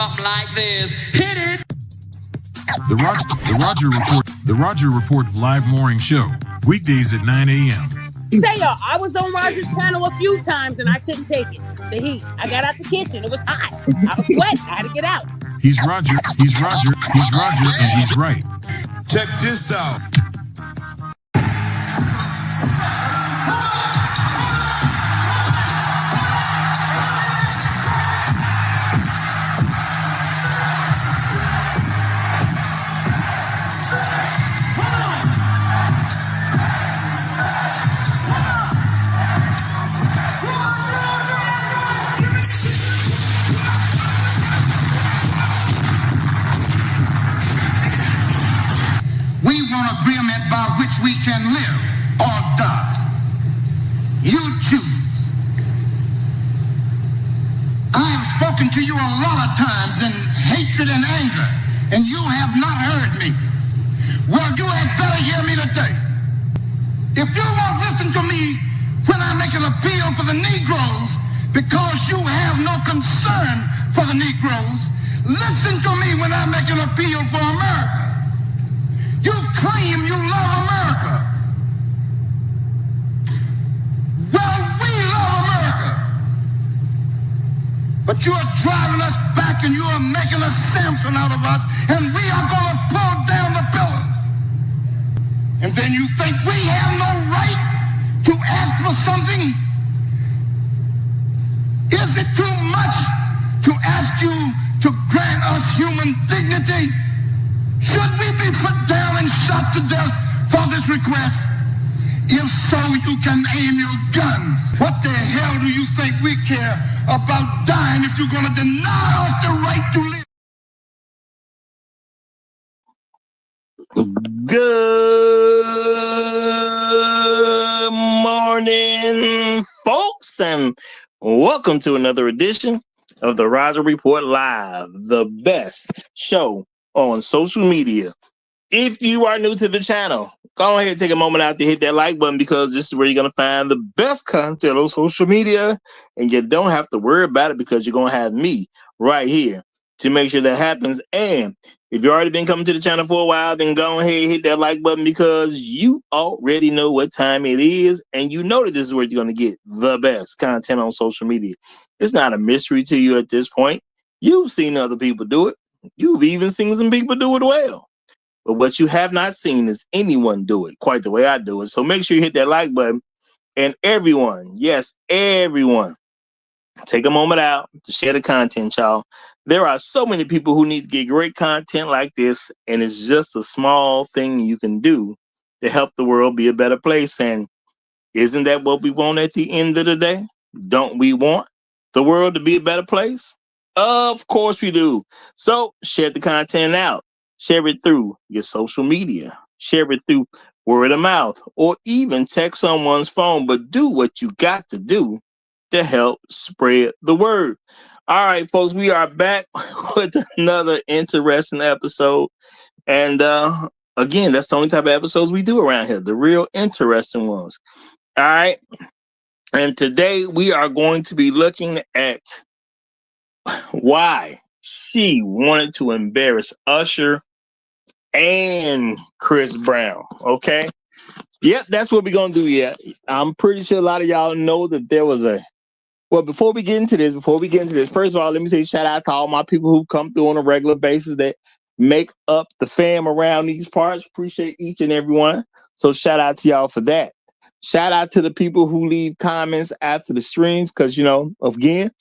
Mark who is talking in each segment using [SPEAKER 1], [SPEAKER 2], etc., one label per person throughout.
[SPEAKER 1] Something like this. Hit it.
[SPEAKER 2] The Roger Report live morning show, weekdays at 9 a.m.
[SPEAKER 3] Say y'all, I was on Roger's panel a few times and I couldn't take it. The heat. I got out the kitchen. It was hot. I was sweating. I had to get out.
[SPEAKER 2] He's Roger, and he's right.
[SPEAKER 4] Check this out.
[SPEAKER 5] We can live or die. You choose. I have spoken to you a lot of times in hatred and anger, and you have not heard me. Well, you had better hear me today. If you won't listen to me when I make an appeal for the Negroes because you have no concern for the Negroes, listen to me when I make an appeal for America. You claim you love America. Well, we love America. But you are driving us back and you are making a Samson out of us, and we are going to pull down the pillar. And then you think we have no right to ask for something? Is it too much to ask you to grant us human dignity? Should we be put down and shot to death for this request? If so, you can aim your guns. What the hell do you think we care about dying if you're going to deny us the right to live?
[SPEAKER 6] Good morning, folks, and welcome to another edition of the Roger Report Live, the best show on social media. If you are new to the channel, go ahead and take a moment out to hit that like button, because this is where you're going to find the best content on social media, and you don't have to worry about it because you're going to have me right here to make sure that happens. And if you've already been coming to the channel for a while, then go ahead and hit that like button, because you already know what time it is, and you know that this is where you're going to get the best content on social media. It's not a mystery to you at this point. You've seen other people do it. You've even seen some people do it well. But what you have not seen is anyone do it quite the way I do it. So make sure you hit that like button. And everyone, yes, everyone, take a moment out to share the content, y'all. There are so many people who need to get great content like this, and it's just a small thing you can do to help the world be a better place. And isn't that what we want at the end of the day? Don't we want the world to be a better place? Of course we do. So share the content out. Share it through your social media. Share it through word of mouth, or even text someone's phone. But do what you got to do to help spread the word. All right, folks, we are back with another interesting episode. And again, that's the only type of episodes we do around here, the real interesting ones. All right. And today we are going to be looking at why she wanted to embarrass Usher and Chris Brown. Okay. Yep, that's what we're gonna do. Yeah, I'm pretty sure a lot of y'all know that there was a. Well, before we get into this, first of all, let me say shout out to all my people who come through on a regular basis that make up the fam around these parts. Appreciate each and every one. So shout out to y'all for that. Shout out to the people who leave comments after the streams, because, you know, again,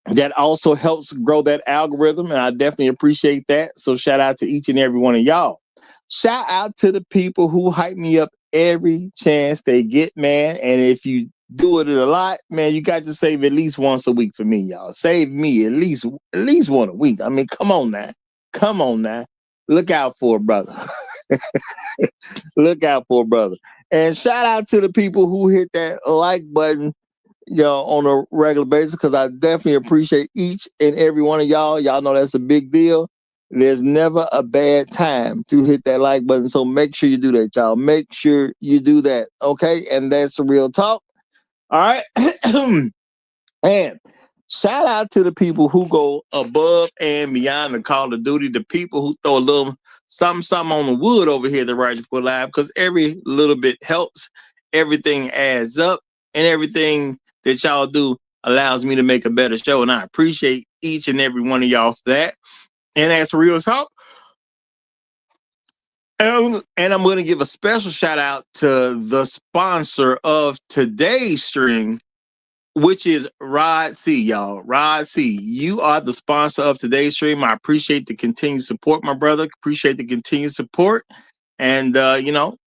[SPEAKER 6] that also helps grow that algorithm, and I definitely appreciate that. So shout out to each and every one of y'all. Shout out to the people who hype me up every chance they get, man. And if you do it a lot, man, you got to save at least once a week for me, y'all. Save me at least one a week. I mean, come on now. Look out for a brother. Look out for a brother. And shout out to the people who hit that like button, on a regular basis, because I definitely appreciate each and every one of y'all. Y'all know that's a big deal. There's never a bad time to hit that like button. So make sure you do that, y'all. Make sure you do that. Okay. And that's the real talk. All right. And Shout out to the people who go above and beyond the call of duty, the people who throw a little something on the wood over here at the Roger Report Live, because every little bit helps, everything adds up, and everything that y'all do allows me to make a better show. And I appreciate each and every one of y'all for that. And that's real talk. And I'm going to give a special shout out to the sponsor of today's stream, which is Rod C, y'all. Rod C, you are the sponsor of today's stream. I appreciate the continued support, my brother. Appreciate the continued support. And,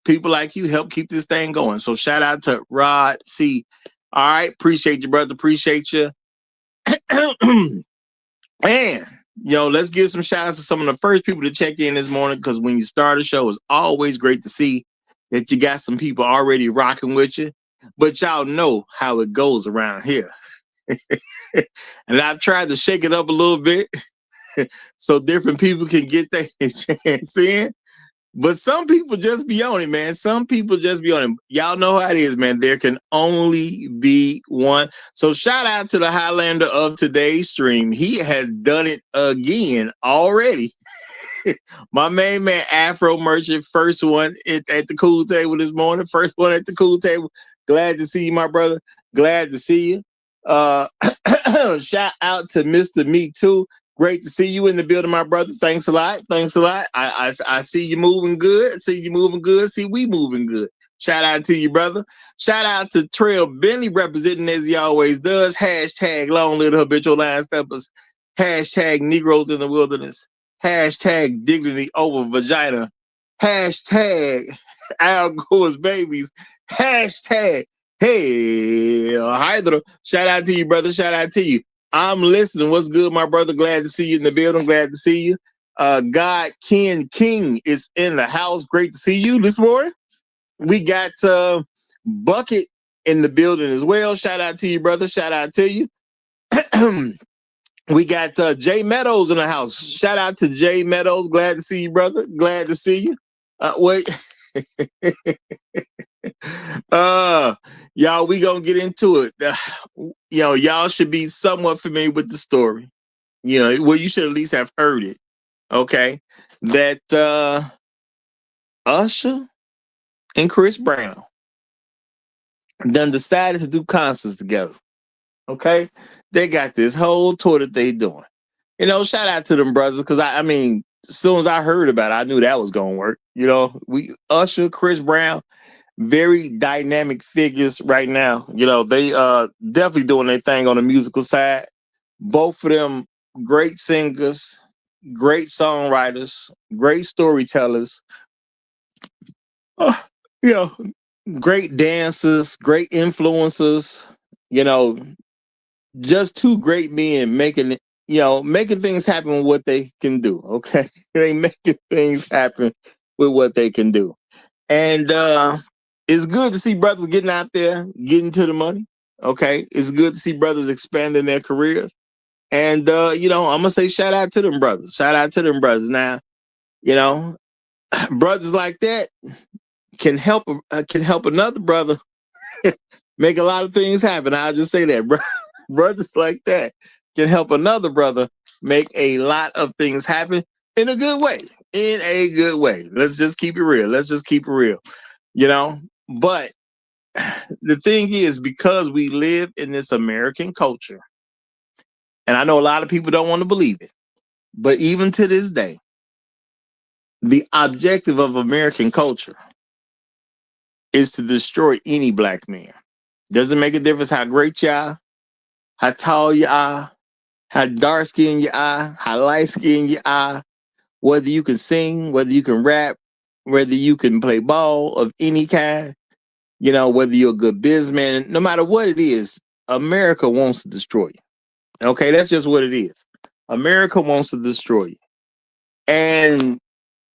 [SPEAKER 6] people like you help keep this thing going. So shout out to Rod C. All right. Appreciate you, brother. Appreciate you. And, let's give some shout outs to some of the first people to check in this morning, because when you start a show, it's always great to see that you got some people already rocking with you. But y'all know how it goes around here. And I've tried to shake it up a little bit so different people can get their chance in. But some people just be on it, man. Some people just be on it. Y'all know how it is, man. There can only be one. So shout out to the Highlander of today's stream. He has done it again already. My main man, Afro Merchant, first one at the cool table this morning. First one at the cool table. Glad to see you, my brother. Glad to see you. Shout out to Mr. Me Too. Great to see you in the building, my brother. Thanks a lot. Thanks a lot. I see you moving good. See you moving good. See we moving good. Shout out to you, brother. Shout out to Trail Bentley representing as he always does. Hashtag long live the habitual line steppers. Hashtag Negroes in the wilderness. Hashtag dignity over vagina. Hashtag Al Gore's babies. Hashtag hey Hydra. Shout out to you, brother. Shout out to you. I'm listening. What's good, my brother? Glad to see you in the building. Glad to see you. God Ken King is in the house. Great to see you this morning. We got Bucket in the building as well. Shout out to you, brother. Shout out to you. We got Jay Meadows in the house. Shout out to Jay Meadows. Glad to see you, brother. Glad to see you. Wait. Y'all, we gonna get into it. Y'all should be somewhat familiar with the story. Well, you should at least have heard it. Okay, that Usher and Chris Brown done decided to do concerts together. Okay, they got this whole tour that they doing. Shout out to them brothers, because I mean, as soon as I heard about it, I knew that was gonna work. Usher, Chris Brown, very dynamic figures right now. They definitely doing their thing on the musical side. Both of them great singers, great songwriters, great storytellers. Great dancers, great influencers. Just two great men making things happen with what they can do. Okay, they making things happen with what they can do, and it's good to see brothers getting out there, getting to the money. Okay, it's good to see brothers expanding their careers, and I'm gonna say shout out to them brothers. Shout out to them brothers. Now, brothers like that can help another brother make a lot of things happen. I'll just say that, bro. Brothers like that can help another brother make a lot of things happen in a good way. In a good way. Let's just keep it real. But the thing is, because we live in this American culture, and I know a lot of people don't want to believe it, but even to this day, the objective of American culture is to destroy any black man. Doesn't make a difference how great you are, how tall you are, how dark skinned you are, how light skinned you are, whether you can sing, whether you can rap, whether you can play ball of any kind, whether you're a good businessman, no matter what it is, America wants to destroy you. Okay, that's just what it is. America wants to destroy you. And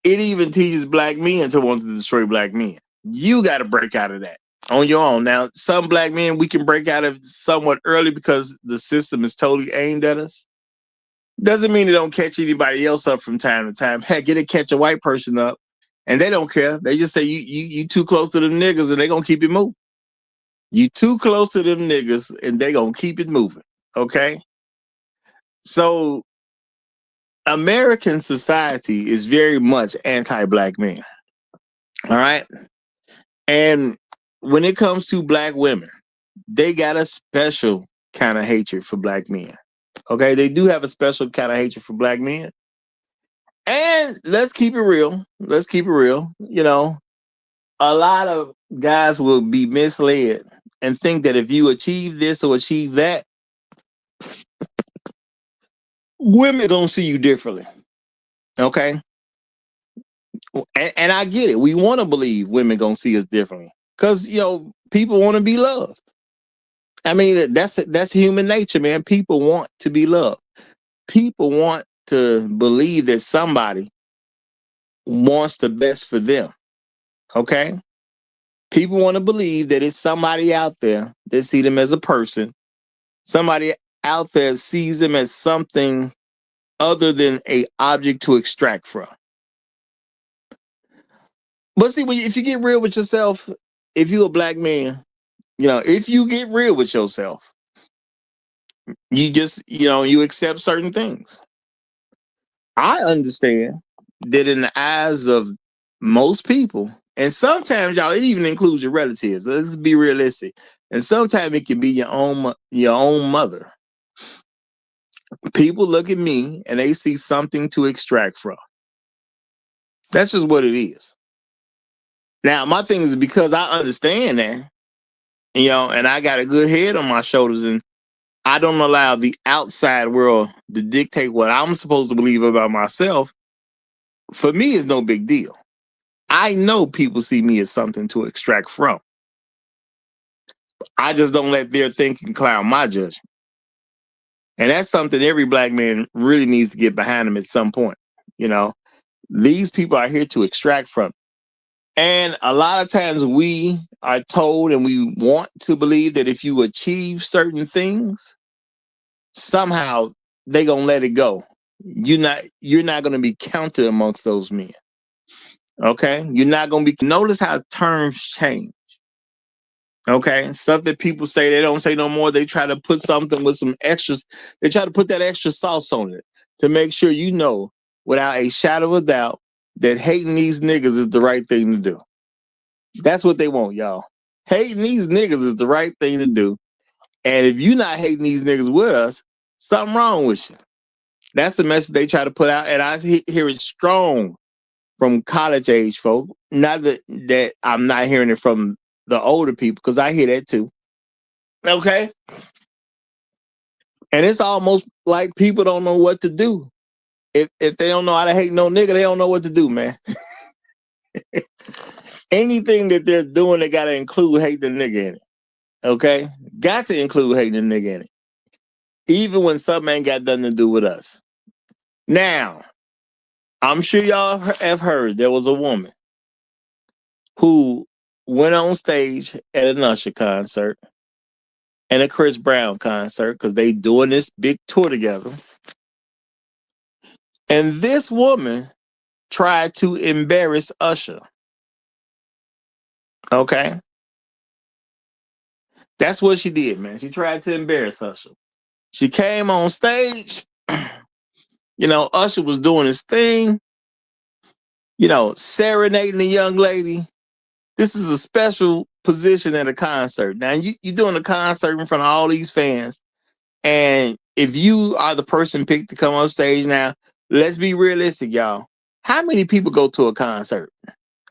[SPEAKER 6] it even teaches black men to want to destroy black men. You got to break out of that on your own. Now, some black men, we can break out of it somewhat early because the system is totally aimed at us. Doesn't mean it don't catch anybody else up from time to time. Heck, it'll catch a white person up, and they don't care. They just say, you too close to them niggas, and they going to keep it moving. You too close to them niggas, and they going to keep it moving, okay? So American society is very much anti-black men. All right. And when it comes to black women, they got a special kind of hatred for black men. Okay. They do have a special kind of hatred for black men. And let's keep it real. Let's keep it real. You know, a lot of guys will be misled and think that if you achieve this or achieve that, women gonna see you differently. Okay. And I get it. We want to believe women gonna see us differently. Because people want to be loved. I mean, that's human nature, man. People want to be loved. People want to believe that somebody wants the best for them. Okay? People want to believe that it's somebody out there that see them as a person. Somebody out there sees them as something other than a object to extract from. But see, if you get real with yourself, if you're a black man, if you get real with yourself, you just, you accept certain things. I understand that in the eyes of most people, and sometimes y'all, it even includes your relatives. Let's be realistic. And sometimes it can be your own mother. People look at me and they see something to extract from. That's just what it is. Now, my thing is because I understand that, and I got a good head on my shoulders, and I don't allow the outside world to dictate what I'm supposed to believe about myself. For me, it's no big deal. I know people see me as something to extract from. I just don't let their thinking cloud my judgment. And that's something every black man really needs to get behind them at some point. These people are here to extract from. And a lot of times we are told and we want to believe that if you achieve certain things, somehow they're going to let it go. You're not going to be counted amongst those men. Okay? You're not going to be. Notice how terms change. Okay? Stuff that people say, they don't say no more. They try to put something with some extras. They try to put that extra sauce on it to make sure you know without a shadow of doubt that hating these niggas is the right thing to do. That's what they want, y'all. Hating these niggas is the right thing to do. And if you're not hating these niggas with us, something wrong with you. That's the message they try to put out. And I hear it strong from college age folk. Not that I'm not hearing it from the older people, because I hear that too. Okay? And it's almost like people don't know what to do. If they don't know how to hate no nigga, they don't know what to do, man. Anything that they're doing, they got to include hating the nigga in it. Okay? Got to include hating the nigga in it. Even when something ain't got nothing to do with us. Now, I'm sure y'all have heard there was a woman who went on stage at an Usher concert and a Chris Brown concert because they doing this big tour together. And this woman tried to embarrass Usher. Okay? That's what she did, man. She tried to embarrass Usher. She came on stage. Usher was doing his thing. Serenading the young lady. This is a special position at a concert. Now, you're doing a concert in front of all these fans. And if you are the person picked to come on stage now, let's be realistic, y'all. How many people go to a concert?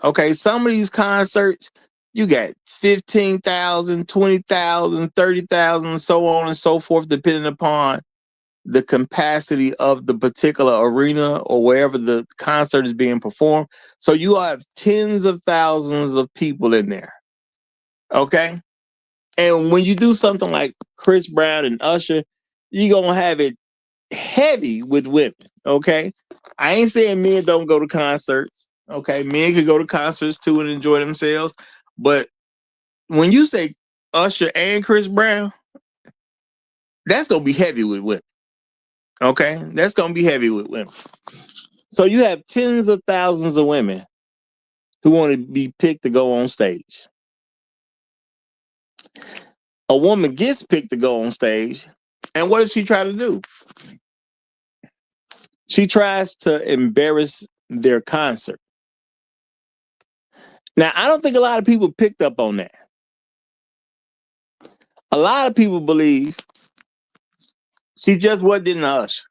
[SPEAKER 6] Okay, some of these concerts, you got 15,000, 20,000, 30,000, so on and so forth, depending upon the capacity of the particular arena or wherever the concert is being performed. So you have tens of thousands of people in there. Okay? And when you do something like Chris Brown and Usher, you're going to have it heavy with women. Okay? I ain't saying men don't go to concerts. Okay? Men can go to concerts too and enjoy themselves. But when you say Usher and Chris Brown, that's going to be heavy with women. Okay? That's going to be heavy with women. So you have tens of thousands of women who want to be picked to go on stage. A woman gets picked to go on stage, and what does she try to do? She tries to embarrass their concert. Now, I don't think a lot of people picked up on that. A lot of people believe she just wasn't in the Usher.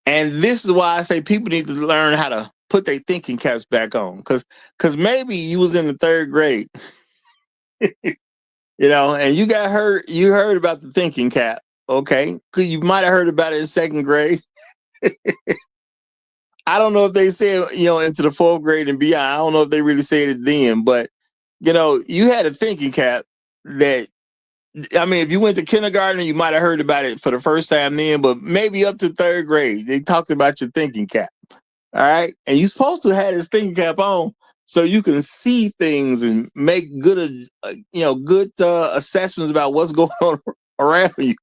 [SPEAKER 6] And this is why I say people need to learn how to put their thinking caps back on. Because maybe you was in the third grade, and you got hurt. You heard about the thinking cap. Okay. Because you might have heard about it in second grade. I don't know if they said, into the fourth grade and beyond. I don't know if they really said it then, but you had a thinking cap that, if you went to kindergarten, you might have heard about it for the first time then, but maybe up to third grade, they talked about your thinking cap. All right. And you're supposed to have this thinking cap on so you can see things and make good, assessments about what's going on around you.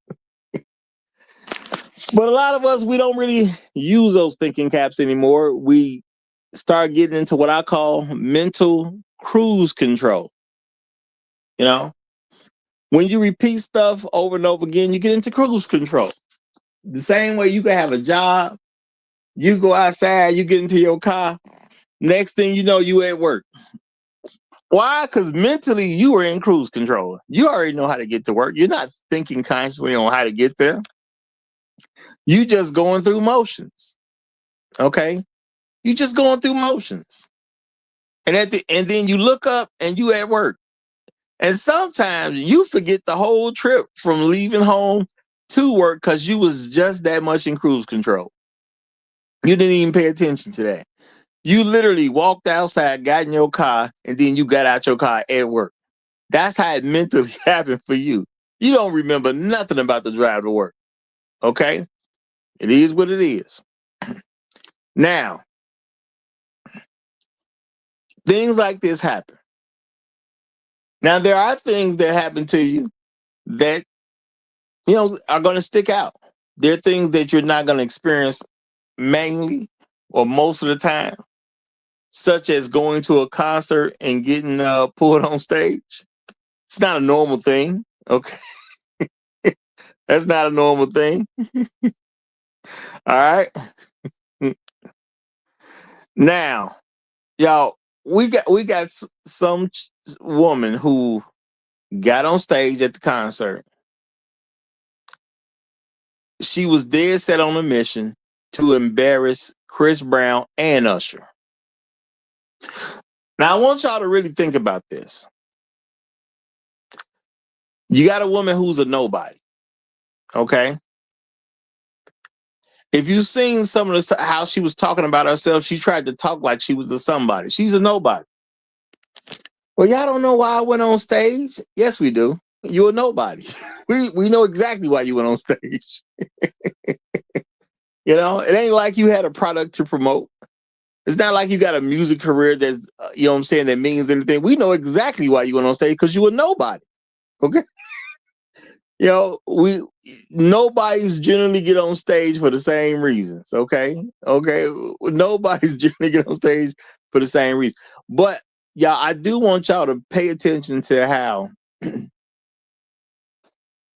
[SPEAKER 6] But a lot of us, we don't really use those thinking caps anymore. We start getting into what I call mental cruise control. When you repeat stuff over and over again, you get into cruise control. The same way you can have a job, you go outside, you get into your car, next thing you know, you at work. Why? Because mentally you are in cruise control. You already know how to get to work. You're not thinking consciously on how to get there. You just going through motions. Okay? You just going through motions. And then you look up and you at work. And sometimes you forget the whole trip from leaving home to work because you was just that much in cruise control. You didn't even pay attention to that. You literally walked outside, got in your car, and then you got out your car at work. That's how it mentally happened for you. You don't remember nothing about the drive to work. Okay? It is what it is. Now, things like this happen. Now, there are things that happen to you that, are going to stick out. There are things that you're not going to experience mainly or most of the time, such as going to a concert and getting pulled on stage. It's not a normal thing. Okay. That's not a normal thing. All right. Now, y'all, we got some woman who got on stage at the concert. She was dead set on a mission to embarrass Chris Brown and Usher. Now, I want y'all to really think about this. You got a woman who's a nobody. Okay. If you've seen some of the how she was talking about herself, she tried to talk like she was a somebody. She's a nobody. Well, y'all don't know why I went on stage? Yes, we do. You're a nobody. We know exactly why you went on stage. It ain't like you had a product to promote. It's not like you got a music career that's, that means anything. We know exactly why you went on stage because you were nobody. Okay. Nobody's generally get on stage for the same reasons. Okay. Nobody's generally get on stage for the same reason. But y'all, I do want y'all to pay attention to how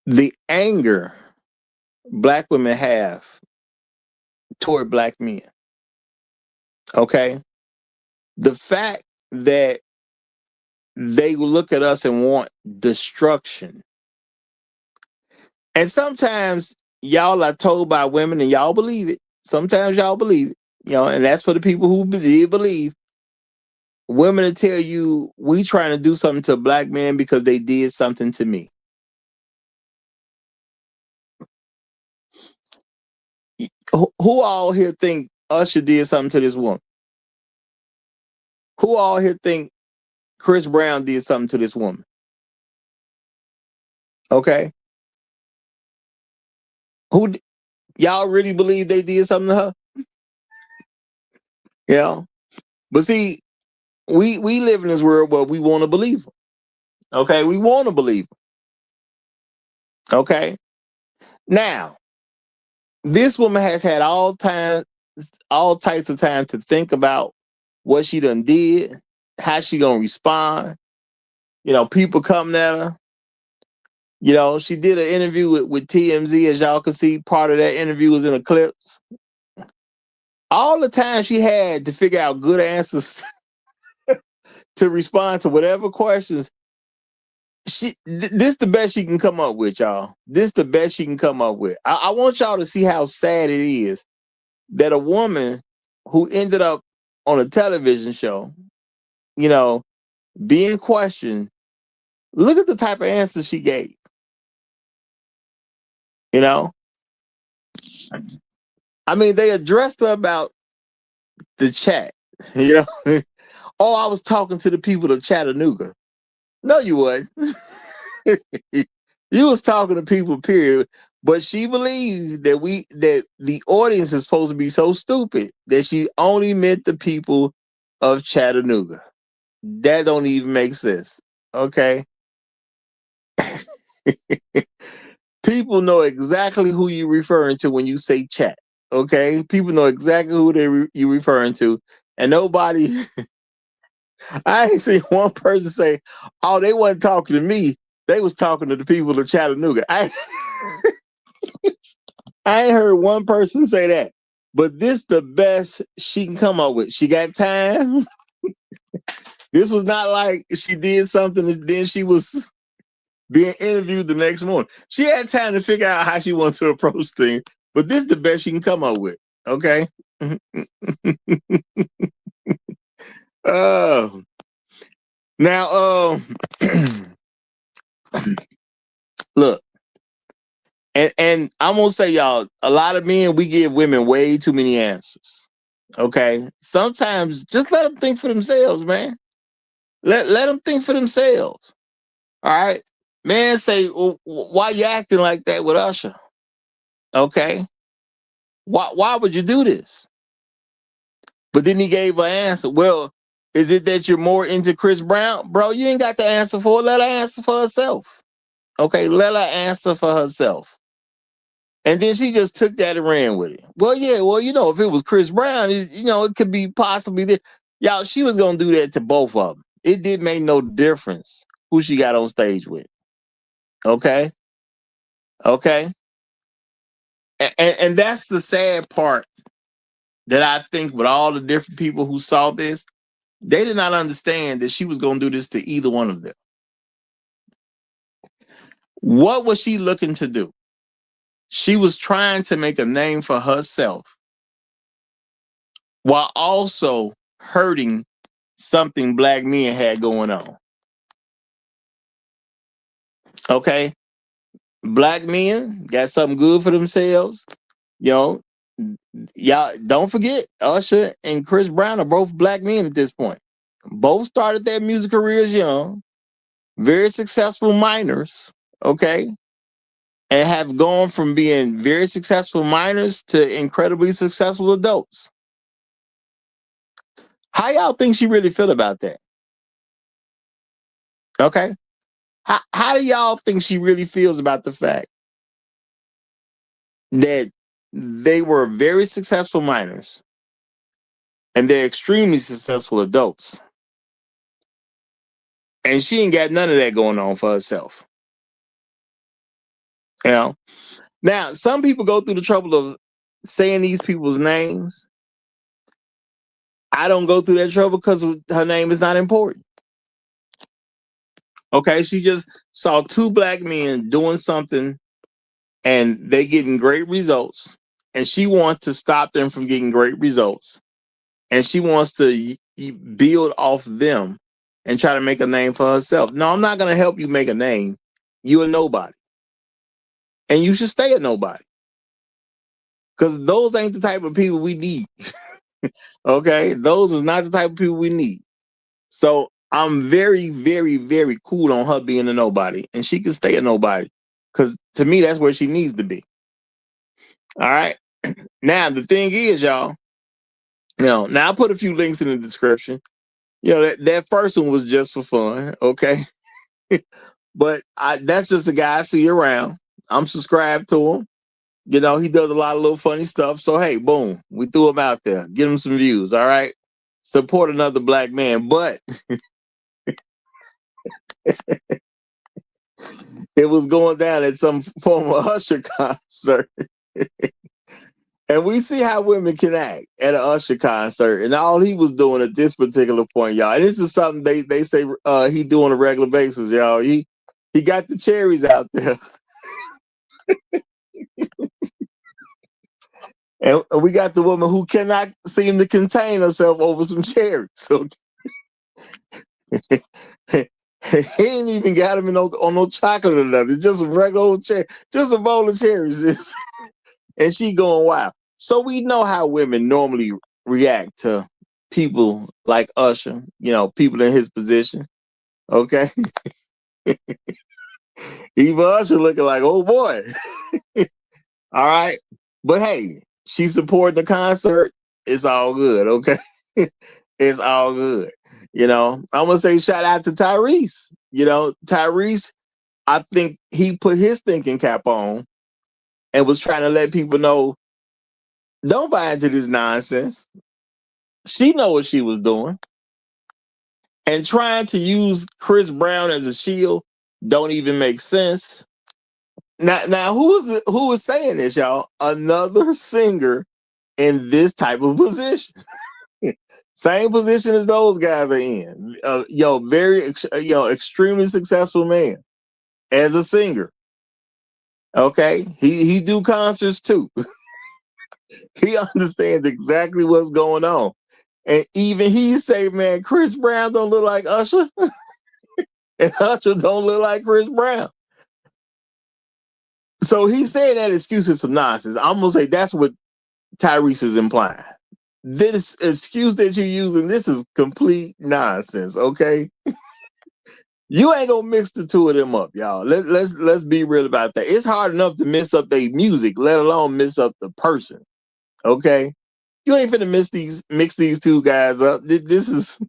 [SPEAKER 6] the anger Black women have toward Black men. Okay. The fact that they look at us and want destruction. And sometimes y'all are told by women and y'all believe it. Sometimes y'all believe it, and that's for the people who did believe. Women will tell you, we trying to do something to Black men because they did something to me. Who all here think Usher did something to this woman? Who all here think Chris Brown did something to this woman? Okay. Who y'all really believe they did something to her? But see, we live in this world where we want to believe them. Okay, we want to believe them. Okay. Now, this woman has had all types of time to think about what she done did, how she gonna respond. People coming at her. You know, she did an interview with TMZ. As y'all can see, part of that interview was in the clips. All the time she had to figure out good answers to respond to whatever questions. This the best she can come up with, y'all. This the best she can come up with. I want y'all to see how sad it is that a woman who ended up on a television show, you know, being questioned, look at the type of answer she gave. You know, I mean, they addressed her about the chat. You know, oh, I was talking to the people of Chattanooga. No, you wasn't. You was talking to people, period. But she believed that the audience is supposed to be so stupid that she only meant the people of Chattanooga. That don't even make sense. Okay. People know exactly who you're referring to when you say chat. Okay. People know exactly who you're referring to. And nobody, I ain't seen one person say, oh, they wasn't talking to me. They was talking to the people of Chattanooga. I ain't heard one person say that. But this the best she can come up with. She got time. This was not like she did something and then she was being interviewed the next morning. She had time to figure out how she wants to approach things. But this is the best she can come up with. Okay. Now, look, and I'm gonna say, y'all, a lot of men, we give women way too many answers. Okay, sometimes just let them think for themselves, man. Let them think for themselves. All right, man. Say, well, why you acting like that with Usher? Okay, why would you do this? But then he gave an answer. Well, is it that you're more into Chris Brown? Bro, you ain't got the answer for it. Let her answer for herself. Okay, let her answer for herself. And then she just took that and ran with it. Well, yeah, well, you know, if it was Chris Brown, it could be possibly this. Y'all, she was going to do that to both of them. It did make no difference who she got on stage with. Okay? Okay? And that's the sad part that I think with all the different people who saw this, they did not understand that she was going to do this to either one of them. What was she looking to do? She was trying to make a name for herself while also hurting something black men had going on. Okay? Black men got something good for themselves. You know, y'all don't forget Usher and Chris Brown are both black men at this point. Both started their music careers young, very successful minors, okay? And have gone from being very successful minors to incredibly successful adults. How y'all think she really feel about that? Okay? How do y'all think she really feels about the fact that they were very successful minors and they're extremely successful adults? And she ain't got none of that going on for herself. You know? Now, some people go through the trouble of saying these people's names. I don't go through that trouble because her name is not important. Okay, she just saw two black men doing something and they getting great results. And she wants to stop them from getting great results. And she wants to build off them and try to make a name for herself. No, I'm not going to help you make a name. You're a nobody. And you should stay a nobody. Because those ain't the type of people we need. Okay? Those is not the type of people we need. So I'm very, very, very cool on her being a nobody. And she can stay a nobody. Because to me, that's where she needs to be. All right? Now, the thing is, y'all, now I put a few links in the description. That first one was just for fun, okay? But that's just a guy I see around. I'm subscribed to him. He does a lot of little funny stuff. So, hey, boom, we threw him out there. Get him some views, all right? Support another black man. But It was going down at some former Usher concert. And we see how women can act at an Usher concert. And all he was doing at this particular point, y'all, and this is something they say he do on a regular basis, y'all. He got the cherries out there. And we got the woman who cannot seem to contain herself over some cherries. So he ain't even got him on no chocolate or nothing. Just a regular old cherry, just a bowl of cherries. And she going wild. So we know how women normally react to people like Usher, people in his position. Okay. Even Usher looking like, oh boy. All right. But hey, she supporting the concert. It's all good. Okay. It's all good. I'm going to say shout out to Tyrese. Tyrese, I think he put his thinking cap on and was trying to let people know, don't buy into this nonsense. She know what she was doing. And trying to use Chris Brown as a shield don't even make sense. Now who was saying this, y'all? Another singer in this type of position. Same position as those guys are in. Very extremely successful man as a singer. Okay, he do concerts too. He understands exactly what's going on. And even he say, man, Chris Brown don't look like Usher. And Usher don't look like Chris Brown. So he's saying that excuse is some nonsense. I'm going to say that's what Tyrese is implying. This excuse that you're using, this is complete nonsense, okay? You ain't going to mix the two of them up, y'all. Let's be real about that. It's hard enough to mix up their music, let alone mix up the person, okay? You ain't finna mix these two guys up. This is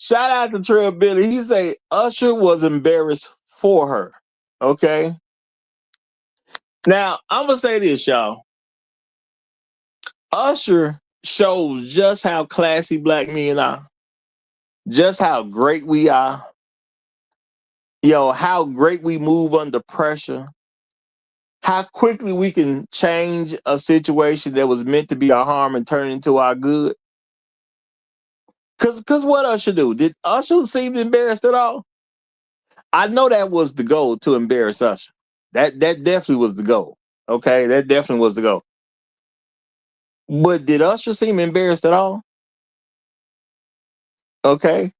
[SPEAKER 6] shout out to Trail Billy. He say Usher was embarrassed for her. Okay. Now I'm gonna say this, y'all. Usher shows just how classy black men are, just how great we are. How great we move under pressure. How quickly we can change a situation that was meant to be our harm and turn it into our good. Cause what Usher do? Did Usher seem embarrassed at all? I know that was the goal, to embarrass Usher. That definitely was the goal. Okay, that definitely was the goal. But did Usher seem embarrassed at all? Okay.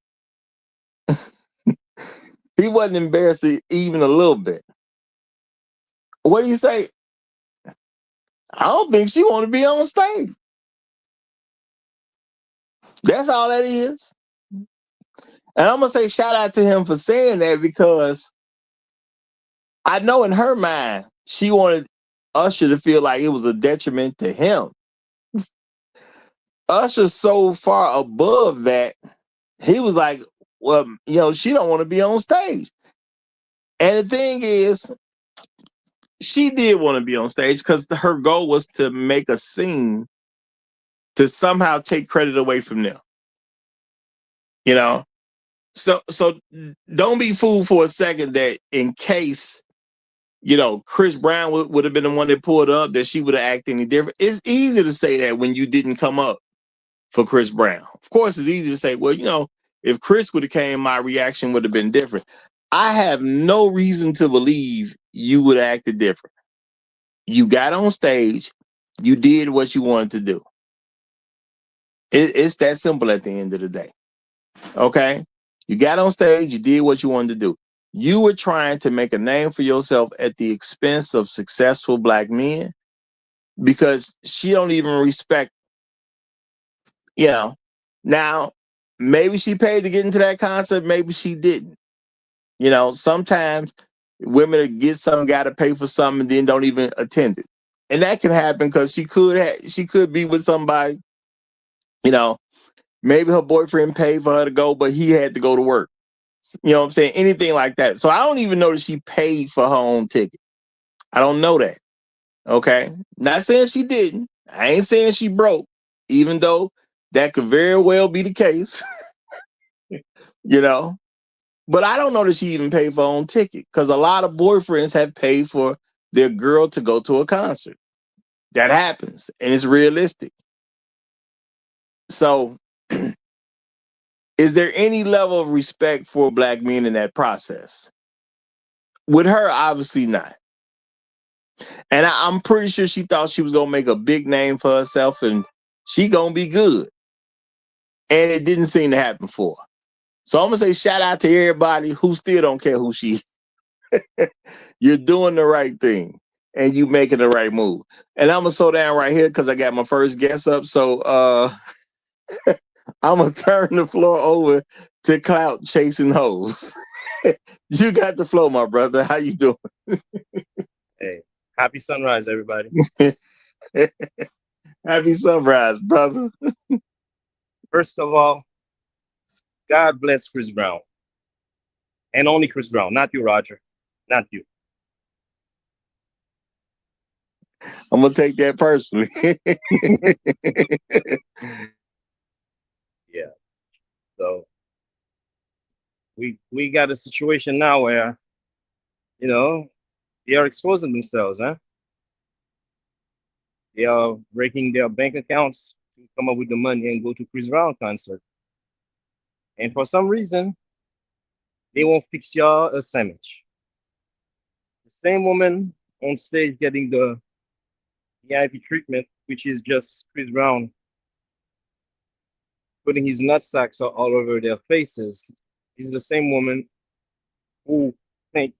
[SPEAKER 6] He wasn't embarrassed even a little bit. What do you say? I don't think she want to be on stage. That's all that is. And I'm going to say shout out to him for saying that, because I know in her mind, she wanted Usher to feel like it was a detriment to him. Usher's so far above that, he was like, well, she don't want to be on stage. And the thing is, she did want to be on stage because her goal was to make a scene to somehow take credit away from them. So don't be fooled for a second that in case, Chris Brown would have been the one that pulled up, that she would have acted any different. It's easy to say that when you didn't come up for Chris Brown. Of course, it's easy to say, well, if Chris would have came, my reaction would have been different. I have no reason to believe you would have acted different. You got on stage, you did what you wanted to do. It's that simple at the end of the day. Okay? You got on stage, you did what you wanted to do. You were trying to make a name for yourself at the expense of successful black men, because she don't even respect, Now, maybe she paid to get into that concert, maybe she didn't. Sometimes women get something, got to pay for something, and then don't even attend it. And that can happen because she could be with somebody, maybe her boyfriend paid for her to go, but he had to go to work. You know what I'm saying? Anything like that. So I don't even know that she paid for her own ticket. I don't know that. Okay. Not saying she didn't. I ain't saying she broke, even though that could very well be the case. But I don't know that she even paid for her own ticket because a lot of boyfriends have paid for their girl to go to a concert. That happens, and it's realistic. So, is there any level of respect for black men in that process? With her, obviously not. And I'm pretty sure she thought she was going to make a big name for herself and she going to be good. And it didn't seem to happen for her. So I'm going to say shout out to everybody who still don't care who she is. You're doing the right thing and you making the right move. And I'm going to slow down right here because I got my first guest up. So I'm going to turn the floor over to Clout Chasing Hoes. You got the flow, my brother. How you doing?
[SPEAKER 7] Hey, happy sunrise, everybody.
[SPEAKER 6] Happy sunrise, brother.
[SPEAKER 7] First of all, God bless Chris Brown. And only Chris Brown, not you, Roger. Not you.
[SPEAKER 6] I'm going to take that personally.
[SPEAKER 7] Yeah. So we got a situation now where, you know, they are exposing themselves, huh? They are breaking their bank accounts to come up with the money and go to Chris Brown concert. And for some reason, they won't fix y'all a sandwich. The same woman on stage getting the VIP treatment, which is just Chris Brown putting his nutsacks all over their faces, is the same woman who think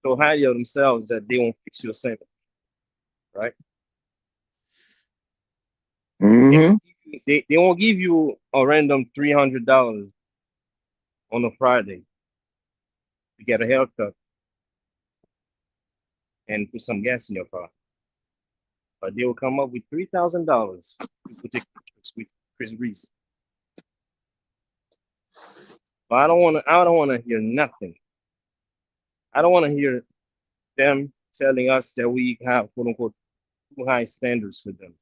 [SPEAKER 7] so highly of themselves that they won't fix your sandwich, right?
[SPEAKER 6] Mm-hmm.
[SPEAKER 7] They won't give you a random $300 on a Friday to get a haircut and put some gas in your car. But they will come up with $3,000 to take pictures with Chris Breeze. But I don't want to hear nothing. I don't want to hear them telling us that we have quote unquote too high standards for them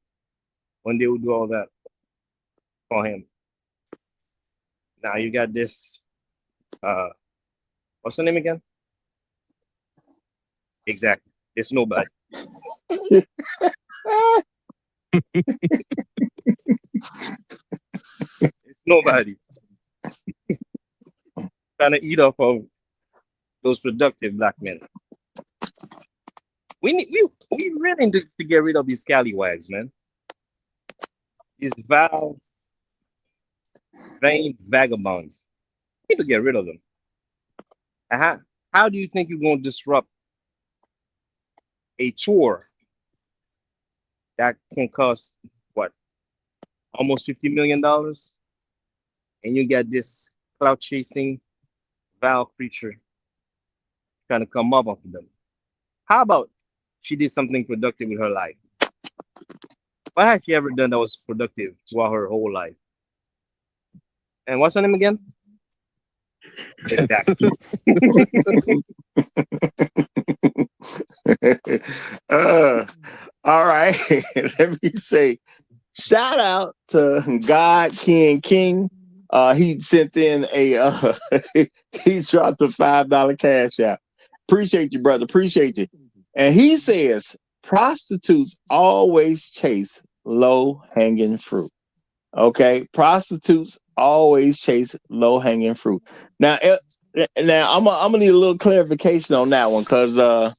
[SPEAKER 7] when they will do all that for him. Now you got this what's the name again? Exactly. It's nobody. It's nobody. Trying to eat off of those productive black men. We really need to get rid of these scallywags, man. These vile, vain vagabonds. We need to get rid of them. How do you think you're going to disrupt a tour that can cost what, almost $50 million, and you get this clout chasing vile creature trying to come up off of them? How about she did something productive with her life? What has she ever done that was productive throughout her whole life? And what's her name again? Exactly.
[SPEAKER 6] All right. Let me say, shout out to God King. He sent in a he dropped a $5 cash out. Appreciate you, brother. Appreciate you. And he says prostitutes always chase low-hanging fruit. Okay, prostitutes always chase low-hanging fruit. Now I'm gonna need a little clarification on that one because well,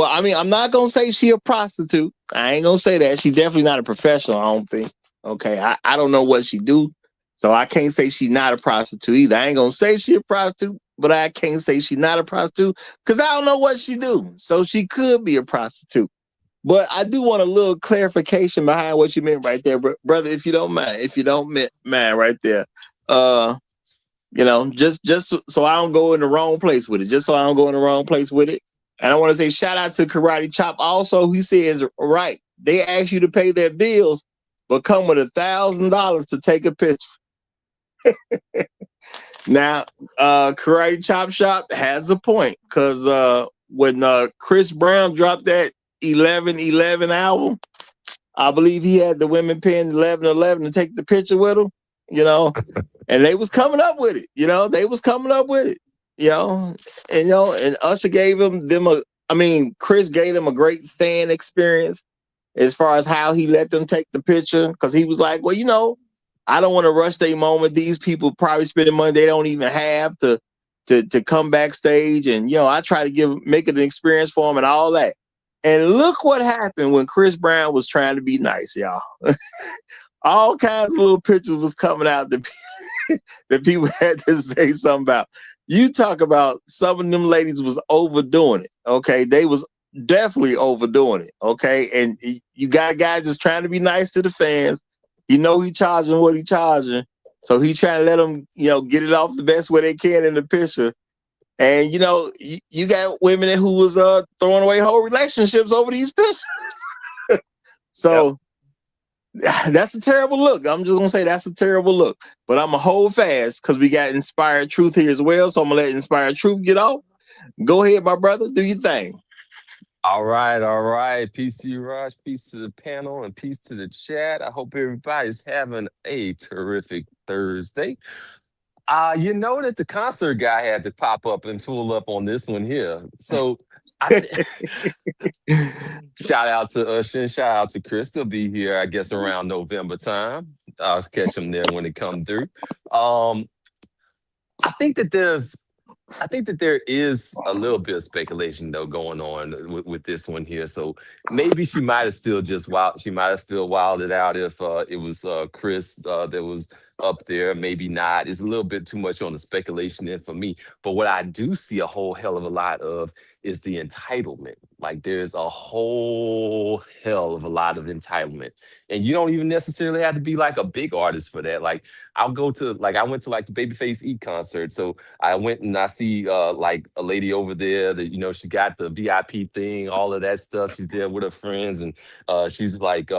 [SPEAKER 6] I mean, I'm not gonna say she a prostitute. I ain't gonna say that. She's definitely not a professional, I don't think. Okay, I don't know what she do, so I can't say she's not a prostitute either. I ain't gonna say she a prostitute, but I can't say she's not a prostitute because I don't know what she do. So she could be a prostitute. But I do want a little clarification behind what you meant right there, brother, if you don't mind. If you don't mind right there. You know, just so I don't go in the wrong place with it. Just so I don't go in the wrong place with it. And I want to say shout out to Karate Chop. Also, he says, right, they ask you to pay their bills, but come with $1,000 to take a picture. Now, Karate Chop Shop has a point because when Chris Brown dropped that 11/11 album, I believe he had the women paying 11/11 to take the picture with him. You know, And they was coming up with it, they was coming up with it, and Usher gave Chris gave them a great fan experience as far as how he let them take the picture. Cause he was like, well, I don't want to rush their moment. These people probably spending money they don't even have to come backstage. And, I try to make it an experience for them and all that. And look what happened when Chris Brown was trying to be nice, y'all. All kinds of little pictures was coming out that people had to say something about. You talk about some of them ladies was overdoing it. Okay. They was definitely overdoing it. Okay. And you got a guy just trying to be nice to the fans. He charging what he charging. So he trying to let them, get it off the best way they can in the picture. And, you got women who was throwing away whole relationships over these pictures. So that's a terrible look. I'm just going to say that's a terrible look. But I'm going to hold fast because we got Inspired Truth here as well. So I'm going to let Inspired Truth get off. Go ahead, my brother. Do your thing.
[SPEAKER 8] All right. Peace to you, Raj. Peace to the panel and peace to the chat. I hope everybody's having a terrific Thursday. You know that the concert guy had to pop up and pull up on this one here. So shout out to Usher and shout out to Chris. They'll be here, I guess, around November time. I'll catch them there when they come through. I think that there is a little bit of speculation though going on with this one here. So maybe she might have still wilded out if it was Chris that was up there. Maybe not. It's a little bit too much on the speculation end for me. But what I do see a whole hell of a lot of is the entitlement. Like there's a whole hell of a lot of entitlement. And you don't even necessarily have to be like a big artist for that. Like I went to the Babyface Eat concert. So I went and I see like a lady over there that, she got the VIP thing, all of that stuff. She's there with her friends and she's like,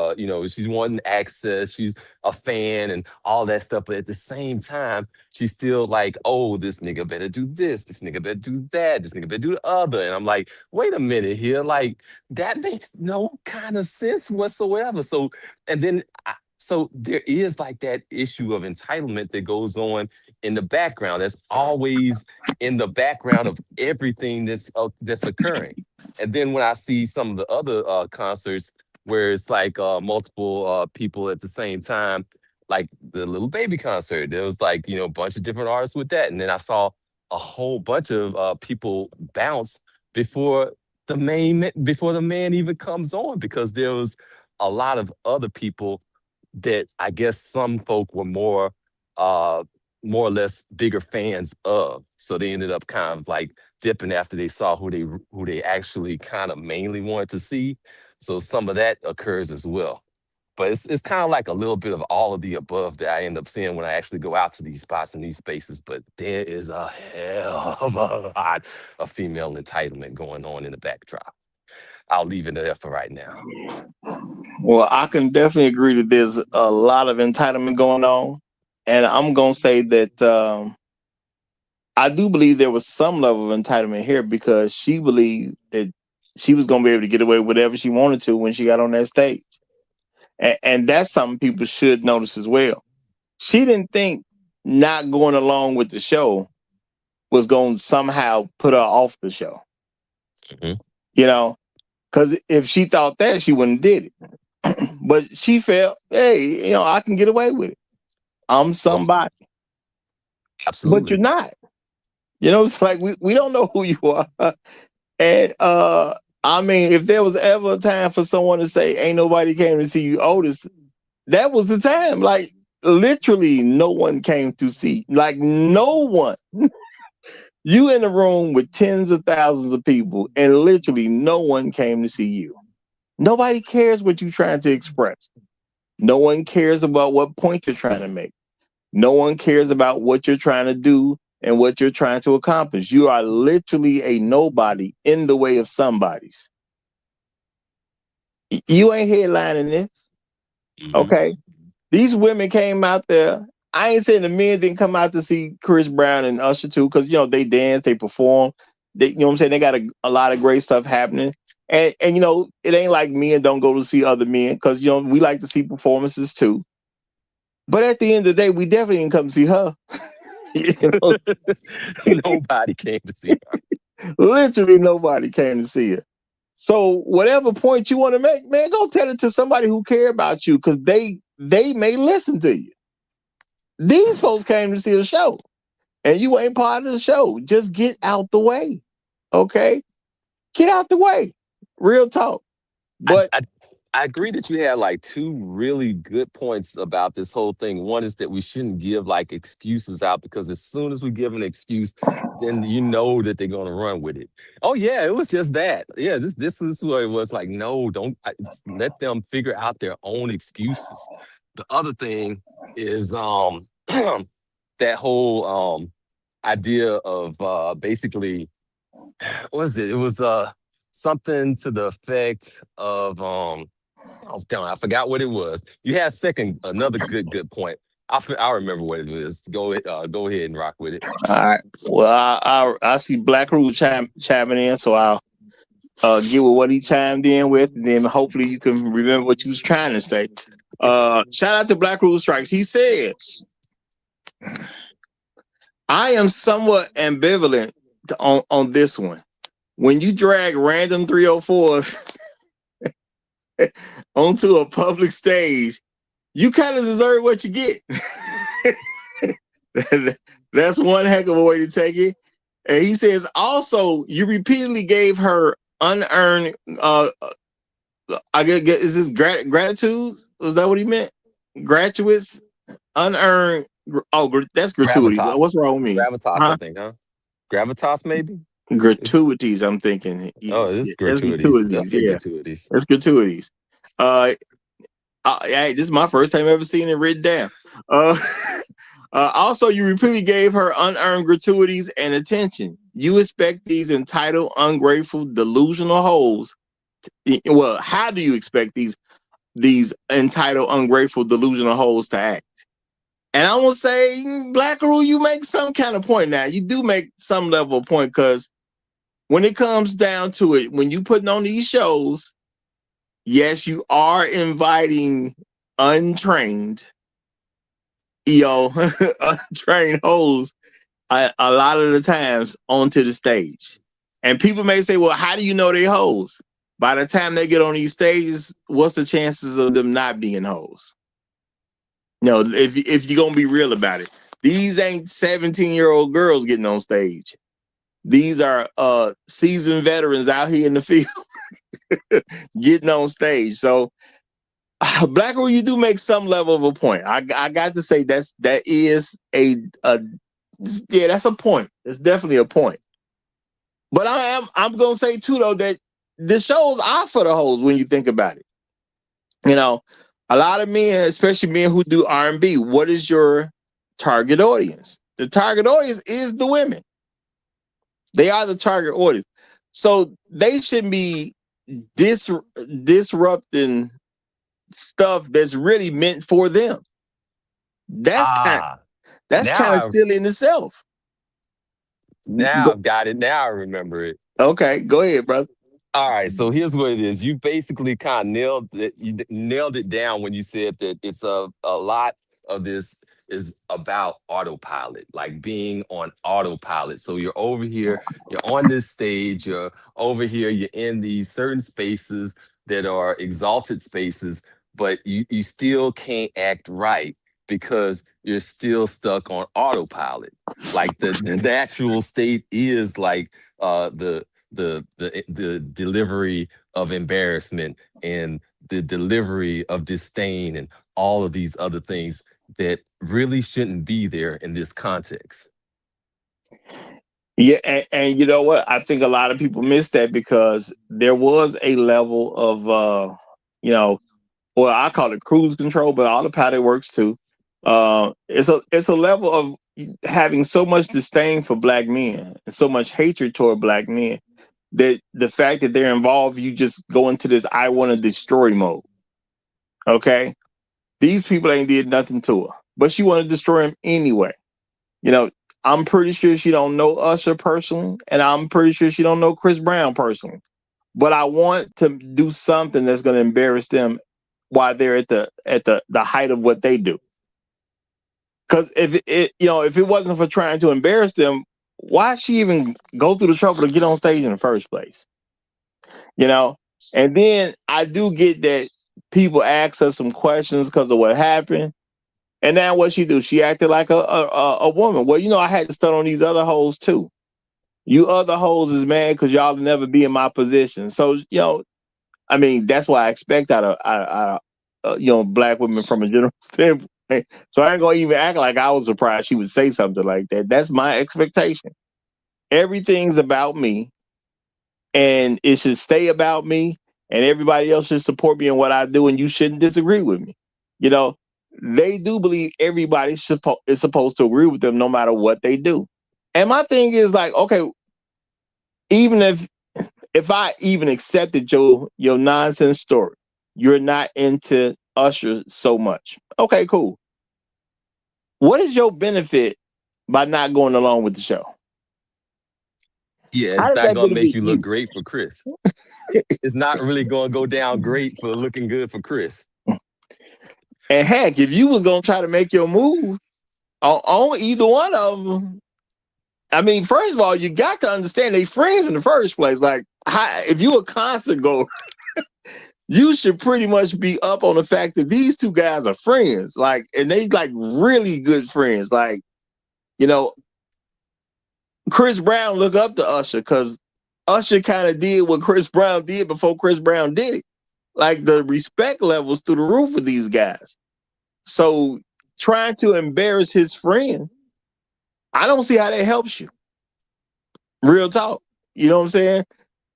[SPEAKER 8] she's wanting access. She's a fan and all that stuff. But at the same time, she's still like, oh, this nigga better do this. This nigga better do that. This nigga better do the other. And I'm like, wait a minute here. Like that makes no kind of sense whatsoever. So, and then so there is like that issue of entitlement that goes on in the background. That's always in the background of everything that's occurring. And then when I see some of the other concerts where it's like multiple people at the same time, like the Little Baby concert, there was like, a bunch of different artists with that. And then I saw a whole bunch of people bounce before the man even comes on, because there was a lot of other people that I guess some folk were more or less bigger fans of. So they ended up kind of like dipping after they saw who they actually kind of mainly wanted to see. So some of that occurs as well. But it's kind of like a little bit of all of the above that I end up seeing when I actually go out to these spots and these spaces. But there is a hell of a lot of female entitlement going on in the backdrop. I'll leave it there for right now.
[SPEAKER 6] Well, I can definitely agree that there's a lot of entitlement going on. And I'm going to say that I do believe there was some level of entitlement here because she believed that she was going to be able to get away with whatever she wanted to when she got on that stage. And that's something people should notice as well. She didn't think not going along with the show was going to somehow put her off the show.
[SPEAKER 8] Mm-hmm.
[SPEAKER 6] Because if she thought that, she wouldn't did it. But she felt, hey, I can get away with it. I'm somebody.
[SPEAKER 8] Absolutely.
[SPEAKER 6] But you're not. It's like we don't know who you are. And if there was ever a time for someone to say, ain't nobody came to see you, Otis, that was the time. Like, literally, no one came to see. Like, no one. You in a room with tens of thousands of people, and literally no one came to see you. Nobody cares what you're trying to express. No one cares about what point you're trying to make. No one cares about what you're trying to do and what you're trying to accomplish. You are literally a nobody in the way of somebody's. You ain't headlining this. Mm-hmm. Okay. These women came out there. I ain't saying the men didn't come out to see Chris Brown and Usher too, because they dance, they perform. They, what I'm saying? They got a lot of great stuff happening. And it ain't like men don't go to see other men, because we like to see performances too. But at the end of the day, we definitely didn't come to see her. You know?
[SPEAKER 8] Nobody came to see her.
[SPEAKER 6] Literally nobody came to see her. So whatever point you want to make, man, go tell it to somebody who care about you, because they may listen to you. These folks came to see the show, and you ain't part of the show. Just get out the way, okay? Get out the way. Real talk. But
[SPEAKER 8] I agree that you had like two really good points about this whole thing. One is that we shouldn't give like excuses out, because as soon as we give an excuse, then you know that they're going to run with it. Oh yeah, it was just that. Yeah, this is what it was like. No, don't let them figure out their own excuses. The other thing is that whole idea of basically, what was it? It was something to the effect of I was telling, I forgot what it was. You had another good point. I remember what it is. Go ahead and rock with it.
[SPEAKER 6] all right. Well, I see Black Rouge chiming in, so I'll get with what he chimed in with, and then hopefully you can remember what you was trying to say. Shout out to Black Rouge Strikes. He says, I am somewhat ambivalent on this one. When you drag random 304s onto a public stage, you kind of deserve what you get. That's one heck of a way to take it. And he says, also, you repeatedly gave her unearned, I guess, is this gratitudes? Was that what he meant? Graduates, unearned. Oh, that's gratuities.
[SPEAKER 8] Gravitas.
[SPEAKER 6] What's wrong with me?
[SPEAKER 8] Gravitas,
[SPEAKER 6] Huh?
[SPEAKER 8] I think, huh? Gravitas, maybe?
[SPEAKER 6] Gratuities, I'm thinking.
[SPEAKER 8] Oh, it's gratuities. That's
[SPEAKER 6] Yeah,
[SPEAKER 8] gratuities.
[SPEAKER 6] that's gratuities. Hey, this is my first time ever seeing it written down. Also, you repeatedly gave her unearned gratuities and attention. You expect these entitled, ungrateful, delusional hoes. Well, how do you expect these entitled, ungrateful, delusional hoes to act? And I'm gonna say, Black Rule, you make some kind of point now. You do make some level of point, because when it comes down to it, when you putting on these shows, yes, you are inviting untrained, untrained hoes a lot of the times onto the stage. And people may say, well, how do you know they hoes? By the time they get on these stages, what's the chances of them not being hoes? No, if you're gonna be real about it, these ain't 17-year-old girls getting on stage. These are seasoned veterans out here in the field getting on stage. So, Black Rule, you do make some level of a point. I got to say that is a that's a point. It's definitely a point. But I'm gonna say too, though, that the shows are for the hoes when you think about it. You know, a lot of men, especially men who do R&B, what is your target audience? The target audience is the women. They are the target audience. So they shouldn't be disrupting stuff that's really meant for them. That's kind of silly in itself.
[SPEAKER 8] Now I've got it. Now I remember it.
[SPEAKER 6] Okay, go ahead, brother.
[SPEAKER 8] All right, so here's what it is. You basically kind of nailed it. You nailed it down when you said that it's a lot of this is about autopilot, like being on autopilot. So you're over here, you're on this stage, you're over here, you're in these certain spaces that are exalted spaces, but you still can't act right because you're still stuck on autopilot. Like the natural state is like the delivery of embarrassment and the delivery of disdain and all of these other things that really shouldn't be there in this context.
[SPEAKER 6] Yeah, and you know what? I think a lot of people miss that, because there was a level of well, I call it cruise control, but autopilot works too. It's a level of having so much disdain for black men and so much hatred toward black men that the fact that they're involved, you just go into this I want to destroy mode. Okay? These people ain't did nothing to her, but she want to destroy him anyway. You know, I'm pretty sure she don't know Usher personally, and I'm pretty sure she don't know Chris Brown personally. But I want to do something that's going to embarrass them while they're at the height of what they do. Because if if it wasn't for trying to embarrass them, why she even go through the trouble to get on stage in the first place? You know? And then I do get that people ask her some questions because of what happened. And now what she do? She acted like a woman. Well, I had to start on these other hoes too. You other hoes is mad because y'all will never be in my position. So, I mean, that's what I expect out of black women from a general standpoint. So I ain't gonna even act like I was surprised she would say something like that. That's my expectation. Everything's about me, and it should stay about me, and everybody else should support me in what I do, and you shouldn't disagree with me. They do believe everybody is supposed to agree with them no matter what they do. And my thing is like, okay, even if I even accepted your nonsense story, you're not into Usher so much. Okay, cool. What is your benefit by not going along with the show?
[SPEAKER 8] Yeah,
[SPEAKER 6] How
[SPEAKER 8] it's
[SPEAKER 6] does
[SPEAKER 8] not
[SPEAKER 6] that
[SPEAKER 8] gonna make
[SPEAKER 6] benefit
[SPEAKER 8] you look
[SPEAKER 6] you?
[SPEAKER 8] great for Chris. It's not really gonna go down great for looking good for Chris.
[SPEAKER 6] And heck, if you was gonna try to make your move on either one of them, I mean, first of all, you got to understand they friends in the first place. Like, if you a concert goer, you should pretty much be up on the fact that these two guys are friends. Like, and they like really good friends. Like, Chris Brown look up to Usher because Usher kind of did what Chris Brown did before Chris Brown did it. Like the respect levels through the roof with these guys. So trying to embarrass his friend, I don't see how that helps you. Real talk. You know what I'm saying?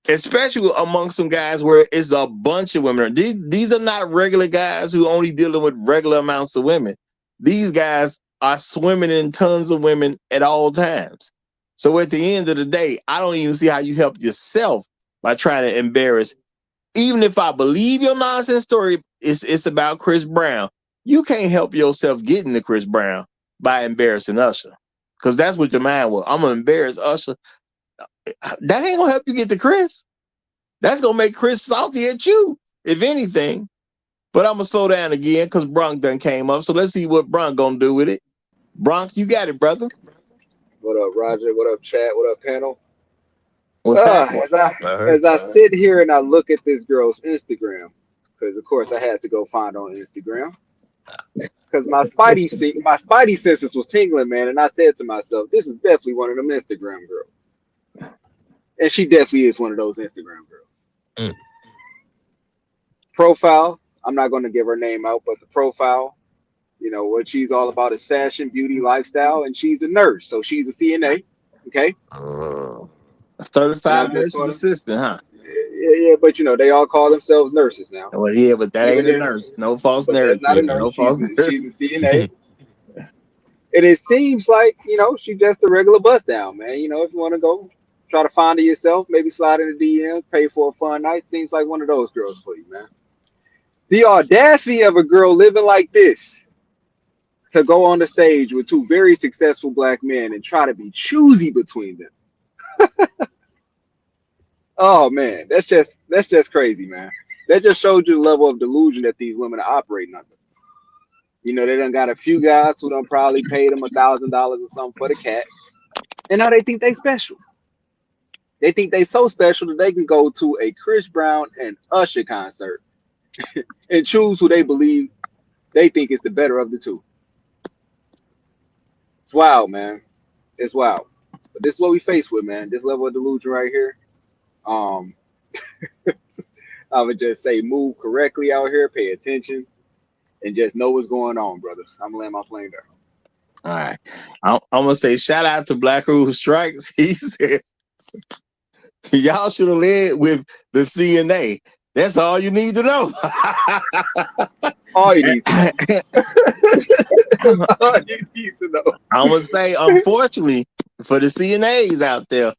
[SPEAKER 6] Especially among some guys where it's a bunch of women. These are not regular guys who only dealing with regular amounts of women. These guys are swimming in tons of women at all times. So at the end of the day, I don't even see how you help yourself by trying to embarrass. Even if I believe your nonsense story, it's about Chris Brown. You can't help yourself getting to Chris Brown by embarrassing Usher. Because that's what your mind was. I'm going to embarrass Usher. That ain't gonna help you get to Chris. That's gonna make Chris salty at you, if anything. But I'm gonna slow down again because Bronk done came up. So let's see what Bronk gonna do with it. Bronk, you got it, brother.
[SPEAKER 9] What up, Roger? What up, chat? What up, panel?
[SPEAKER 6] What's
[SPEAKER 9] Uh,
[SPEAKER 6] happening?
[SPEAKER 9] as I
[SPEAKER 8] I heard.
[SPEAKER 9] as I sit here and I look at this girl's Instagram, because of course I had to go find on Instagram, because my Spidey senses was tingling, man, and I said to myself, this is definitely one of them Instagram girls, and she definitely is one of those Instagram girls.
[SPEAKER 8] Mm.
[SPEAKER 9] Profile, I'm not going to give her name out, but the profile, what she's all about is fashion, beauty, lifestyle, and she's a nurse, so she's a CNA, okay, and I
[SPEAKER 6] Certified
[SPEAKER 9] just
[SPEAKER 6] nursing
[SPEAKER 9] sort of.
[SPEAKER 6] assistant, huh?
[SPEAKER 9] Yeah, but they all call themselves nurses now.
[SPEAKER 6] Well, yeah, but that
[SPEAKER 9] Yeah,
[SPEAKER 6] ain't a nurse. No false
[SPEAKER 9] but that's not a
[SPEAKER 6] narrative.
[SPEAKER 9] nurse.
[SPEAKER 6] No false narrative.
[SPEAKER 9] She's a CNA, and it seems like she's just a regular bust down, man. If you want to go try to find her yourself, maybe slide in the DMs, pay for a fun night. Seems like one of those girls for you, man. The audacity of a girl living like this to go on the stage with two very successful black men and try to be choosy between them. Oh man, that's just crazy, man. That just showed you the level of delusion that these women are operating under. They done got a few guys who done probably paid them $1,000 or something for the cat, and now they think they special. They think they so special that they can go to a Chris Brown and Usher concert and choose who they believe they think is the better of the two. It's wild, man. It's wild. But this is what we face with, man. This level of delusion right here. Um, I would just say move correctly out here, pay attention, and just know what's going on, brothers. I'm gonna land my plane there.
[SPEAKER 6] All right. I'm gonna say shout out to Black Who Strikes. He says y'all should have led with the CNA. That's all you need to know.
[SPEAKER 9] All you need to know. All you need to know.
[SPEAKER 6] I'm gonna say, unfortunately, for the CNAs out there,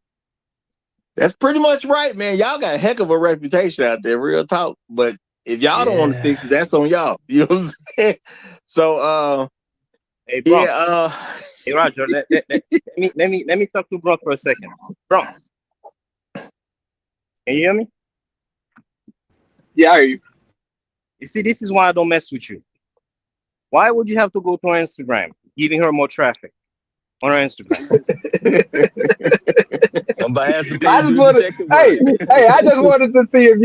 [SPEAKER 6] that's pretty much right, man. Y'all got a heck of a reputation out there, real talk. But if y'all don't want to
[SPEAKER 8] Yeah.
[SPEAKER 6] fix it, that's on y'all. You know what I'm saying? So,
[SPEAKER 7] Hey, Bronx.
[SPEAKER 6] yeah.
[SPEAKER 7] Hey, Roger. Let me talk to Bronx for a second. Bronx, can you hear me?
[SPEAKER 9] Yeah, I hear you.
[SPEAKER 7] You see, this is why I don't mess with you. Why would you have to go to Instagram giving her more traffic on her Instagram.
[SPEAKER 8] Somebody has to pay
[SPEAKER 9] I
[SPEAKER 8] to do
[SPEAKER 9] just
[SPEAKER 8] the
[SPEAKER 9] wanted,
[SPEAKER 8] detective work.
[SPEAKER 9] hey, I just wanted to see if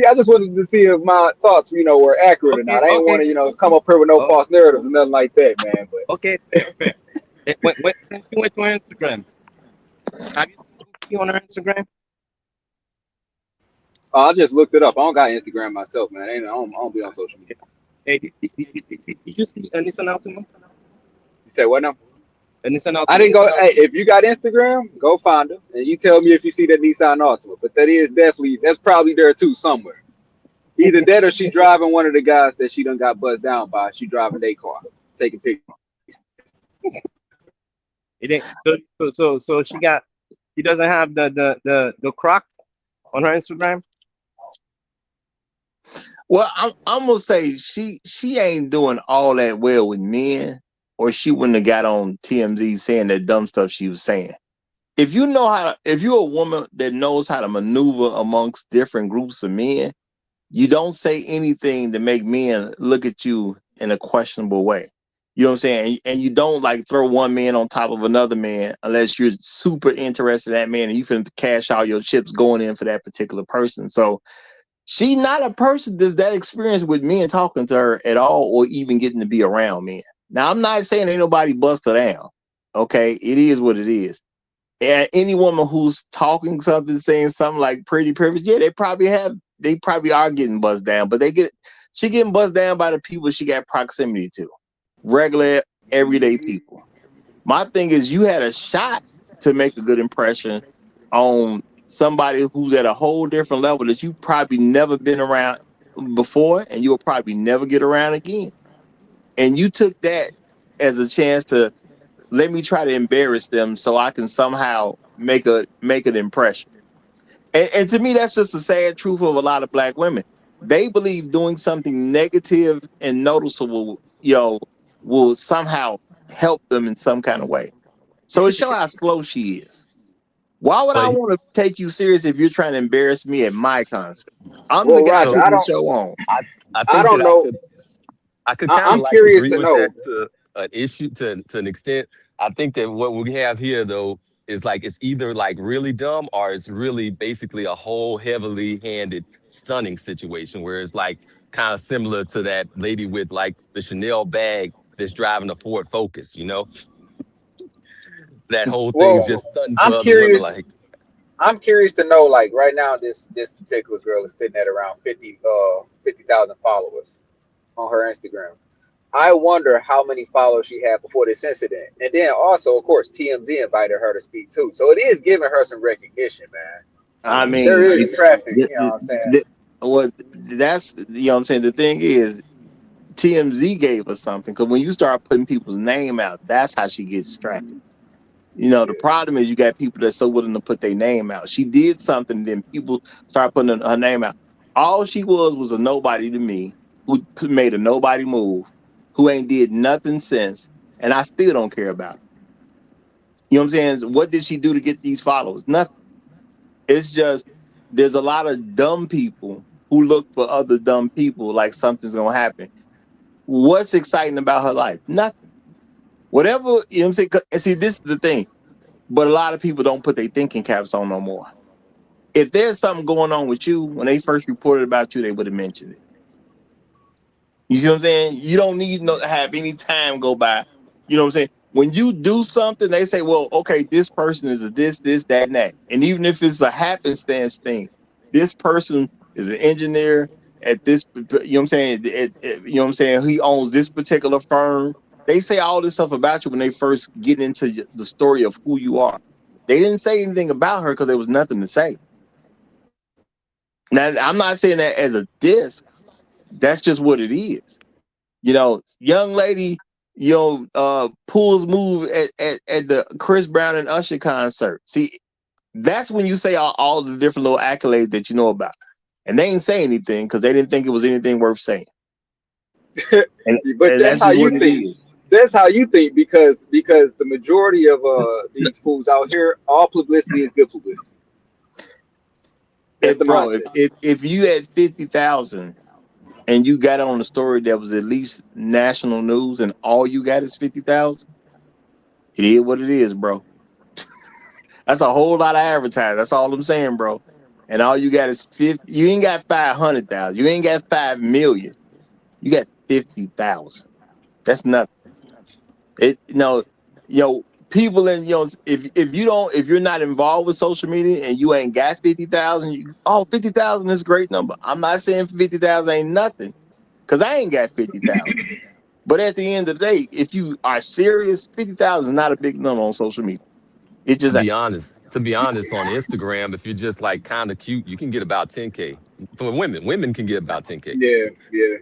[SPEAKER 9] I just wanted to see if my thoughts, were accurate or
[SPEAKER 7] Okay,
[SPEAKER 9] not. I didn't want
[SPEAKER 7] okay,
[SPEAKER 9] to, come up here with no
[SPEAKER 7] oh,
[SPEAKER 9] false narratives or nothing like that, man. But
[SPEAKER 7] okay, fair, fair. When she went to her Instagram, have you seen on her Instagram?
[SPEAKER 9] I just looked it up. I don't got Instagram myself, man. I don't be on social media.
[SPEAKER 7] Hey, did you see a Nissan Altima?
[SPEAKER 9] You say what now?
[SPEAKER 7] A Nissan
[SPEAKER 9] I
[SPEAKER 7] Altima.
[SPEAKER 9] didn't go. Hey, if you got Instagram, go find her, and you tell me if you see that Nissan Altima. But that's probably there too somewhere. Either that or she driving one of the guys that she done got buzzed down by. She driving their car, taking pictures.
[SPEAKER 7] It ain't so she doesn't have the croc on her Instagram.
[SPEAKER 6] Well, I'm gonna say she ain't doing all that well with men, or she wouldn't have got on TMZ saying that dumb stuff she was saying. If you're a woman that knows how to maneuver amongst different groups of men, you don't say anything to make men look at you in a questionable way. You know what I'm saying? And you don't like throw one man on top of another man unless you're super interested in that man and you finna cash all your chips going in for that particular person. So she's not a person that's that experienced with men talking to her at all or even getting to be around men. Now, I'm not saying ain't nobody bust her down. Okay, it is what it is. And any woman who's talking something, saying something like pretty privilege, yeah, they probably are getting buzzed down, but she getting buzzed down by the people she got proximity to, regular, everyday people. My thing is, you had a shot to make a good impression on somebody who's at a whole different level that you probably never been around before, and you'll probably never get around again. And you took that as a chance to let me try to embarrass them so I can somehow make an impression. And to me, that's just the sad truth of a lot of black women. They believe doing something negative and noticeable, will somehow help them in some kind of way. So it shows how slow she is. Why would I
[SPEAKER 8] But
[SPEAKER 6] want to take you serious if you're trying to embarrass me at my concert? I'm the
[SPEAKER 9] Well,
[SPEAKER 6] guy
[SPEAKER 9] Roger,
[SPEAKER 8] so
[SPEAKER 6] putting the show on.
[SPEAKER 8] I I
[SPEAKER 9] I
[SPEAKER 8] think that
[SPEAKER 9] don't
[SPEAKER 8] I
[SPEAKER 9] know.
[SPEAKER 8] could I could kind of
[SPEAKER 9] I'm
[SPEAKER 8] like
[SPEAKER 9] curious
[SPEAKER 8] agree
[SPEAKER 9] to
[SPEAKER 8] with that
[SPEAKER 9] know.
[SPEAKER 8] to an issue to an extent. I think that what we have here though is like it's either like really dumb or it's really basically a whole heavily handed stunning situation where it's like kind of similar to that lady with like the Chanel bag that's driving a Ford Focus, that whole thing
[SPEAKER 9] Well,
[SPEAKER 8] just stunning for
[SPEAKER 9] I'm
[SPEAKER 8] other women.
[SPEAKER 9] curious.
[SPEAKER 8] Like,
[SPEAKER 9] I'm curious to know. Like right now, this particular girl is sitting at around 50,000 followers on her Instagram. I wonder how many followers she had before this incident. And then also, of course, TMZ invited her to speak too. So it is giving her some recognition, man.
[SPEAKER 6] I
[SPEAKER 9] There
[SPEAKER 6] mean,
[SPEAKER 9] is traffic, you know what I'm saying?
[SPEAKER 6] what that's what I'm saying. The thing is, TMZ gave us something because when you start putting people's name out, that's how she gets distracted. The problem is you got people that's so willing to put their name out. She did something, then people start putting her name out. All she was a nobody to me who made a nobody move, who ain't did nothing since, and I still don't care about her. You know what I'm saying? What did she do to get these followers? Nothing. It's just there's a lot of dumb people who look for other dumb people like something's gonna happen. What's exciting about her life? Nothing. Whatever, you know what I'm saying? And see, this is the thing. But a lot of people don't put their thinking caps on no more. If there's something going on with you, when they first reported about you, they would have mentioned it. You see what I'm saying? You don't need to have any time go by. You know what I'm saying? When you do something, they say, well, okay, this person is a this, that, and that. And even if it's a happenstance thing, this person is an engineer at this, you know what I'm saying? You know what I'm saying? He owns this particular firm. They say all this stuff about you when they first get into the story of who you are. They didn't say anything about her because there was nothing to say. Now, I'm not saying that as a diss. That's just what it is. Young lady, pulls move at the Chris Brown and Usher concert. See, that's when you say all the different little accolades that you know about. And they ain't say anything because they didn't think it was anything worth saying. And,
[SPEAKER 9] But
[SPEAKER 6] and
[SPEAKER 9] that's
[SPEAKER 6] that's
[SPEAKER 9] how
[SPEAKER 6] just
[SPEAKER 9] you
[SPEAKER 6] what it
[SPEAKER 9] think.
[SPEAKER 6] is.
[SPEAKER 9] That's how you think because the majority of these fools out here, all publicity is good publicity. That's
[SPEAKER 6] If
[SPEAKER 9] the
[SPEAKER 6] bro,
[SPEAKER 9] mindset.
[SPEAKER 6] if you had 50,000 and you got on a story that was at least national news and all you got is 50,000, It is what it is, bro. That's a whole lot of advertising. That's all I'm saying, bro. And all you got is 50. You ain't got 500,000. You ain't got 5 million. You got 50,000. That's nothing. People in if you're not involved with social media and you ain't got 50,000, 50,000 is a great number. I'm not saying 50,000 ain't nothing, because I ain't got 50,000. But at the end of the day, if you are serious, 50,000 is not a big number on social media. It
[SPEAKER 8] To
[SPEAKER 6] just ain't.
[SPEAKER 8] be honest, on Instagram, if you're just like kind of cute, you can get about 10K. For women, women can get about 10K.
[SPEAKER 9] Yeah, yeah,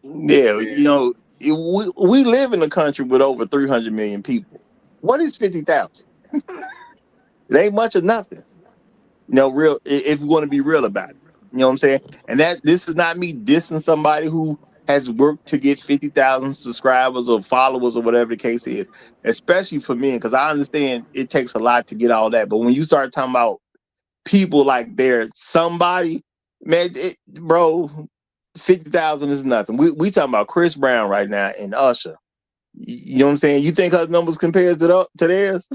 [SPEAKER 6] Yeah,
[SPEAKER 9] man.
[SPEAKER 6] we live in a country with over 300 million people. What is 50,000? It ain't much of nothing. Real, if we want to be real about it. You know what I'm saying? And that this is not me dissing somebody who has worked to get 50,000 subscribers or followers or whatever the case is, especially for men, because I understand it takes a lot to get all that. But when you start talking about people like they're somebody, man, bro, 50,000 is nothing. We talking about Chris Brown right now and Usher. You know what I'm saying? You think her numbers compares to theirs?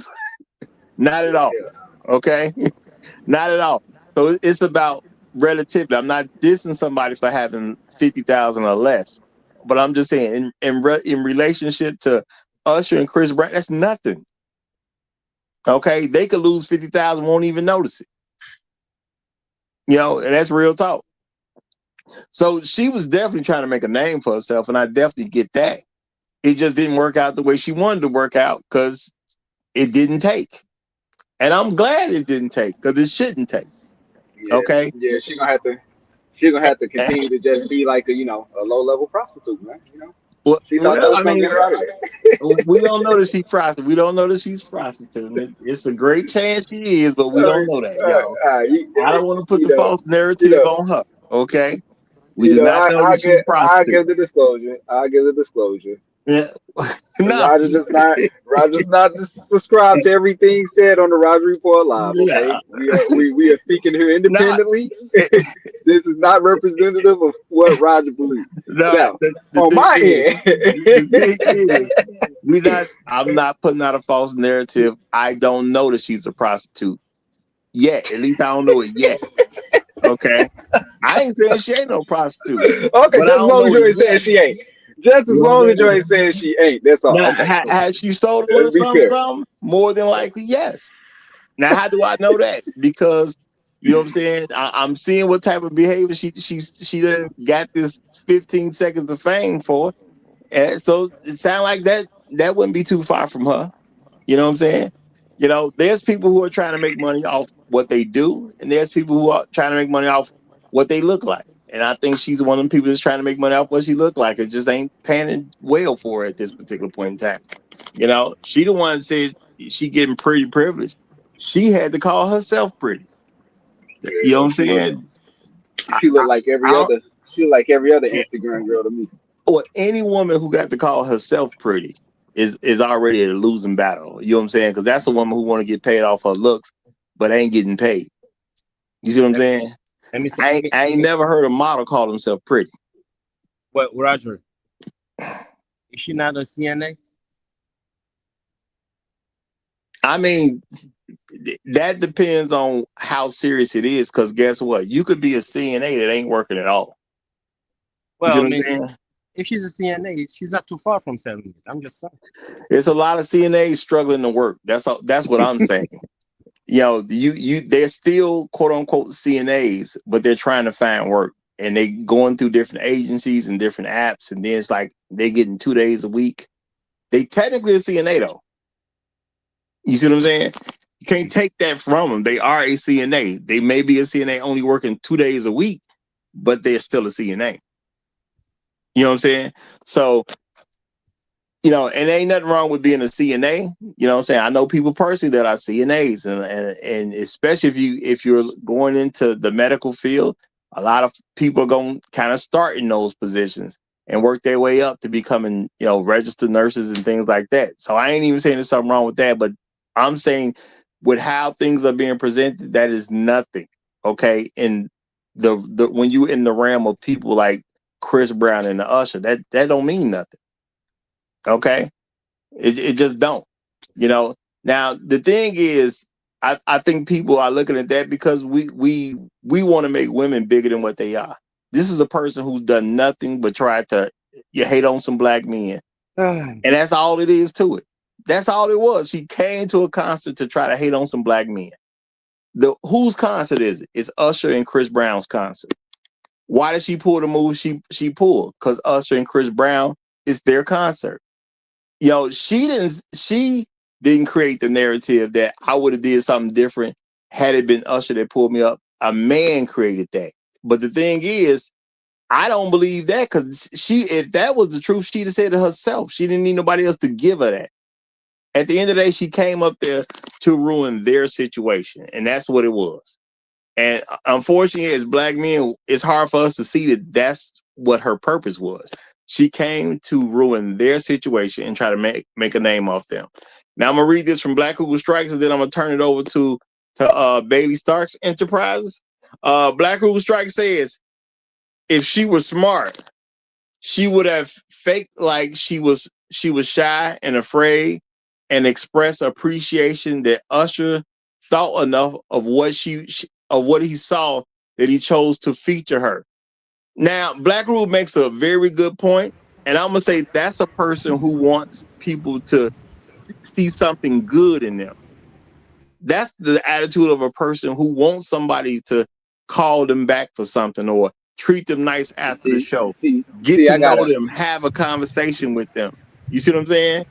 [SPEAKER 6] Not at all. Okay, not at all. So it's about relativity. I'm not dissing somebody for having 50,000 or less, but I'm just saying in relationship to Usher and Chris Brown, that's nothing. Okay, they could lose 50,000, won't even notice it. And that's real talk. So she was definitely trying to make a name for herself, and I definitely get that. It just didn't work out the way she wanted to work out because it didn't take. And I'm glad it didn't take, because it shouldn't take. Okay.
[SPEAKER 9] Yeah. She's gonna have to continue to just be like a low level prostitute, man. She thought that
[SPEAKER 6] Well,
[SPEAKER 9] was
[SPEAKER 6] I
[SPEAKER 9] gonna
[SPEAKER 6] mean,
[SPEAKER 9] get her out of there.
[SPEAKER 6] we don't know that she's prostitute. We don't know that she's prostituting. It's a great chance she is, but we don't know that, y'all. I don't want to put
[SPEAKER 9] You
[SPEAKER 6] the
[SPEAKER 9] know,
[SPEAKER 6] false
[SPEAKER 9] you
[SPEAKER 6] narrative
[SPEAKER 9] know,
[SPEAKER 6] on her. Okay. We do not know
[SPEAKER 9] I
[SPEAKER 6] that she's
[SPEAKER 9] I
[SPEAKER 6] prostitute.
[SPEAKER 9] give the disclosure. I give the disclosure.
[SPEAKER 6] Yeah. No.
[SPEAKER 9] Roger does not subscribe to everything said on the Roger Report Live. Okay,
[SPEAKER 6] Yeah.
[SPEAKER 9] we are speaking here
[SPEAKER 6] No.
[SPEAKER 9] independently. This is not representative of what Roger believes.
[SPEAKER 6] No.
[SPEAKER 9] Now,
[SPEAKER 6] The
[SPEAKER 9] on
[SPEAKER 6] thing
[SPEAKER 9] my
[SPEAKER 6] is, the thing is,
[SPEAKER 9] end,
[SPEAKER 6] I'm not putting out a false narrative. I don't know that she's a prostitute yet. At least I don't know it yet. Okay. I ain't saying she ain't no prostitute,
[SPEAKER 9] okay,
[SPEAKER 6] but I
[SPEAKER 9] just as
[SPEAKER 6] don't
[SPEAKER 9] long as
[SPEAKER 6] know
[SPEAKER 9] you
[SPEAKER 6] it
[SPEAKER 9] ain't saying
[SPEAKER 6] yet.
[SPEAKER 9] she ain't. Just as
[SPEAKER 6] You know what
[SPEAKER 9] long
[SPEAKER 6] I'm
[SPEAKER 9] as you
[SPEAKER 6] saying?
[SPEAKER 9] ain't saying she ain't. That's all.
[SPEAKER 6] Now,
[SPEAKER 9] Okay, cool.
[SPEAKER 6] has she sold a
[SPEAKER 9] Let's
[SPEAKER 6] little
[SPEAKER 9] be
[SPEAKER 6] something,
[SPEAKER 9] fair.
[SPEAKER 6] something? More than likely, yes. Now, how do I know that? Because you know what I'm saying. I'm seeing what type of behavior she done got this 15 seconds of fame for, and so it sounds like that wouldn't be too far from her. You know what I'm saying? There's people who are trying to make money off what they do, and there's people who are trying to make money off what they look like. And I think she's one of them people that's trying to make money off what she look like. It just ain't panning well for her at this particular point in time. She the one that said she getting pretty privileged. She had to call herself pretty.
[SPEAKER 9] Yeah,
[SPEAKER 6] You know what I'm
[SPEAKER 9] she look
[SPEAKER 6] saying? I,
[SPEAKER 9] she look
[SPEAKER 6] I,
[SPEAKER 9] like
[SPEAKER 6] I
[SPEAKER 9] every
[SPEAKER 6] don't,
[SPEAKER 9] other she look like every other Instagram girl to me.
[SPEAKER 6] or any woman who got to call herself pretty is already a losing battle. You know what I'm saying? Because that's a woman who want to get paid off her looks, but ain't getting paid. You see what I'm
[SPEAKER 7] Let,
[SPEAKER 6] saying?
[SPEAKER 7] let me say,
[SPEAKER 6] I ain't never heard a model call himself pretty.
[SPEAKER 7] what, Roger, is she not a CNA?
[SPEAKER 6] I mean, that depends on how serious it is. Because guess what? You could be a CNA that ain't working at all. You see
[SPEAKER 7] Well, I
[SPEAKER 6] what I'm
[SPEAKER 7] mean,
[SPEAKER 6] saying?
[SPEAKER 7] if she's a CNA, she's not too far from selling it. I'm just saying.
[SPEAKER 6] There's a lot of CNAs struggling to work. That's all, that's what I'm saying. They're still quote unquote CNAs, but they're trying to find work, and they going through different agencies and different apps, and then it's like they getting 2 days a week. They technically a CNA though. You see what I'm saying? You can't take that from them. They are a CNA. They may be a CNA only working 2 days a week, but they're still a CNA. You know what I'm saying? So and ain't nothing wrong with being a CNA. You know what I'm saying? I know people personally that are CNAs, and especially if you're going into the medical field, a lot of people are going to kind of start in those positions and work their way up to becoming, registered nurses and things like that. So I ain't even saying there's something wrong with that, but I'm saying with how things are being presented, that is nothing. Okay. And the when you in the realm of people like Chris Brown and the Usher, that don't mean nothing. Okay. It just don't. You know. Now the thing is, I think people are looking at that because we want to make women bigger than what they are. This is a person who's done nothing but try to hate on some black men, and that's all it is to it. That's all it was. She came to a concert to try to hate on some black men. Whose concert is it? It's Usher and Chris Brown's concert. Why did she pull the move she pulled? Because Usher and Chris Brown, it's their concert. You know, she didn't create the narrative that I would have did something different had it been Usher that pulled me up. A man created that. But the thing is, I don't believe that, because if that was the truth, she'd have said it herself. She didn't need nobody else to give her that. At the end of the day, she came up there to ruin their situation, and that's what it was. And unfortunately, as black men, it's hard for us to see that that's what her purpose was. She came to ruin their situation and try to make a name off them. Now I'm gonna read this from Black Google Strikes, and then I'm gonna turn it over to Bailey Starks Enterprises. Black Google Strike says, if she was smart, she would have faked like she was shy and afraid, and express appreciation that Usher thought enough of what he saw that he chose to feature her. Now, Black Rule makes a very good point, and I'm gonna say that's a person who wants people to see something good in them. That's the attitude of a person who wants somebody to call them back for something or treat them nice after the show. Get to know them, have a conversation with them. You see what I'm saying?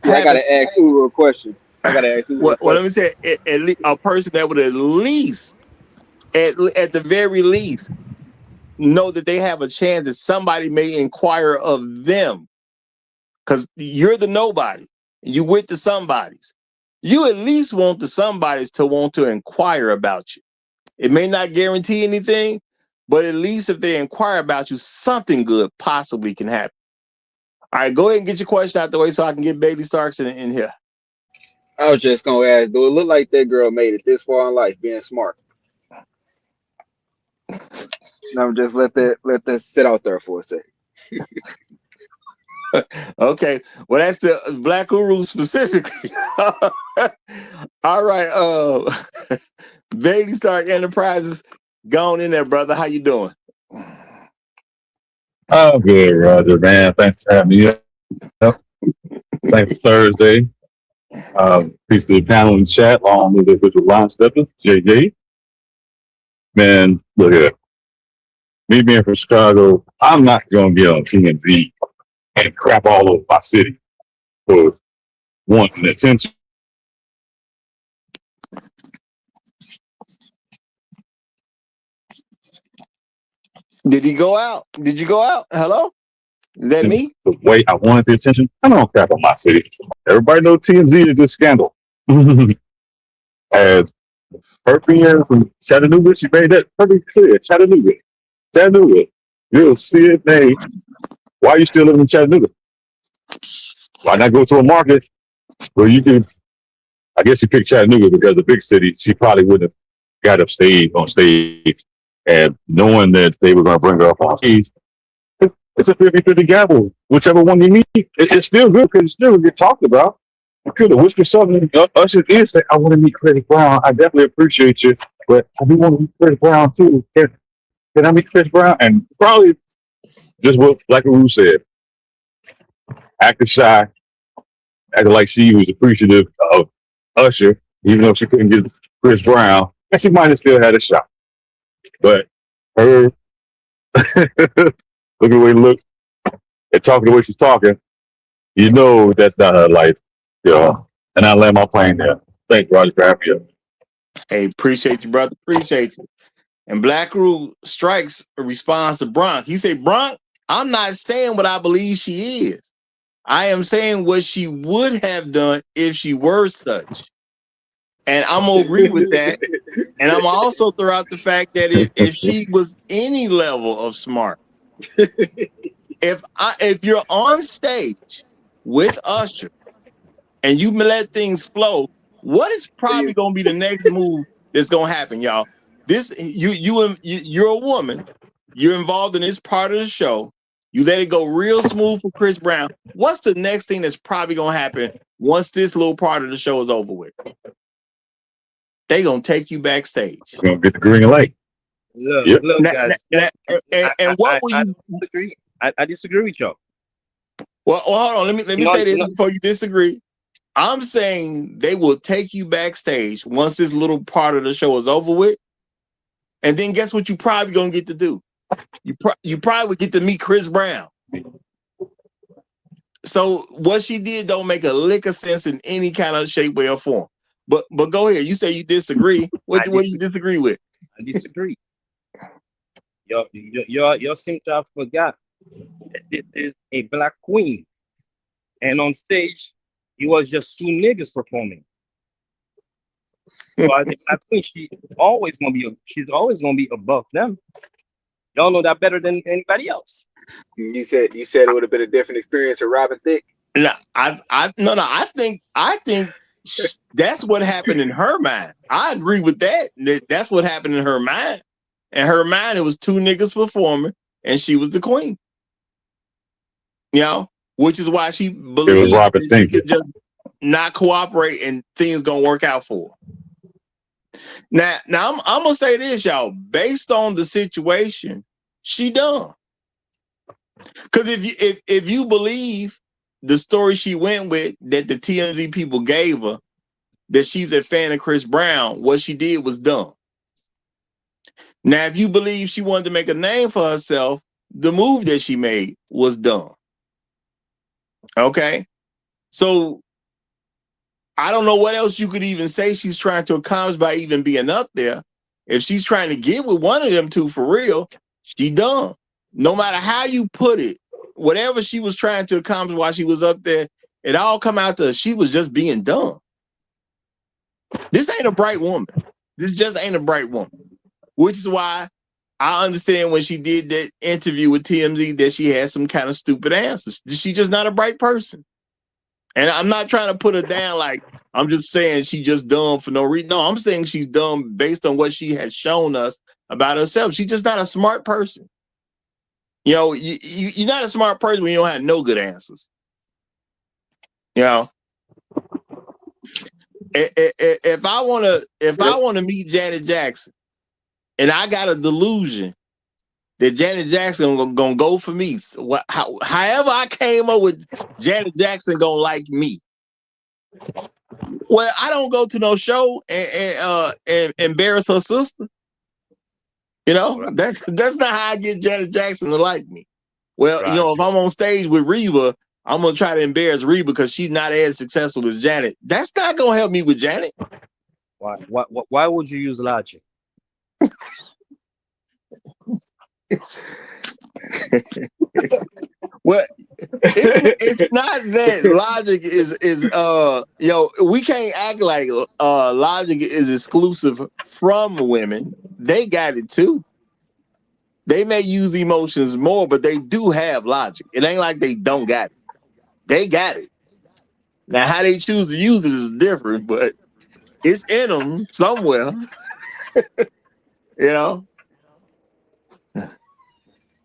[SPEAKER 9] I gotta ask Uru a question. Let
[SPEAKER 6] me say, at least a person that would at least, at the very least, know that they have a chance that somebody may inquire of them, because you're the nobody. You with the somebodies. You at least want the somebodies to want to inquire about you. It may not guarantee anything, but at least if they inquire about you, something good possibly can happen. All right, go ahead and get your question out the way so I can get Bailey Starks in here.
[SPEAKER 9] I was just gonna ask, do it look like that girl made it this far in life being smart? No, just let that sit out there for a second.
[SPEAKER 6] Okay, well, that's the Black Guru specifically. All right, Bailey Stark Enterprises, go on in there, brother. How you doing?
[SPEAKER 10] Oh, good, Roger, man. Thanks for having me. Thanks for Thursday. Peace to the panel and chat, along with the Ron Steppers, JJ. Man, look at it. Me being from Chicago, I'm not going to get on TMZ and crap all over my city for wanting attention.
[SPEAKER 6] Did he go out? Did you go out? Hello? Is that me?
[SPEAKER 10] The way I wanted the attention, I don't crap on my city. Everybody knows TMZ is just scandal. And her being from Chattanooga, she made that pretty clear. Chattanooga. You'll see it, name. Why are you still living in Chattanooga? Why not go to a market where you can? I guess she picked Chattanooga because the big city, she probably wouldn't have got on stage, and knowing that they were going to bring her up on stage. It's a 50-50 gamble. Whichever one you need, it's still good because it's still get talked about. You could have whispered something. Usher did say, I want to meet Chris Brown. I definitely appreciate you, but I do want to meet Chris Brown too. Can I meet Chris Brown? And probably just what like Wu said, acting shy, acting like she was appreciative of Usher, even though she couldn't get Chris Brown, and she might have still had a shot. But her look at the way she looks and talking the way she's talking, you know that's not her life. And I land my plane there. Thanks, Roger, for having me.
[SPEAKER 6] Hey, appreciate you, brother. Appreciate you. And Black Rule Strikes a response to Bronx. He said, Bronx, I'm not saying what I believe she is. I am saying what she would have done if she were such. And I'm going to agree with that. And I'm also throw out the fact that if she was any level of smart, if you're on stage with Usher and you let things flow, what is probably going to be the next move that's going to happen, y'all? You're a woman. You're involved in this part of the show. You let it go real smooth for Chris Brown. What's the next thing that's probably going to happen once this little part of the show is over with. They gonna take you backstage.
[SPEAKER 10] We're gonna get the green light.
[SPEAKER 7] Look, guys.
[SPEAKER 6] And what will you
[SPEAKER 7] disagree? I disagree with y'all.
[SPEAKER 6] Well, hold on. Let me say this before you disagree. I'm saying they will take you backstage once this little part of the show is over with, and then guess what? You probably gonna get to do. You probably would get to meet Chris Brown. So what she did don't make a lick of sense in any kind of shape, way, or form. But go ahead. You say you disagree. What do you disagree with?
[SPEAKER 7] I disagree. Y'all seem to have forgot that this is a black queen, and on stage, it was just two niggas performing. So as a black queen, she's always gonna be above them. Y'all know that better than anybody else.
[SPEAKER 9] You said it would have been a different experience with Robin Thicke.
[SPEAKER 6] No, I think that's what happened in her mind. I agree with that. That's what happened in her mind. In her mind, it was two niggas performing, and she was the queen. You know, which is why she believed that she could just not cooperate and things gonna work out for her. Now I'm gonna say this, y'all. Based on the situation, she done. Because if you believe the story she went with that the TMZ people gave her, that she's a fan of Chris Brown, what she did was dumb. Now, if you believe she wanted to make a name for herself, the move that she made was dumb. Okay? So I don't know what else you could even say she's trying to accomplish by even being up there. If she's trying to get with one of them two for real, she dumb. No matter how you put it, whatever she was trying to accomplish while she was up there, it all come out to she was just being dumb. This ain't a bright woman. This just ain't a bright woman. Which is why I understand when she did that interview with TMZ that she had some kind of stupid answers. She's just not a bright person. And I'm not trying to put her down like I'm just saying she's just dumb for no reason. No, I'm saying she's dumb based on what she has shown us about herself. She's just not a smart person. You know, you're not a smart person when you don't have no good answers. You know, if I want to meet Janet Jackson, and I got a delusion that Janet Jackson gonna go for me, however I came up with Janet Jackson gonna like me. Well, I don't go to no show and embarrass her sister. You know, that's not how I get Janet Jackson to like me. Well, you know, if I'm on stage with Reba, I'm gonna try to embarrass Reba because she's not as successful as Janet. That's not gonna help me with Janet.
[SPEAKER 7] Why would you use logic?
[SPEAKER 6] Well, it's not that logic is we can't act like logic is exclusive from women. They got it too. They may use emotions more, but they do have logic. It ain't like they don't got it. They got it. Now, how they choose to use it is different, but it's in them somewhere. You know.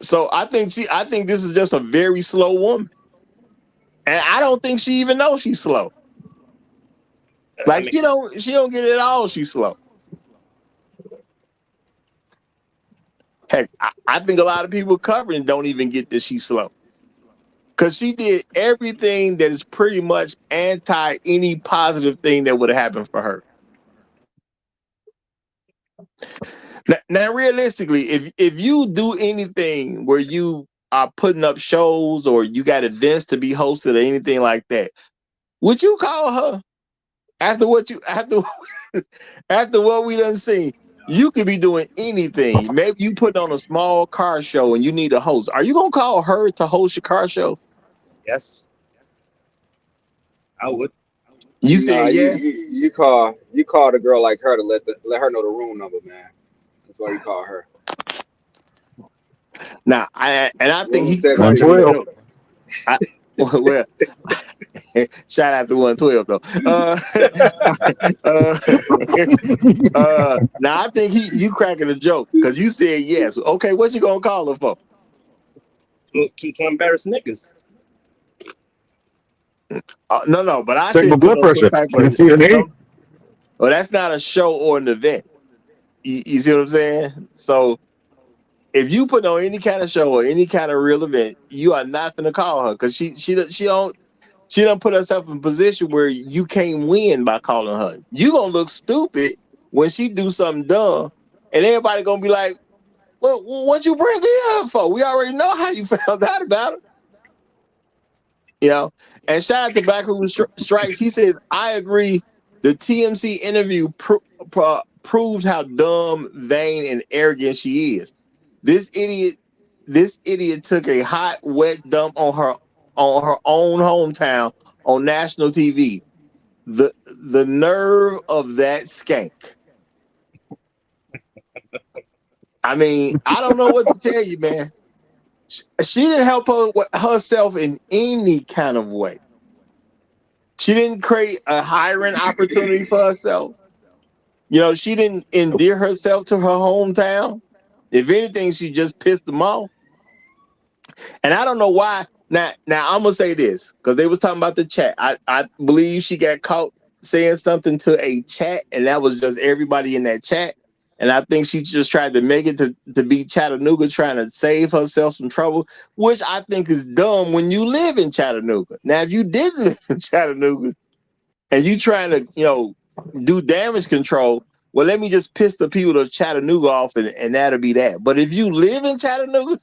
[SPEAKER 6] So I think this is just a very slow woman, and I don't think she even knows she's slow. Like she don't get it at all. She's slow. Heck, I think a lot of people covering don't even get that she's slow, because she did everything that is pretty much anti any positive thing that would have happened for her. Now, realistically, if you do anything where you are putting up shows or you got events to be hosted or anything like that, would you call her after what we done seen? You could be doing anything. Maybe you put on a small car show and you need a host. Are you gonna call her to host your car show?
[SPEAKER 7] Yes, I would.
[SPEAKER 6] You said yeah.
[SPEAKER 9] You call the girl like her to let her know the room number, man. That's why you call her.
[SPEAKER 6] Now, I think he
[SPEAKER 10] 112.
[SPEAKER 6] Well, shout out to 112 though. Now I think you cracking a joke because you said yes. Okay, what you gonna call her for?
[SPEAKER 7] To embarrass niggas.
[SPEAKER 6] No, but I
[SPEAKER 10] Check my
[SPEAKER 6] said put
[SPEAKER 10] blood
[SPEAKER 6] on some
[SPEAKER 10] pressure.
[SPEAKER 6] type
[SPEAKER 10] And
[SPEAKER 6] of
[SPEAKER 10] CNA.
[SPEAKER 6] some. Well, that's not a show or an event. You see what I'm saying? So if you put on any kind of show or any kind of real event, you are not gonna call her because she don't put herself in a position where you can't win by calling her. You gonna look stupid when she do something dumb, and everybody gonna be like, "Well, what you bring her here for? We already know how you found out about her." You know, and shout out to Black Who Strikes. He says, I agree. The TMC interview proved how dumb, vain, and arrogant she is. This idiot took a hot, wet dump on her own hometown on national TV. The nerve of that skank. I mean, I don't know what to tell you, man. She didn't help herself in any kind of way. She didn't create a hiring opportunity for herself. You know, she didn't endear herself to her hometown. If anything, she just pissed them off. And I don't know why. Now I'm gonna say this because they was talking about the chat. I believe she got caught saying something to a chat, and that was just everybody in that chat. And I think she just tried to make it to be Chattanooga, trying to save herself some trouble, which I think is dumb when you live in Chattanooga. Now, if you didn't live in Chattanooga, and you trying to, do damage control, well, let me just piss the people of Chattanooga off and that'll be that. But if you live in Chattanooga,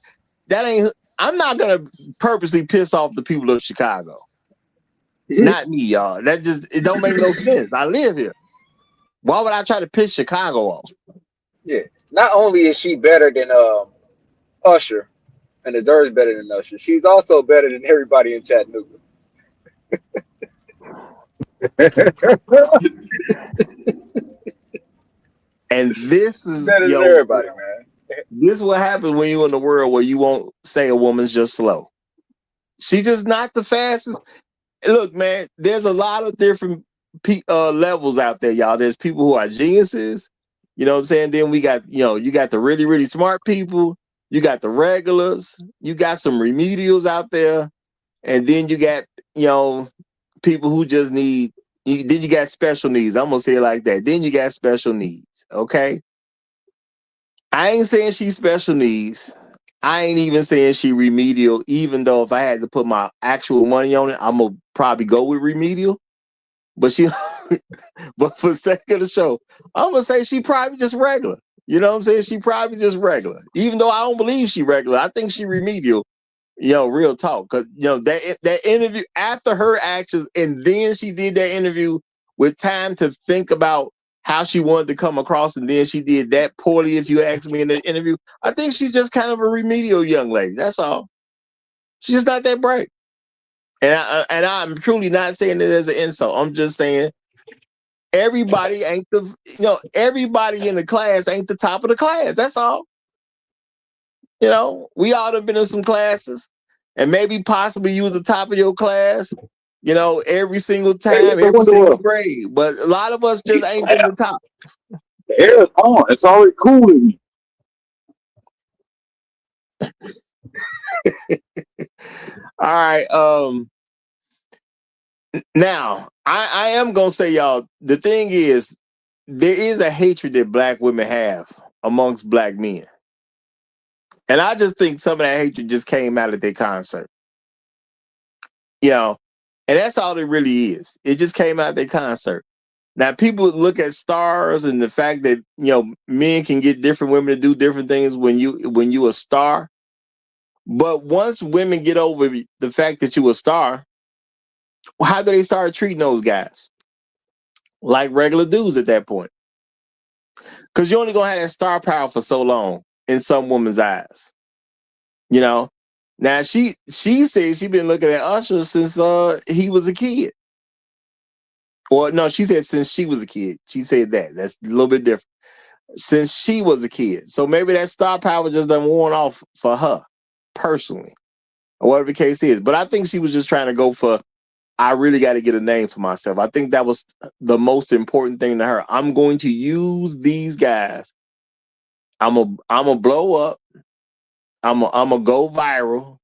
[SPEAKER 6] I'm not going to purposely piss off the people of Chicago. Not me, y'all. It don't make no sense. I live here. Why would I try to piss Chicago off?
[SPEAKER 9] Yeah. Not only is she better than Usher and deserves better than Usher, she's also better than everybody in Chattanooga.
[SPEAKER 6] And this is,
[SPEAKER 9] Better than everybody, man.
[SPEAKER 6] This is what happens when you're in the world where you won't say a woman's just slow. She just not the fastest. Look, man, there's a lot of different levels out there, y'all. There's people who are geniuses. You know what I'm saying? Then we got, you got the really, really smart people. You got the regulars. You got some remedials out there. And then you got, people who just need, then you got special needs. I'm going to say it like that. Then you got special needs. Okay. I ain't saying she's special needs. I ain't even saying she remedial, even though if I had to put my actual money on it, I'm going to probably go with remedial. But but for the sake of the show, I'm going to say she probably just regular. You know what I'm saying? She probably just regular. Even though I don't believe she regular, I think she remedial. Real talk. Because, that interview after her actions, and then she did that interview with time to think about how she wanted to come across, and then she did that poorly, if you ask me, in the interview. I think she's just kind of a remedial young lady. That's all. She's just not that bright. And I'm truly not saying it as an insult. I'm just saying everybody ain't everybody in the class ain't the top of the class. That's all. We all have been in some classes, and maybe possibly you was the top of your class, every single time, every single grade. But a lot of us just ain't been the top.
[SPEAKER 10] The air is on. It's already cool in me.
[SPEAKER 6] All right. Now I am gonna say, y'all, the thing is, there is a hatred that black women have amongst black men. And I just think some of that hatred just came out at their concert. And that's all it really is. It just came out at their concert. Now, people look at stars and the fact that, men can get different women to do different things when you a star. But once women get over the fact that you a star, how do they start treating those guys? Like regular dudes at that point. Because you're only going to have that star power for so long in some woman's eyes. Now she said she been looking at Usher since he was a kid. Well, no, she said since she was a kid. She said that. That's a little bit different. Since she was a kid. So maybe that star power just done worn off for her personally, or whatever the case is. But I think she was just trying to go for, I really got to get a name for myself. I think that was the most important thing to her. I'm going to use these guys. I'm a blow up. I'm a go viral.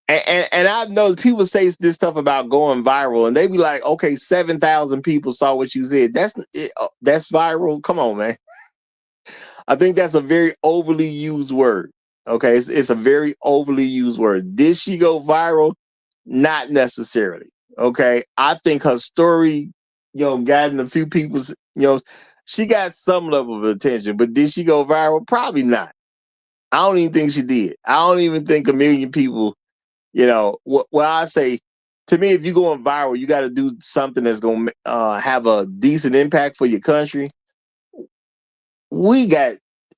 [SPEAKER 6] And I've noticed people say this stuff about going viral, and they be like, "Okay, 7,000 people saw what you said. That's viral. Come on, man." I think that's a very overly used word. Okay, it's a very overly used word. Did she go viral? Not necessarily. Okay, I think her story, gotten a few people's, she got some level of attention, but did she go viral? Probably not. I don't even think she did. I don't even think a million people, well, I say, to me, if you're going viral, you got to do something that's going to have a decent impact for your country. We got,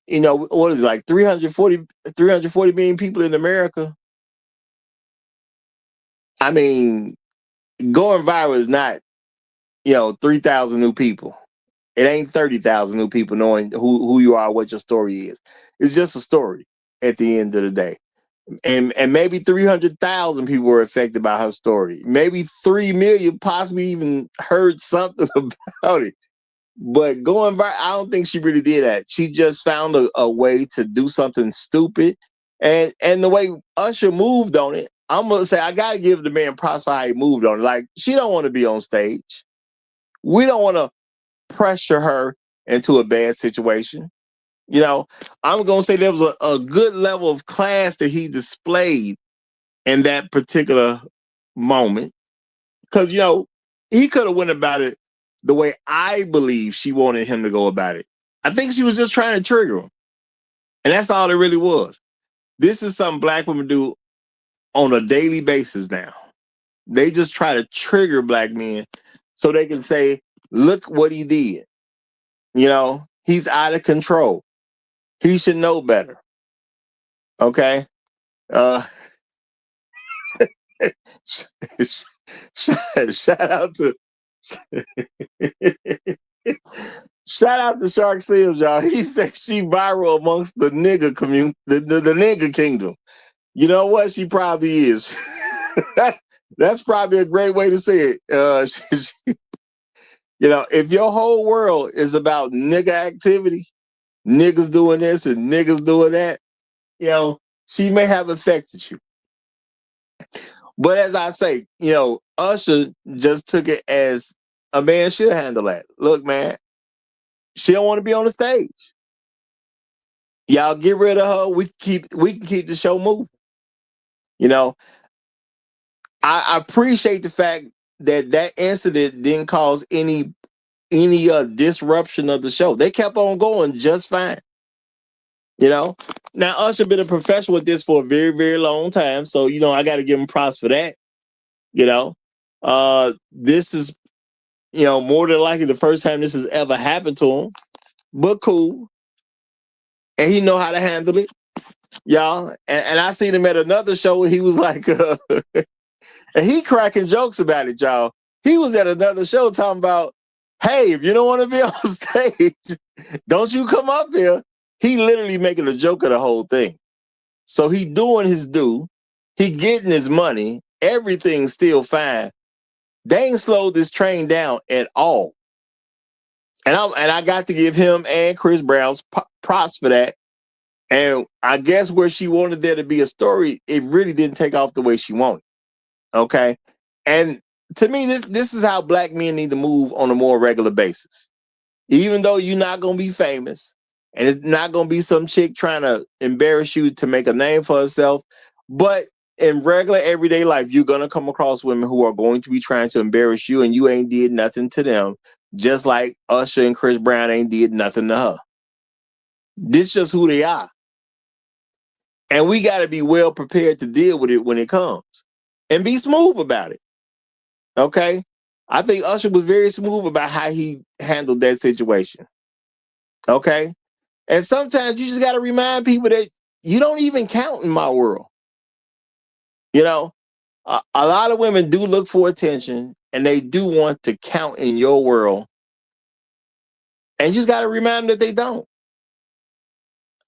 [SPEAKER 6] what is it, like 340 million people in America. I mean, going viral is not, 3,000 new people. It ain't 30,000 new people knowing who you are, what your story is. It's just a story at the end of the day. And maybe 300,000 people were affected by her story. Maybe 3 million possibly even heard something about it. But going viral, I don't think she really did that. She just found a way to do something stupid. And the way Usher moved on it, I'm gonna say I gotta give the man props for how he moved on it. Like, she don't want to be on stage. We don't want to pressure her into a bad situation. I'm gonna say there was a good level of class that he displayed in that particular moment. Because, he could have went about it the way I believe she wanted him to go about it. I think she was just trying to trigger him. And that's all it really was. This is something black women do on a daily basis now. They just try to trigger black men so they can say, look what he did. He's out of control. He should know better. Okay? Uh shout out to shout out to Shark Seals, y'all. He said she viral amongst the nigga community, the nigga kingdom. You know what? She probably is. That's probably a great way to say it. If your whole world is about nigga activity, niggas doing this and niggas doing that, she may have affected you. But as I say, Usher just took it as a man should handle that. Look, man, she don't want to be on the stage. Y'all get rid of her. We can keep the show moving. I appreciate the fact that incident didn't cause any disruption of the show. They kept on going just fine. Now Usher been a professional with this for a very, very long time. So, I got to give him props for that. This is, more than likely the first time this has ever happened to him, but cool. And he know how to handle it, y'all. And I seen him at another show where he was like, and he cracking jokes about it, y'all. He was at another show talking about, hey, if you don't want to be on stage, don't you come up here. He literally making a joke of the whole thing. So he doing his due. He getting his money. Everything's still fine. They ain't slowed this train down at all. And I got to give him and Chris Brown's props for that. And I guess where she wanted there to be a story, it really didn't take off the way she wanted. Okay. And to me, this is how black men need to move on a more regular basis. Even though you're not going to be famous and it's not going to be some chick trying to embarrass you to make a name for herself. But in regular everyday life, you're going to come across women who are going to be trying to embarrass you and you ain't did nothing to them. Just like Usher and Chris Brown ain't did nothing to her. This is just who they are. And we got to be well prepared to deal with it when it comes and be smooth about it. Okay? I think Usher was very smooth about how he handled that situation. Okay? And sometimes you just got to remind people that you don't even count in my world. A lot of women do look for attention and they do want to count in your world. And you just got to remind them that they don't.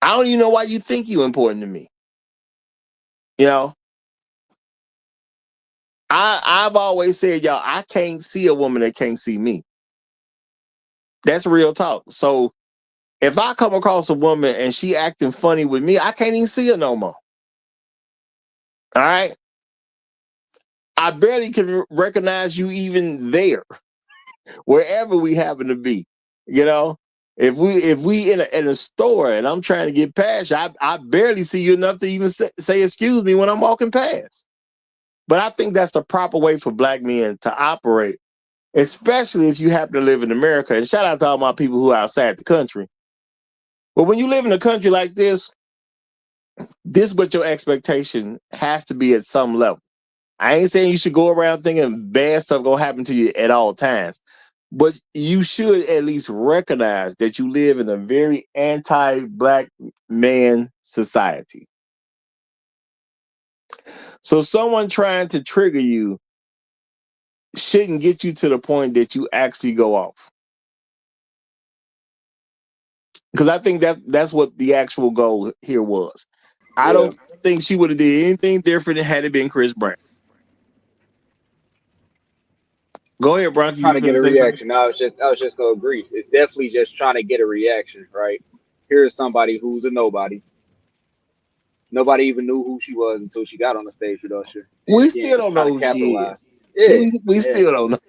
[SPEAKER 6] I don't even know why you think you're important to me. I've always said, y'all, I can't see a woman that can't see me. That's real talk. So if I come across a woman and she acting funny with me, I can't even see her no more. All right. I barely can recognize you even there, wherever we happen to be. You know, if we in a store and I'm trying to get past you, I barely see you enough to even say excuse me when I'm walking past. But I think that's the proper way for black men to operate, especially if you happen to live in America. And shout out to all my people who are outside the country. But when you live in a country like this what your expectation has to be at some level. I ain't saying you should go around thinking bad stuff gonna happen to you at all times, but you should at least recognize that you live in a very anti-black man society. So someone trying to trigger you shouldn't get you to the point that you actually go off. Because I think that's what the actual goal here was. I
[SPEAKER 9] Yeah.
[SPEAKER 6] don't think she would have did anything different had it been Chris Brown. Go ahead, Bronco.
[SPEAKER 9] Trying
[SPEAKER 6] You
[SPEAKER 9] to get
[SPEAKER 6] finna
[SPEAKER 9] a
[SPEAKER 6] say something?
[SPEAKER 9] reaction. I was just gonna agree. It's definitely just trying to get a reaction, right? Here's somebody who's a nobody. Nobody even knew who she was until she got on the stage with Usher, and
[SPEAKER 6] We
[SPEAKER 9] again,
[SPEAKER 6] still don't
[SPEAKER 9] trying
[SPEAKER 6] know
[SPEAKER 9] to
[SPEAKER 6] who she is.
[SPEAKER 9] capitalize. Yeah,
[SPEAKER 6] We
[SPEAKER 9] yeah.
[SPEAKER 6] still don't know.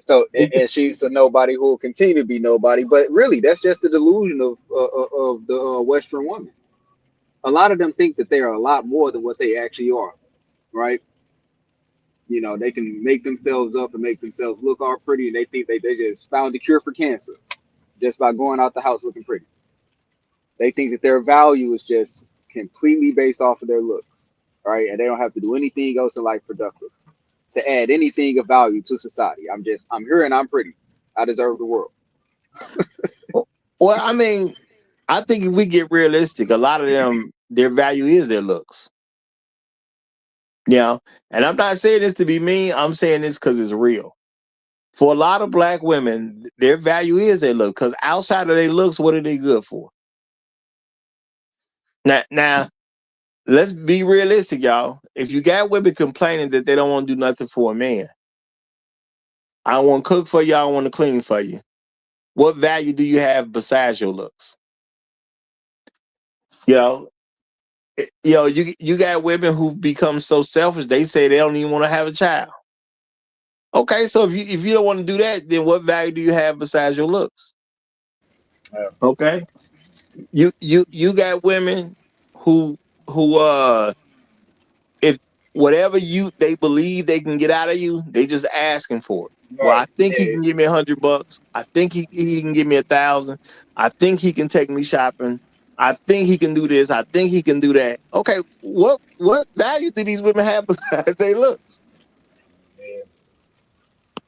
[SPEAKER 9] So, and she's a nobody who will continue to be nobody. But really, that's just the delusion of the Western woman. A lot of them think that they are a lot more than what they actually are, right? You know, they can make themselves up and make themselves look all pretty, and they think they just found the cure for cancer just by going out the house looking pretty. They think that their value is just completely based off of their look, right? And they don't have to do anything else in life productive to add anything of value to society. I'm here and I'm pretty. I deserve the world.
[SPEAKER 6] Well, I mean, I think if we get realistic, a lot of them, their value is their looks. You know, and I'm not saying this to be mean. I'm saying this because it's real. For a lot of black women, their value is their look. Because outside of their looks, what are they good for? Now, let's be realistic, y'all. If you got women complaining that they don't want to do nothing for a man, I don't want to cook for you, I don't want to clean for you. What value do you have besides your looks? You know, you got women who become so selfish. They say they don't even want to have a child. Okay, so if you don't want to do that, then what value do you have besides your looks?
[SPEAKER 9] Yeah.
[SPEAKER 6] Okay, you got women who who if whatever they believe they can get out of you, they just asking for it. Well,
[SPEAKER 9] Right.
[SPEAKER 6] I think he
[SPEAKER 9] Yeah.
[SPEAKER 6] can give me $100. I think he can give me 1,000. I think he can take me shopping. I think he can do this. I think he can do that. Okay, what value do these women have besides they looks?
[SPEAKER 9] Yeah.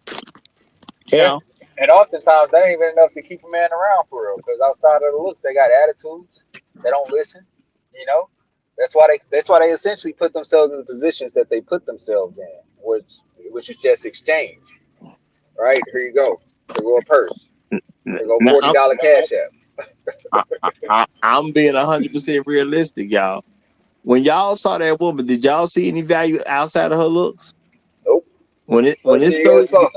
[SPEAKER 6] You
[SPEAKER 9] Yeah.
[SPEAKER 6] know,
[SPEAKER 9] And oftentimes that ain't even enough to keep a man around for real. Because outside of the look, they got attitudes. They don't listen. You know. That's why they essentially put themselves in the positions that they put themselves in, which is just exchange. Right? Here you go. Here go a purse. Here go
[SPEAKER 6] now
[SPEAKER 9] $40 cash app.
[SPEAKER 6] I'm being 100% realistic, y'all. When y'all saw that woman, did y'all see any value outside of her looks?
[SPEAKER 9] Nope.
[SPEAKER 6] When
[SPEAKER 9] First
[SPEAKER 6] it's
[SPEAKER 9] thing I
[SPEAKER 6] story,
[SPEAKER 9] saw.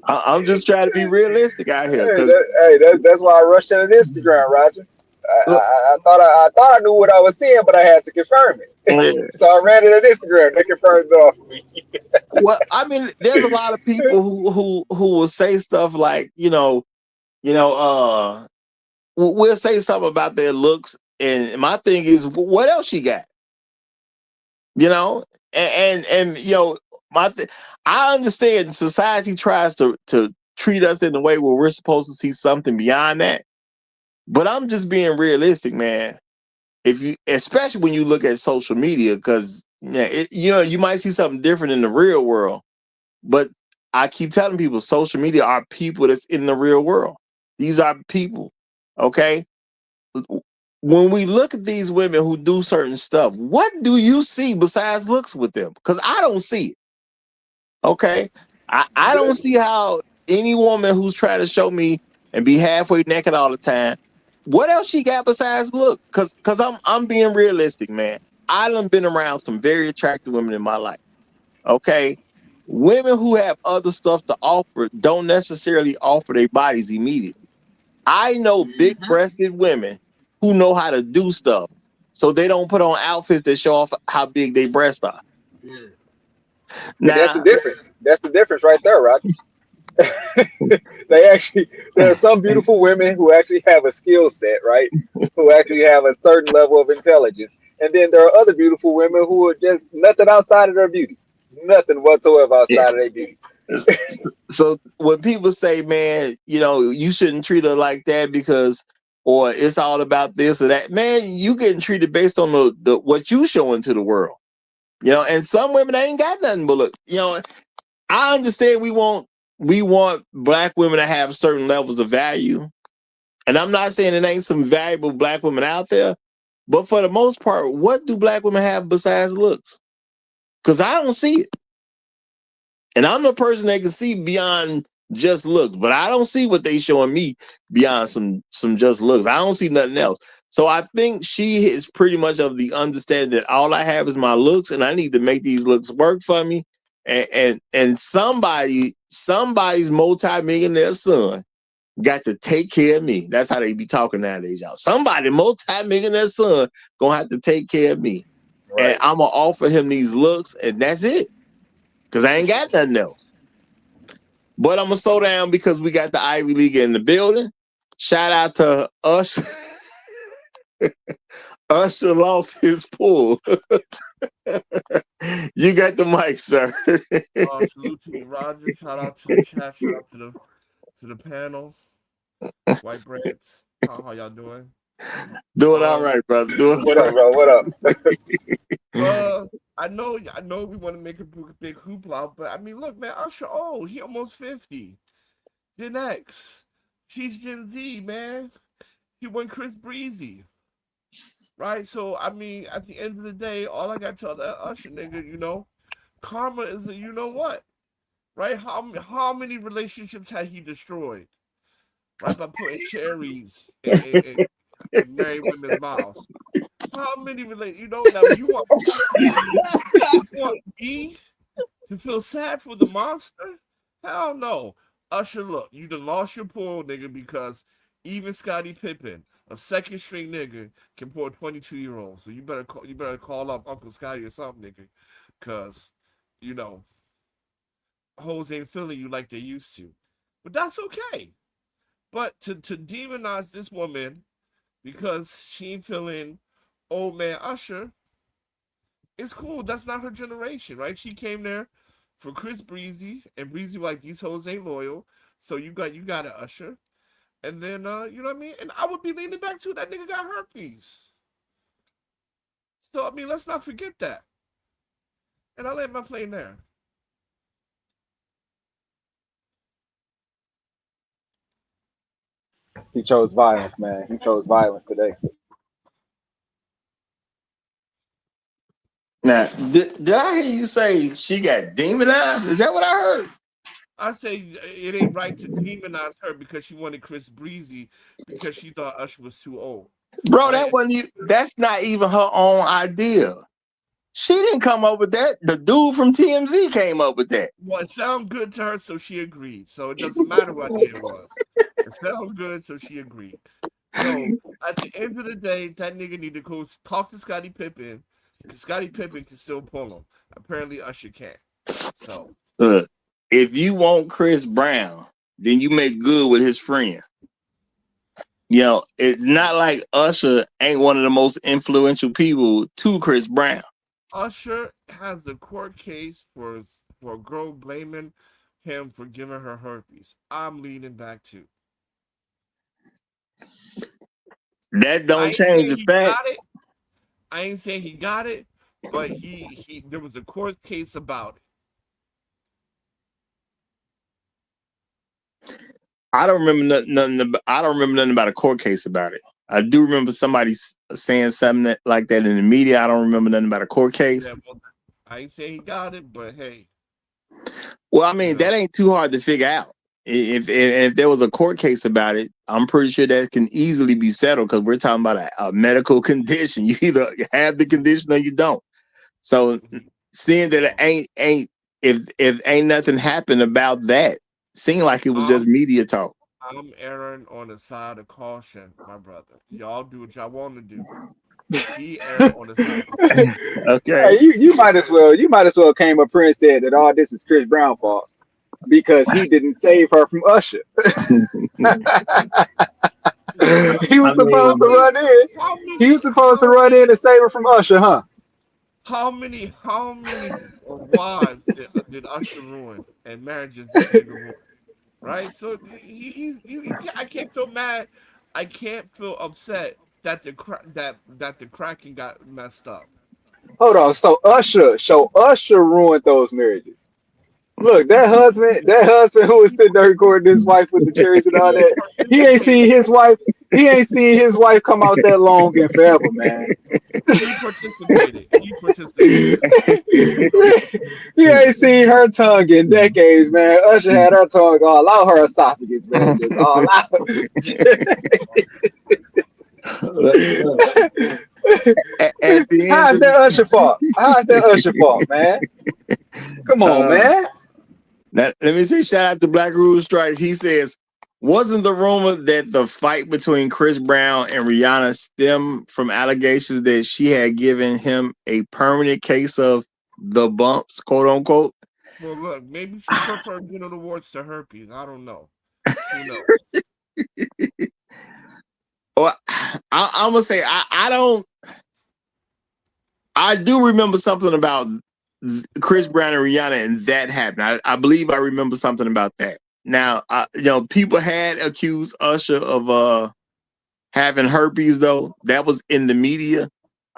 [SPEAKER 6] I'm just trying to be realistic out here,
[SPEAKER 9] Hey,
[SPEAKER 6] because
[SPEAKER 9] that's why I rushed at an Instagram, Roger. I thought I knew what I was seeing, but I had to confirm it. So I ran it on Instagram. They confirmed it off for me.
[SPEAKER 6] well, I mean, there's a lot of people who will say stuff like, we'll say something about their looks, and my thing is, what else she got? You know, and my I understand society tries to treat us in a way where we're supposed to see something beyond that, but I'm just being realistic, man. If you, especially when you look at social media, because you might see something different in the real world. But I keep telling people, social media are people that's in the real world. These are people. Okay. When we look at these women who do certain stuff, what do you see besides looks with them? Because I don't see it. Okay. I don't see how any woman who's trying to show me and be halfway naked all the time, what else she got besides look? Because I'm being realistic, man. I done been around some very attractive women in my life. Okay. Women who have other stuff to offer don't necessarily offer their bodies immediately. I know big breasted women who know how to do stuff. so they don't put on outfits that show off how big their breasts are.
[SPEAKER 9] Mm. But that's the
[SPEAKER 6] Now,
[SPEAKER 9] difference. That's the difference right there, Roger. There are some beautiful women who actually have a skill set, right? Who actually have a certain level of intelligence. And then there are other beautiful women who are just nothing outside of their beauty. Nothing whatsoever
[SPEAKER 6] yeah.
[SPEAKER 9] outside of their beauty.
[SPEAKER 6] So when people say, man, you shouldn't treat her like that because, or it's all about this or that, man, you getting treated based on the what you showing to the world. And some women ain't got nothing but look. I understand we want black women to have certain levels of value. And I'm not saying it ain't some valuable black women out there, but for the most part, what do black women have besides looks? Because I don't see it. And I'm the person that can see beyond just looks, but I don't see what they showing me beyond some just looks. I don't see nothing else. So I think she is pretty much of the understanding that all I have is my looks, and I need to make these looks work for me. And somebody's multi-millionaire son got to take care of me. That's how they be talking nowadays, y'all. Somebody multi-millionaire son gonna have to take care of me.
[SPEAKER 9] Right.
[SPEAKER 6] And I'm gonna offer him these looks, and that's it. Because I ain't got nothing else. But I'm gonna slow down because we got the Ivy League in the building. Shout out to Usher. Usher lost his pool. You got the mic, sir.
[SPEAKER 11] Salute to you, Roger. Shout out to the chat. Shout out to the panel. White breads. How y'all doing?
[SPEAKER 6] Doing all right, brother. Doing
[SPEAKER 9] What up, bro? What up?
[SPEAKER 11] I know we want to make a big hoopla, but I mean, look, man, Usher old. He almost 50. Gen X. She's Gen Z, man. He went Chris Breezy. Right? So, I mean, at the end of the day, all I got to tell that Usher nigga, karma is a you-know-what. Right? How many relationships had he destroyed? Right? By putting cherries in married women's mouths. How many now you want me to feel sad for the monster? Hell no. Usher, look, you done lost your pull, nigga, because even Scottie Pippen, a second string nigga, can pull a 22-year-old. So you better call up Uncle Scotty or something, nigga. Cause, hoes ain't feeling you like they used to. But that's okay. But to demonize this woman because she ain't feeling old man Usher, it's cool. That's not her generation, right? She came there for Chris Breezy, and Breezy like, these hoes ain't loyal. So you got an Usher. And then you know what I mean? And I would be leaning back to that nigga got herpes. So I mean, let's not forget that. And I land my plane there.
[SPEAKER 9] He chose violence, man. He chose violence today.
[SPEAKER 6] Now, did I hear you say she got demonized? Is that what I heard?
[SPEAKER 11] I say it ain't right to demonize her because she wanted Chris Breezy because she thought Usher was too old.
[SPEAKER 6] Bro,
[SPEAKER 11] Right?
[SPEAKER 6] that wasn't you. That's not even her own idea. She didn't come up with that. The dude from TMZ came up with that.
[SPEAKER 11] Well, it sounded good to her, so she agreed. So it doesn't matter what idea it was. It sounds good, so she agreed. So at the end of the day, that nigga need to go talk to Scottie Pippen because Scottie Pippen can still pull him. Apparently, Usher can't. So
[SPEAKER 6] if you want Chris Brown, then you make good with his friend. It's not like Usher ain't one of the most influential people to Chris Brown.
[SPEAKER 11] Usher has a court case for a girl blaming him for giving her herpes. I'm leaning back too.
[SPEAKER 6] That don't change the fact.
[SPEAKER 11] I ain't saying he got it, but he there was a court case about it.
[SPEAKER 6] I don't remember nothing. I don't remember nothing about a court case about it. I do remember somebody saying something like that in the media. I don't remember nothing about a court case.
[SPEAKER 11] Yeah, well, I ain't saying he got it, but hey.
[SPEAKER 6] Well, I mean, that ain't too hard to figure out. If there was a court case about it, I'm pretty sure that can easily be settled because we're talking about a medical condition. You either have the condition or you don't. So seeing that it ain't if ain't nothing happened about that, seemed like it was just media talk.
[SPEAKER 11] I'm erring on the side of caution, my brother. Y'all do what y'all want to do. He erred on the side of caution.
[SPEAKER 6] Okay.
[SPEAKER 9] Hey, you might as well came up here and said that all this is Chris Brown fault because he didn't save her from Usher. He
[SPEAKER 6] I
[SPEAKER 9] was
[SPEAKER 11] How
[SPEAKER 9] supposed to
[SPEAKER 6] mean,
[SPEAKER 11] many?
[SPEAKER 9] run in.
[SPEAKER 11] How
[SPEAKER 9] He was
[SPEAKER 11] many?
[SPEAKER 9] supposed to run in and save her from Usher, huh?
[SPEAKER 11] How many wives did Usher ruin and marriages this nigga ruin? Right? So I can't feel mad. I can't feel upset that the cracking got messed up.
[SPEAKER 9] Hold on. So Usher ruined those marriages. Look, that husband who was sitting there recording his wife with the cherries and all
[SPEAKER 11] He
[SPEAKER 9] that, he ain't seen
[SPEAKER 11] participated.
[SPEAKER 9] his wife. He ain't seen his wife come out that long and forever, man.
[SPEAKER 11] He participated. He participated.
[SPEAKER 9] He ain't seen her tongue in decades, man. Usher had her tongue all out her esophagus, man, just all out.
[SPEAKER 6] at the end
[SPEAKER 9] How's
[SPEAKER 6] of
[SPEAKER 9] that Usher fault? How's that Usher fault, man? Come on,
[SPEAKER 6] uh,
[SPEAKER 9] man.
[SPEAKER 6] let me say shout out to Black Rule Strikes. He says, wasn't the rumor that the fight between Chris Brown and Rihanna stemmed from allegations that she had given him a permanent case of the bumps, quote unquote?
[SPEAKER 11] Well, look, maybe she preferred genital warts to herpes. I don't know. Who knows?
[SPEAKER 6] Well, I'm gonna say I do remember something about Chris Brown and Rihanna, and that happened. I believe I remember something about that. Now, people had accused Usher of having herpes, though. That was in the media.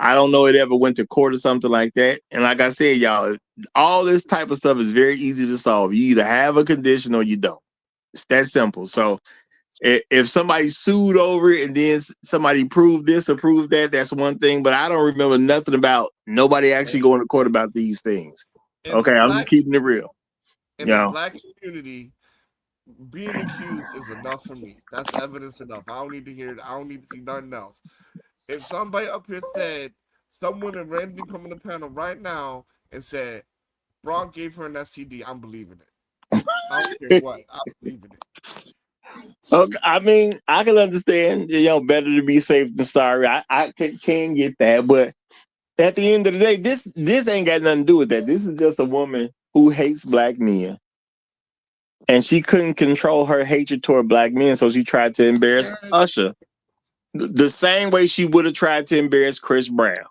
[SPEAKER 6] I don't know it ever went to court or something like that. And like I said, y'all, all this type of stuff is very easy to solve. You either have a condition or you don't. It's that simple. So if somebody sued over it and then somebody proved this or proved that, that's one thing. But I don't remember nothing about nobody actually going to court about these things.
[SPEAKER 11] In the
[SPEAKER 6] Okay, I'm just
[SPEAKER 11] black
[SPEAKER 6] keeping it real.
[SPEAKER 11] in
[SPEAKER 6] You
[SPEAKER 11] the
[SPEAKER 6] know,
[SPEAKER 11] black community, being accused is enough for me. That's evidence enough. I don't need to hear it. I don't need to see nothing else. If somebody up here said someone in randomly come on the panel right now and said Braun gave her an STD, I'm believing it. I don't care what. I'm believing it.
[SPEAKER 6] okay, I mean, I can understand. Better to be safe than sorry. I can get that, but at the end of the day, this ain't got nothing to do with that. This is just a woman who hates black men, and she couldn't control her hatred toward black men, so she tried to embarrass Usher the same way she would have tried to embarrass Chris Brown.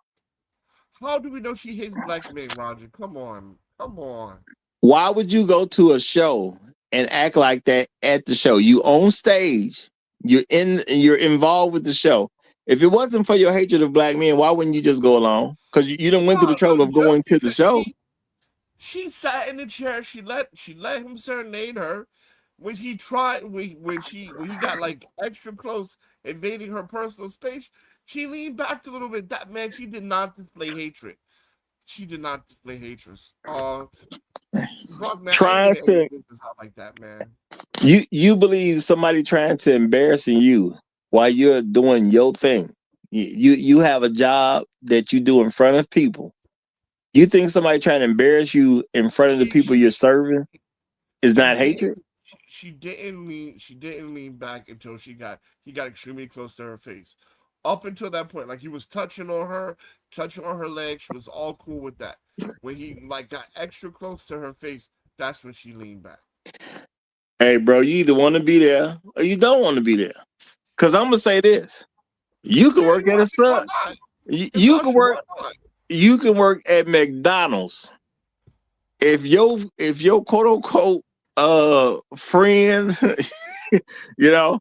[SPEAKER 11] How do we know she hates black men, Roger? Come on. Come on.
[SPEAKER 6] Why would you go to a show and act like that at the show? You on stage, you're involved with the show. If it wasn't for your hatred of black men, why wouldn't you just go along? Because you didn't went to the
[SPEAKER 11] No,
[SPEAKER 6] trouble of
[SPEAKER 11] just
[SPEAKER 6] going to the
[SPEAKER 11] because
[SPEAKER 6] show.
[SPEAKER 11] she sat in the chair, she let him serenade her. When he tried when he got like extra close, invading her personal space, she leaned back a little bit. That man, she did not display hatred. She did not display hatred. Brock, man, I ain't
[SPEAKER 6] Trying
[SPEAKER 11] gonna end
[SPEAKER 6] to
[SPEAKER 11] the business out like that, man.
[SPEAKER 6] you believe somebody trying to embarrassing you while you're doing your thing. You have a job that you do in front of people. You think somebody trying to embarrass you in front of the
[SPEAKER 11] She
[SPEAKER 6] people
[SPEAKER 11] she
[SPEAKER 6] you're serving is
[SPEAKER 11] she
[SPEAKER 6] not hatred?
[SPEAKER 11] didn't she didn't lean back until he got extremely close to her face. Up until that point, like he was touching on her leg, she was all cool with that. When he like got extra close to her face, that's when she leaned back.
[SPEAKER 6] Hey, bro, you either want to be there or you don't want to be there. Because I'm gonna say this: you can
[SPEAKER 11] Yeah,
[SPEAKER 6] work
[SPEAKER 11] you're
[SPEAKER 6] at a
[SPEAKER 11] right. Why
[SPEAKER 6] sub.
[SPEAKER 11] not?
[SPEAKER 6] You,
[SPEAKER 11] It's
[SPEAKER 6] you can
[SPEAKER 11] Usher.
[SPEAKER 6] work.
[SPEAKER 11] Why not?
[SPEAKER 6] You can work at McDonald's if your quote unquote friend, you know,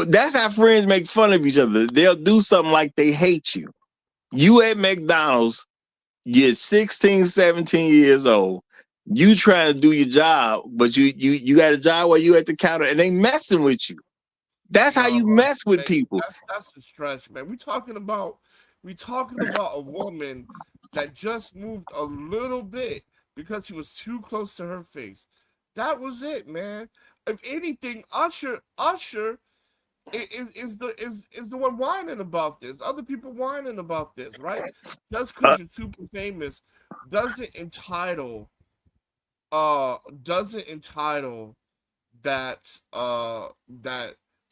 [SPEAKER 6] that's how friends make fun of each other. They'll do something like they hate you. You at McDonald's, you're 16, 17 years old. You trying to do your job, but you got a job where you at the counter and they messing with you. That's how
[SPEAKER 11] No,
[SPEAKER 6] you mess with
[SPEAKER 11] man,
[SPEAKER 6] people.
[SPEAKER 11] that's the stretch, man. We talking about a woman that just moved a little bit because he was too close to her face. That was it, man. If anything, Usher is the one whining about this. Other people whining about this, right? Just
[SPEAKER 6] Uh,
[SPEAKER 11] because you're super famous doesn't entitle doesn't entitle that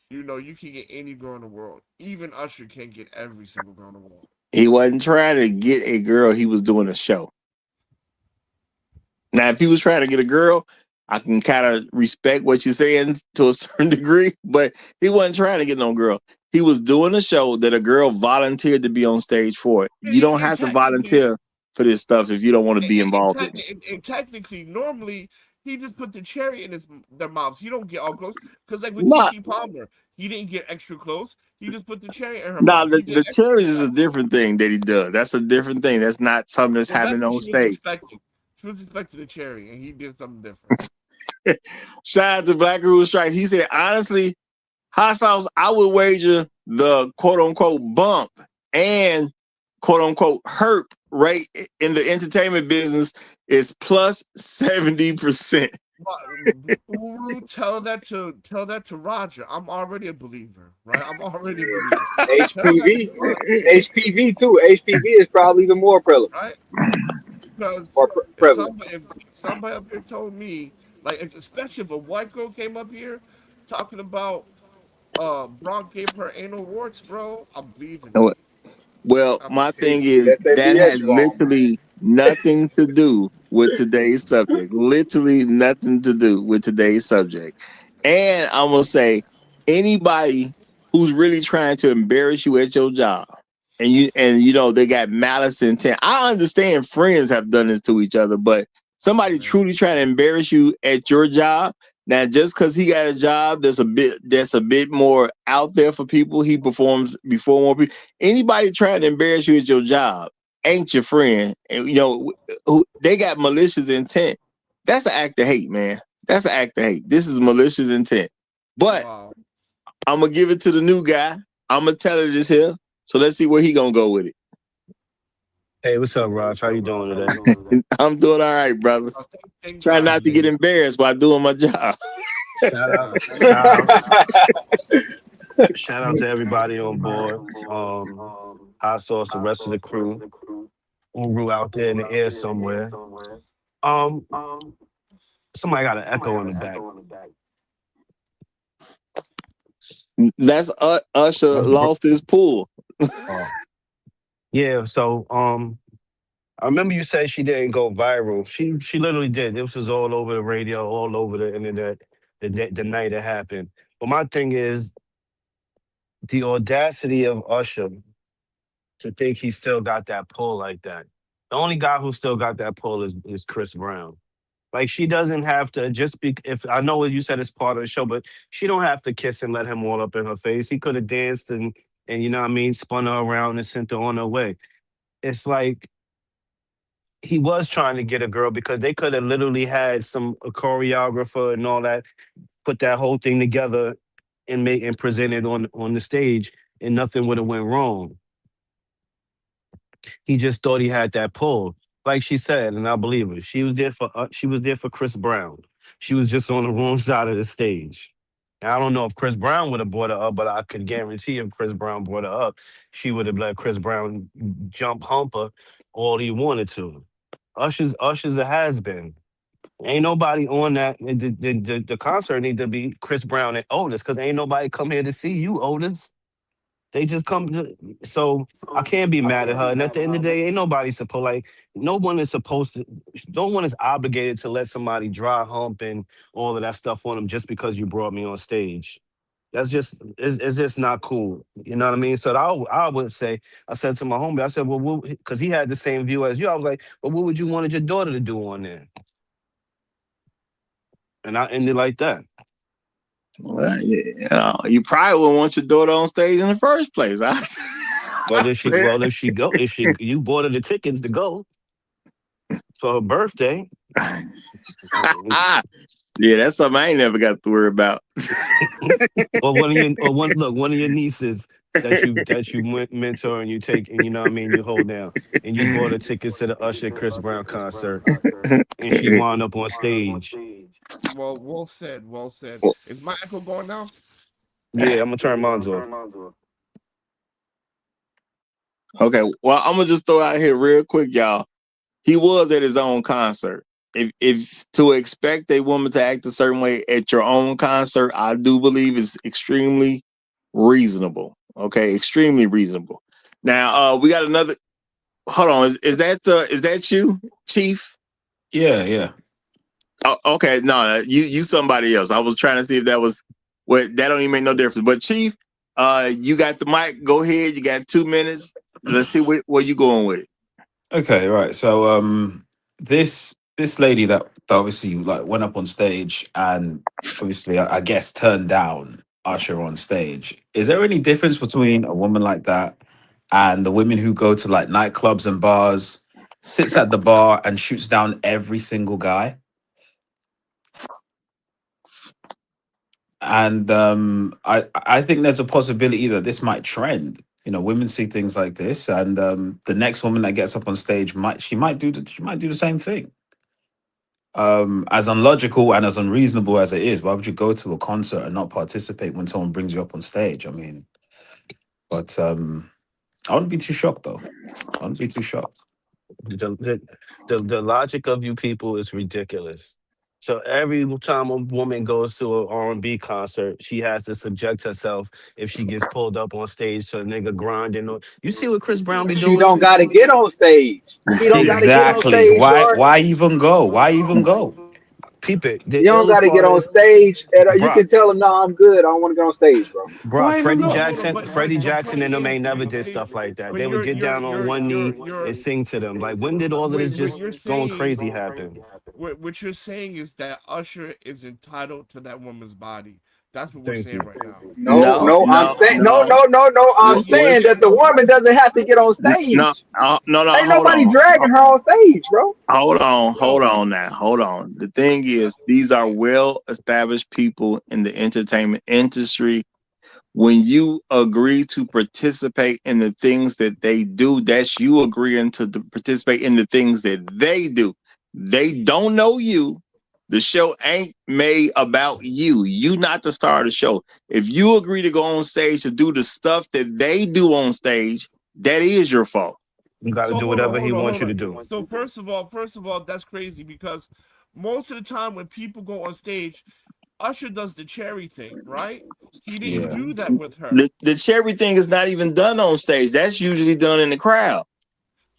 [SPEAKER 11] you can get any girl in the world. Even Usher can't get every single girl in the world.
[SPEAKER 6] He wasn't trying to get a girl. He was doing a show. Now, if he was trying to get a girl, I can kind of respect what you're saying to a certain degree, but he wasn't trying to get no girl. He was doing a show that a girl volunteered to be on stage for. You don't have to volunteer for this stuff if you don't want to be involved in it.
[SPEAKER 11] And technically, normally, he just put the cherry in their mouths. He don't get all close. Because like with Keke Palmer, he didn't get extra close. He just put the cherry in her mouth.
[SPEAKER 6] The cherries is a different thing that he does. That's a different thing. That's not something that's happening on stage.
[SPEAKER 11] She was expecting a cherry, and he did something different.
[SPEAKER 6] Shout out to Black Girl Strike. He said, honestly, hot sauce, I would wager the quote unquote bump and quote unquote hurt rate in the entertainment business is plus 70%.
[SPEAKER 11] Uru, tell that to Roger. I'm already a believer, right? I'm already a believer.
[SPEAKER 9] HPV too. HPV is probably even more prevalent.
[SPEAKER 11] Right? Because if somebody up here told me, like, especially if a white girl came up here talking about Bronx gave her anal warts, bro, I'm believing it.
[SPEAKER 6] Well, my thing is that has literally nothing to do with today's subject. Literally nothing to do with today's subject. And I'm gonna say, anybody who's really trying to embarrass you at your job, and you know they got malice intent. I understand friends have done this to each other, but somebody truly trying to embarrass you at your job. Now, just because he got a job that's a bit more out there for people, he performs before more people. Anybody trying to embarrass you at your job ain't your friend. And they got malicious intent. That's an act of hate, man. That's an act of hate. This is malicious intent. But I'm gonna give it to the new guy. I'm gonna tell her this here. So let's see where he gonna go with it.
[SPEAKER 7] Hey, what's up, Raj? How you doing today?
[SPEAKER 6] I'm doing all right, brother. Try not to get embarrassed while doing my job.
[SPEAKER 7] Shout out to everybody on board. Hot sauce, the rest of the crew. Uru out there in the air somewhere. Somebody got an echo in the back.
[SPEAKER 6] That's Usher lost his pool.
[SPEAKER 7] Yeah, so I remember you said she didn't go viral. She literally did. This was all over the radio, all over the internet the night it happened. But my thing is the audacity of Usher to think he still got that pull like that. The only guy who still got that pull is Chris Brown. Like, she doesn't have to just be, if I know what you said it's part of the show, but she don't have to kiss and let him all up in her face. He could have danced and you know what I mean, spun her around and sent her on her way. It's like he was trying to get a girl because they could have literally had a choreographer and all that, put that whole thing together and present it on the stage, and nothing would have went wrong. He just thought he had that pull. Like she said, and I believe her. She was there for Chris Brown. She was just on the wrong side of the stage. And I don't know if Chris Brown would have brought her up, but I could guarantee if Chris Brown brought her up, she would have let Chris Brown hump her all he wanted to. Usher's a has-been. Ain't nobody on that. The concert need to be Chris Brown and Otis, because ain't nobody come here to see you, Otis. They just come so I can't be mad at her. And at the end of the day, ain't nobody no one is obligated to let somebody dry hump and all of that stuff on them just because you brought me on stage. It's just not cool. You know what I mean? So I would say, I said to my homie, I said, well, because he had the same view as you. I was like, well, what would you wanted your daughter to do on there? And I ended like that.
[SPEAKER 6] Well, yeah, you probably wouldn't want your daughter on stage in the first place.
[SPEAKER 7] You bought her the tickets to go for her birthday.
[SPEAKER 6] Yeah, that's something I ain't never got to worry about.
[SPEAKER 7] One of your nieces that you mentor and you take, and you know what I mean, you hold down, and you bought her tickets to the Usher Chris Brown concert, and she wound up on stage.
[SPEAKER 11] Well said. Is my echo going now?
[SPEAKER 7] Yeah, I'm gonna turn mine off.
[SPEAKER 6] Okay, well, I'm gonna just throw out here real quick, y'all. He was at his own concert. if to expect a woman to act a certain way at your own concert, I do believe is extremely reasonable. Okay, extremely reasonable. Now, we got another. Hold on, is that you, Chief?
[SPEAKER 12] Yeah.
[SPEAKER 6] Oh, okay, no, you somebody else. I was trying to see if that was what. That don't even make no difference. But Chief, you got the mic. Go ahead. You got 2 minutes. Let's see where you going with it.
[SPEAKER 12] Okay, right. So this lady that obviously like went up on stage and obviously I guess turned down Usher on stage. Is there any difference between a woman like that and the women who go to like nightclubs and bars, sits at the bar and shoots down every single guy? And I think there's a possibility that this might trend. You know, women see things like this, and the next woman that gets up on stage might do the same thing. As unlogical and as unreasonable as it is, why would you go to a concert and not participate when someone brings you up on stage? I mean, but I wouldn't be too shocked though. I wouldn't be too shocked.
[SPEAKER 7] The logic of you people is ridiculous. So every time a woman goes to an R&B concert, she has to subject herself if she gets pulled up on stage to a nigga grinding. You see what Chris Brown be
[SPEAKER 9] She
[SPEAKER 7] doing?
[SPEAKER 9] don't got to get on stage. She don't got to get on
[SPEAKER 12] Exactly.
[SPEAKER 9] stage, bro.
[SPEAKER 12] Why even go? Why even go?
[SPEAKER 7] Peep it. The
[SPEAKER 9] You don't got
[SPEAKER 7] illest
[SPEAKER 9] to get
[SPEAKER 7] part
[SPEAKER 9] on
[SPEAKER 7] is,
[SPEAKER 9] stage. And you
[SPEAKER 7] Brock,
[SPEAKER 9] can tell them, no, I'm good. I don't want to get on stage, bro.
[SPEAKER 7] Brock,
[SPEAKER 12] Why even
[SPEAKER 7] Freddie
[SPEAKER 12] go?
[SPEAKER 11] Hold on,
[SPEAKER 7] Jackson,
[SPEAKER 11] but
[SPEAKER 7] Freddie Jackson
[SPEAKER 11] point
[SPEAKER 7] and them
[SPEAKER 11] is,
[SPEAKER 7] ain't never did
[SPEAKER 11] okay,
[SPEAKER 7] stuff like that.
[SPEAKER 11] but
[SPEAKER 7] They would get down on one knee and sing to them. Like, when did all of this
[SPEAKER 11] what
[SPEAKER 7] just
[SPEAKER 11] you're
[SPEAKER 7] going
[SPEAKER 11] saying,
[SPEAKER 7] crazy happen?
[SPEAKER 11] what you're saying is that Usher is entitled to that woman's body. That's what we're
[SPEAKER 7] Thank
[SPEAKER 11] saying
[SPEAKER 7] you.
[SPEAKER 11] right now.
[SPEAKER 9] No,
[SPEAKER 6] No,
[SPEAKER 9] no, I'm
[SPEAKER 6] no,
[SPEAKER 9] saying
[SPEAKER 6] no.
[SPEAKER 9] no. I'm saying that the woman doesn't have to get on
[SPEAKER 6] No,
[SPEAKER 9] stage.
[SPEAKER 6] no.
[SPEAKER 9] Ain't
[SPEAKER 6] Hold
[SPEAKER 9] nobody
[SPEAKER 6] on.
[SPEAKER 9] dragging her on stage, bro.
[SPEAKER 6] Hold
[SPEAKER 11] No,
[SPEAKER 6] on now. Hold on. The thing is, these are well established people in the entertainment industry. When you agree to participate in the things that they do, that's you agreeing to participate in the things that they do. They don't know you. The show ain't made about you. You not the star of the show. If you agree to go on stage to do the stuff that they do on stage, that is your fault.
[SPEAKER 7] You got to
[SPEAKER 11] so
[SPEAKER 7] do whatever he wants you to do.
[SPEAKER 11] So first of all, that's crazy because most of the time when people go on stage, Usher does the cherry thing, right? He didn't
[SPEAKER 12] Yeah.
[SPEAKER 11] do that with her.
[SPEAKER 6] The cherry thing is not even done on stage. That's usually done in the crowd.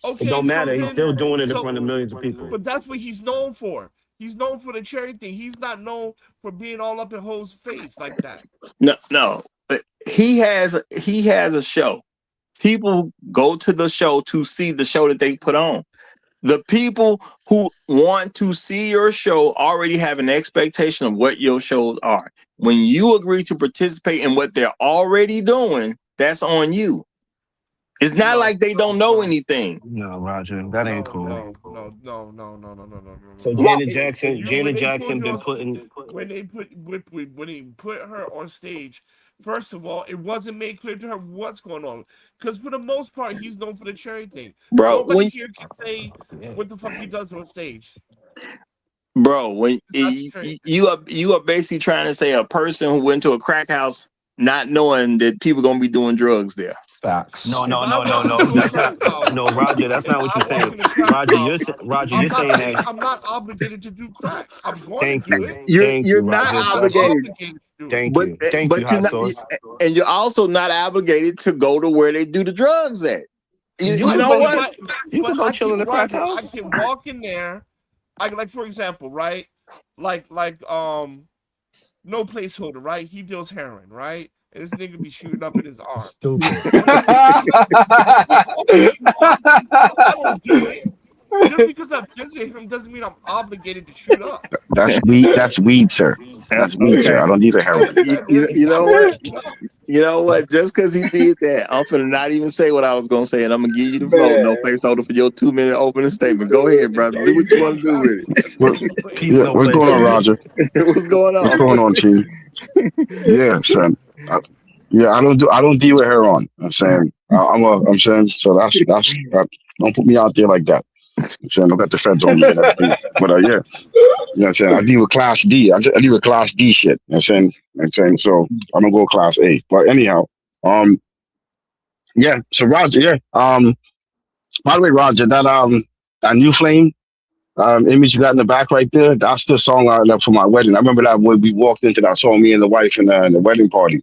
[SPEAKER 7] It
[SPEAKER 11] Okay,
[SPEAKER 7] don't
[SPEAKER 11] so
[SPEAKER 7] matter. He's
[SPEAKER 11] then,
[SPEAKER 7] still doing it in
[SPEAKER 11] so,
[SPEAKER 7] front of millions of people.
[SPEAKER 11] but that's what he's known for. He's known for the cherry thing. He's not known for being all up in hoes' face like that.
[SPEAKER 6] No. But he has a show. People go to the show to see the show that they put on. The people who want to see your show already have an expectation of what your shows are. When you agree to participate in what they're already doing, that's on you. It's not
[SPEAKER 11] No,
[SPEAKER 6] like they don't know anything.
[SPEAKER 7] No, Roger, that ain't cool.
[SPEAKER 11] no.
[SPEAKER 7] So
[SPEAKER 6] Well,
[SPEAKER 7] Janet Jackson been putting.
[SPEAKER 11] When they put her on stage, first of all, it wasn't made clear to her what's going on. Because for the most part, he's known for the cherry thing.
[SPEAKER 6] bro,
[SPEAKER 11] Nobody
[SPEAKER 6] when
[SPEAKER 11] here can say what the fuck he does on stage.
[SPEAKER 6] when
[SPEAKER 11] That's straight.
[SPEAKER 6] you are basically trying to say a person who went to a crack house not knowing that people gonna be doing drugs there.
[SPEAKER 12] Facts.
[SPEAKER 7] No,
[SPEAKER 11] If
[SPEAKER 7] no,
[SPEAKER 11] I
[SPEAKER 7] no, no,
[SPEAKER 11] walk
[SPEAKER 7] no.
[SPEAKER 11] into a
[SPEAKER 7] That's
[SPEAKER 11] crack
[SPEAKER 7] not.
[SPEAKER 11] house,
[SPEAKER 7] No, Roger, that's
[SPEAKER 11] if
[SPEAKER 7] not what
[SPEAKER 11] I
[SPEAKER 7] you're
[SPEAKER 11] walk
[SPEAKER 7] saying.
[SPEAKER 11] in a crack
[SPEAKER 7] Roger,
[SPEAKER 11] house,
[SPEAKER 7] you're saying that.
[SPEAKER 11] I'm not obligated to do crack. I'm going to
[SPEAKER 7] Thank
[SPEAKER 11] do
[SPEAKER 7] you,
[SPEAKER 11] it.
[SPEAKER 7] thank
[SPEAKER 6] You're
[SPEAKER 7] you,
[SPEAKER 6] not
[SPEAKER 7] Roger.
[SPEAKER 11] I'm
[SPEAKER 7] That's
[SPEAKER 6] obligated,
[SPEAKER 11] obligated to do it.
[SPEAKER 7] thank you,
[SPEAKER 6] but you're
[SPEAKER 7] hot
[SPEAKER 6] not,
[SPEAKER 7] sauce.
[SPEAKER 6] and you're also not obligated to go to where they do the drugs at.
[SPEAKER 7] You
[SPEAKER 6] You
[SPEAKER 7] could
[SPEAKER 6] know
[SPEAKER 7] go
[SPEAKER 6] what?
[SPEAKER 7] chill. You could
[SPEAKER 11] But
[SPEAKER 7] go
[SPEAKER 11] I
[SPEAKER 7] chill in
[SPEAKER 11] can,
[SPEAKER 7] the crack
[SPEAKER 11] Roger, I
[SPEAKER 7] house.
[SPEAKER 11] can walk in there. I like, for example, right? Like no placeholder, right? He deals heroin, right? And this nigga be shooting up in his arm.
[SPEAKER 7] Stupid.
[SPEAKER 11] I'm not I don't do it. Just because I'm visiting him doesn't mean I'm obligated to shoot up.
[SPEAKER 10] That's weed. That's weed, sir. That's weed, sir.
[SPEAKER 6] Okay.
[SPEAKER 10] I don't need a heroin.
[SPEAKER 6] You know
[SPEAKER 11] I'm
[SPEAKER 6] what?
[SPEAKER 11] just no.
[SPEAKER 6] You know what? Just because he did that, I'm finna not even say what I was gonna say, and I'm gonna give you the floor. No
[SPEAKER 9] Man.
[SPEAKER 6] placeholder for your 2 minute opening statement. Go ahead, brother.
[SPEAKER 11] Don't
[SPEAKER 6] Do what
[SPEAKER 11] even
[SPEAKER 6] you
[SPEAKER 11] get me
[SPEAKER 6] want to do
[SPEAKER 11] started.
[SPEAKER 6] with
[SPEAKER 10] What,
[SPEAKER 7] Peace,
[SPEAKER 10] yeah,
[SPEAKER 7] no
[SPEAKER 10] what's going on,
[SPEAKER 7] placeholder.
[SPEAKER 10] Roger?
[SPEAKER 6] it. What's going
[SPEAKER 10] What's
[SPEAKER 6] on?
[SPEAKER 10] going on, Chief? Yeah, son. Yeah, I don't deal with heroin. I'm saying I'm saying so don't put me out there like that. I'm saying I got the feds on me and everything. But yeah, you know what I'm saying? I deal with class D. I deal with class D shit. You know what I'm saying so I don't go class A. But anyhow, um so Roger, yeah. By the way, Roger, that new flame,
[SPEAKER 13] Image you got in the back right there. That's the song I left for my wedding. I remember that when we walked into that song, me and the wife in the wedding party.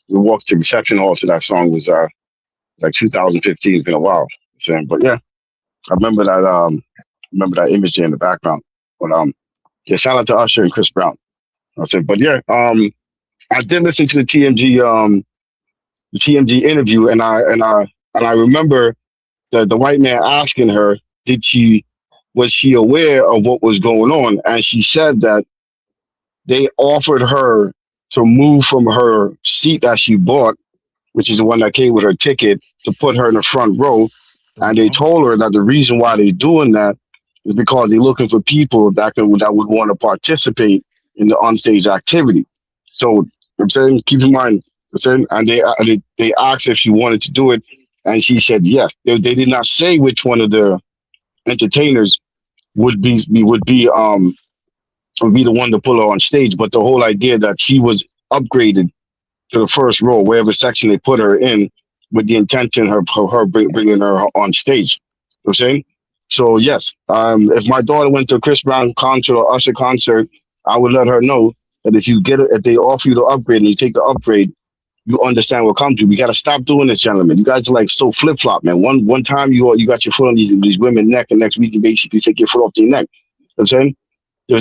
[SPEAKER 13] We walked to the reception hall to that song was like 2015. It's been a while. But yeah, I remember that image there in the background. But yeah, shout out to Usher and Chris Brown. I said, but yeah, I did listen to the TMG interview, and I remember the white man asking her, was she aware of what was going on, and she said that they offered her to move from her seat that she bought, which is the one that came with her ticket, to put her in the front row. And they told her that the reason why they're doing that is because they're looking for people that would want to participate in the onstage activity. So I'm saying, keep in mind, I'm saying, and they asked if she wanted to do it, and she said yes. They did not say which one of the entertainers would be the one to pull her on stage, but the whole idea that she was upgraded to the first row, wherever section they put her in, with the intention of her bringing her on stage. You know what I'm saying? So yes, if my daughter went to a Chris Brown concert or Usher concert, I would let her know that if they offer you the upgrade and you take the upgrade, you understand what comes to you. We got to stop doing this, gentlemen. You guys are like so flip flop, man. One time you got your foot on these women's neck, and next week you basically take your foot off their neck. You know what I'm saying? There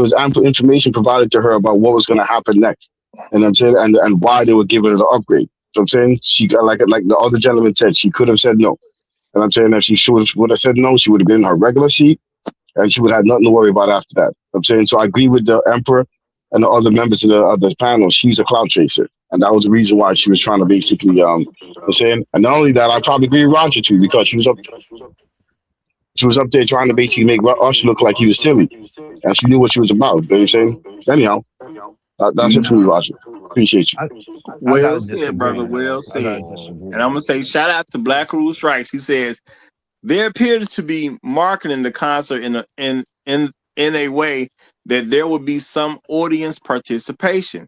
[SPEAKER 13] was ample information provided to her about what was going to happen next, and I'm saying, and why they were giving her the upgrade. So I'm saying she got like the other gentleman said, she could have said no, and I'm saying if she would have said no, she would have been in her regular seat, and she would have nothing to worry about after that. I'm saying, so I agree with the Emperor and the other members of the panel. She's a cloud chaser, and that was the reason why she was trying to basically I'm saying, and not only that, I probably agree with Roger too, because she was up there trying to basically make Usher look like he was silly, and she knew what she was about. You know what I'm saying? Anyhow, that's it for me, Roger. Appreciate you.
[SPEAKER 7] I, I
[SPEAKER 6] Well
[SPEAKER 7] gotta
[SPEAKER 6] said,
[SPEAKER 7] disagree,
[SPEAKER 6] brother.
[SPEAKER 7] man.
[SPEAKER 6] Well
[SPEAKER 7] I
[SPEAKER 6] said.
[SPEAKER 7] gotta disagree.
[SPEAKER 6] And I'm gonna say shout out to Black Rule Strikes. He says there appears to be marketing the concert in a way that there will be some audience participation.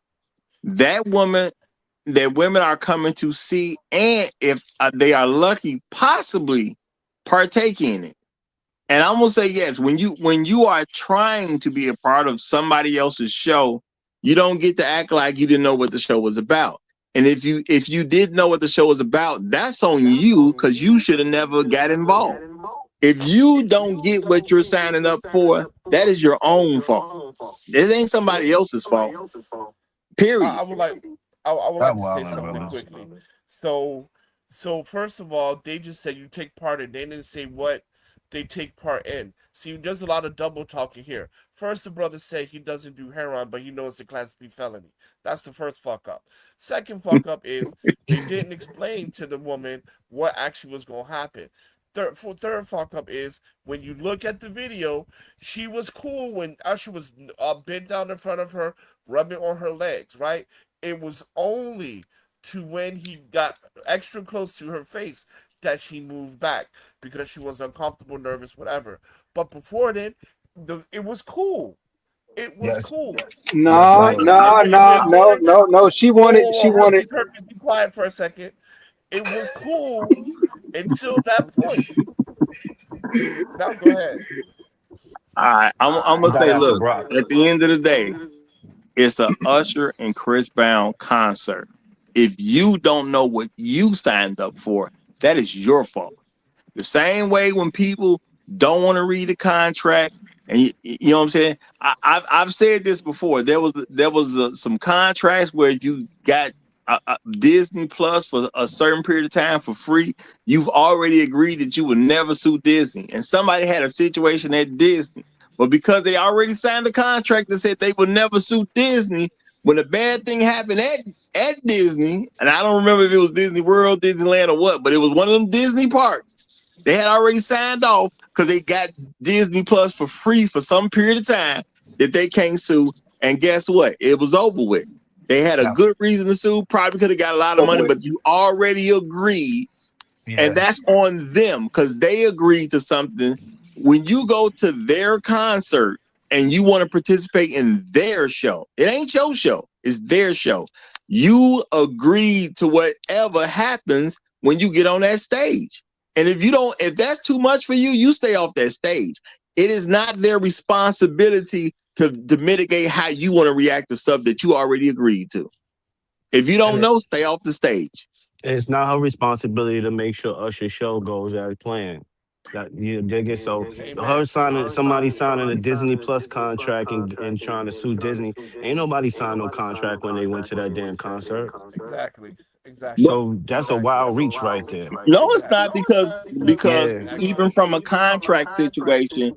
[SPEAKER 6] That women are coming to see, and if they are lucky, possibly partake in it. And I'm gonna say yes. When you are trying to be a part of somebody else's show, you don't get to act like you didn't know what the show was about. And if you did know what the show was about, that's on you because you should have never got involved. If you don't get what you're signing up for, that is your own fault. It ain't somebody else's fault.
[SPEAKER 11] I,
[SPEAKER 6] Period.
[SPEAKER 11] I would like I would
[SPEAKER 7] That
[SPEAKER 11] like to say
[SPEAKER 7] wildin',
[SPEAKER 11] something
[SPEAKER 7] brothers.
[SPEAKER 11] quickly. So first of all, they just said you take part in. They didn't say what they take part in. See, there's a lot of double talking here. First, the brother said he doesn't do heroin, but he knows it's a Class B felony. That's the first fuck up. Second fuck up is they didn't explain to the woman what actually was gonna happen. Third fuck up is when you look at the video, she was cool when Usher was bent down in front of her, rubbing on her legs, right? It was only to when he got extra close to her face that she moved back because she was uncomfortable, nervous, whatever. But before then, it was cool. It was
[SPEAKER 7] Yes,
[SPEAKER 11] cool.
[SPEAKER 7] yes, it
[SPEAKER 11] Just
[SPEAKER 9] No,
[SPEAKER 11] like
[SPEAKER 7] was.
[SPEAKER 9] no, no, no, no, no. She wanted. She wanted.
[SPEAKER 11] herpes, be quiet for a second. It was cool until that point. Now go ahead.
[SPEAKER 6] All right. I'm
[SPEAKER 7] I
[SPEAKER 6] gonna
[SPEAKER 7] got
[SPEAKER 6] say,
[SPEAKER 7] after
[SPEAKER 6] look,
[SPEAKER 7] Brock.
[SPEAKER 6] at the end of the day, it's a Usher and Chris Brown concert. If you don't know what you signed up for, that is your fault. The same way when people don't want to read the contract, and you know what I'm saying. I've said this before. There was some contracts where you got Disney Plus for a certain period of time for free. You've already agreed that you would never sue Disney, and somebody had a situation at Disney, but because they already signed a contract that said they would never sue Disney, when a bad thing happened at Disney, and I don't remember if it was Disney World, Disneyland, or what, but it was one of them Disney parks. They had already signed off because they got Disney Plus for free for some period of time that they can't sue. And guess what? It was over with. They had a
[SPEAKER 7] Yeah.
[SPEAKER 6] good reason to sue, probably could have got a lot of
[SPEAKER 9] Over
[SPEAKER 6] money,
[SPEAKER 9] with.
[SPEAKER 6] but you already agreed, and that's
[SPEAKER 7] Yes.
[SPEAKER 6] on them because they agreed to something. When you go to their concert and you want to participate in their show, it ain't your show, it's their show. You agreed to whatever happens when you get on that stage. And if that's too much for you, you stay off that stage. It is not their responsibility to mitigate how you want to react to stuff that you already agreed to. If you
[SPEAKER 14] And
[SPEAKER 6] don't
[SPEAKER 14] it,
[SPEAKER 6] know, stay off the stage.
[SPEAKER 14] it's not her responsibility to make sure Usher's show goes as planned. That you dig it. So
[SPEAKER 11] Amen.
[SPEAKER 14] her signing somebody signing a Disney Plus contract and trying to sue Disney. Ain't nobody signed no contract when they went to that damn concert.
[SPEAKER 11] Exactly.
[SPEAKER 6] But
[SPEAKER 11] Exactly.
[SPEAKER 14] So that's a wild reach right there.
[SPEAKER 6] no, it's not
[SPEAKER 11] Exactly.
[SPEAKER 6] because
[SPEAKER 14] Yeah.
[SPEAKER 6] even from a contract situation,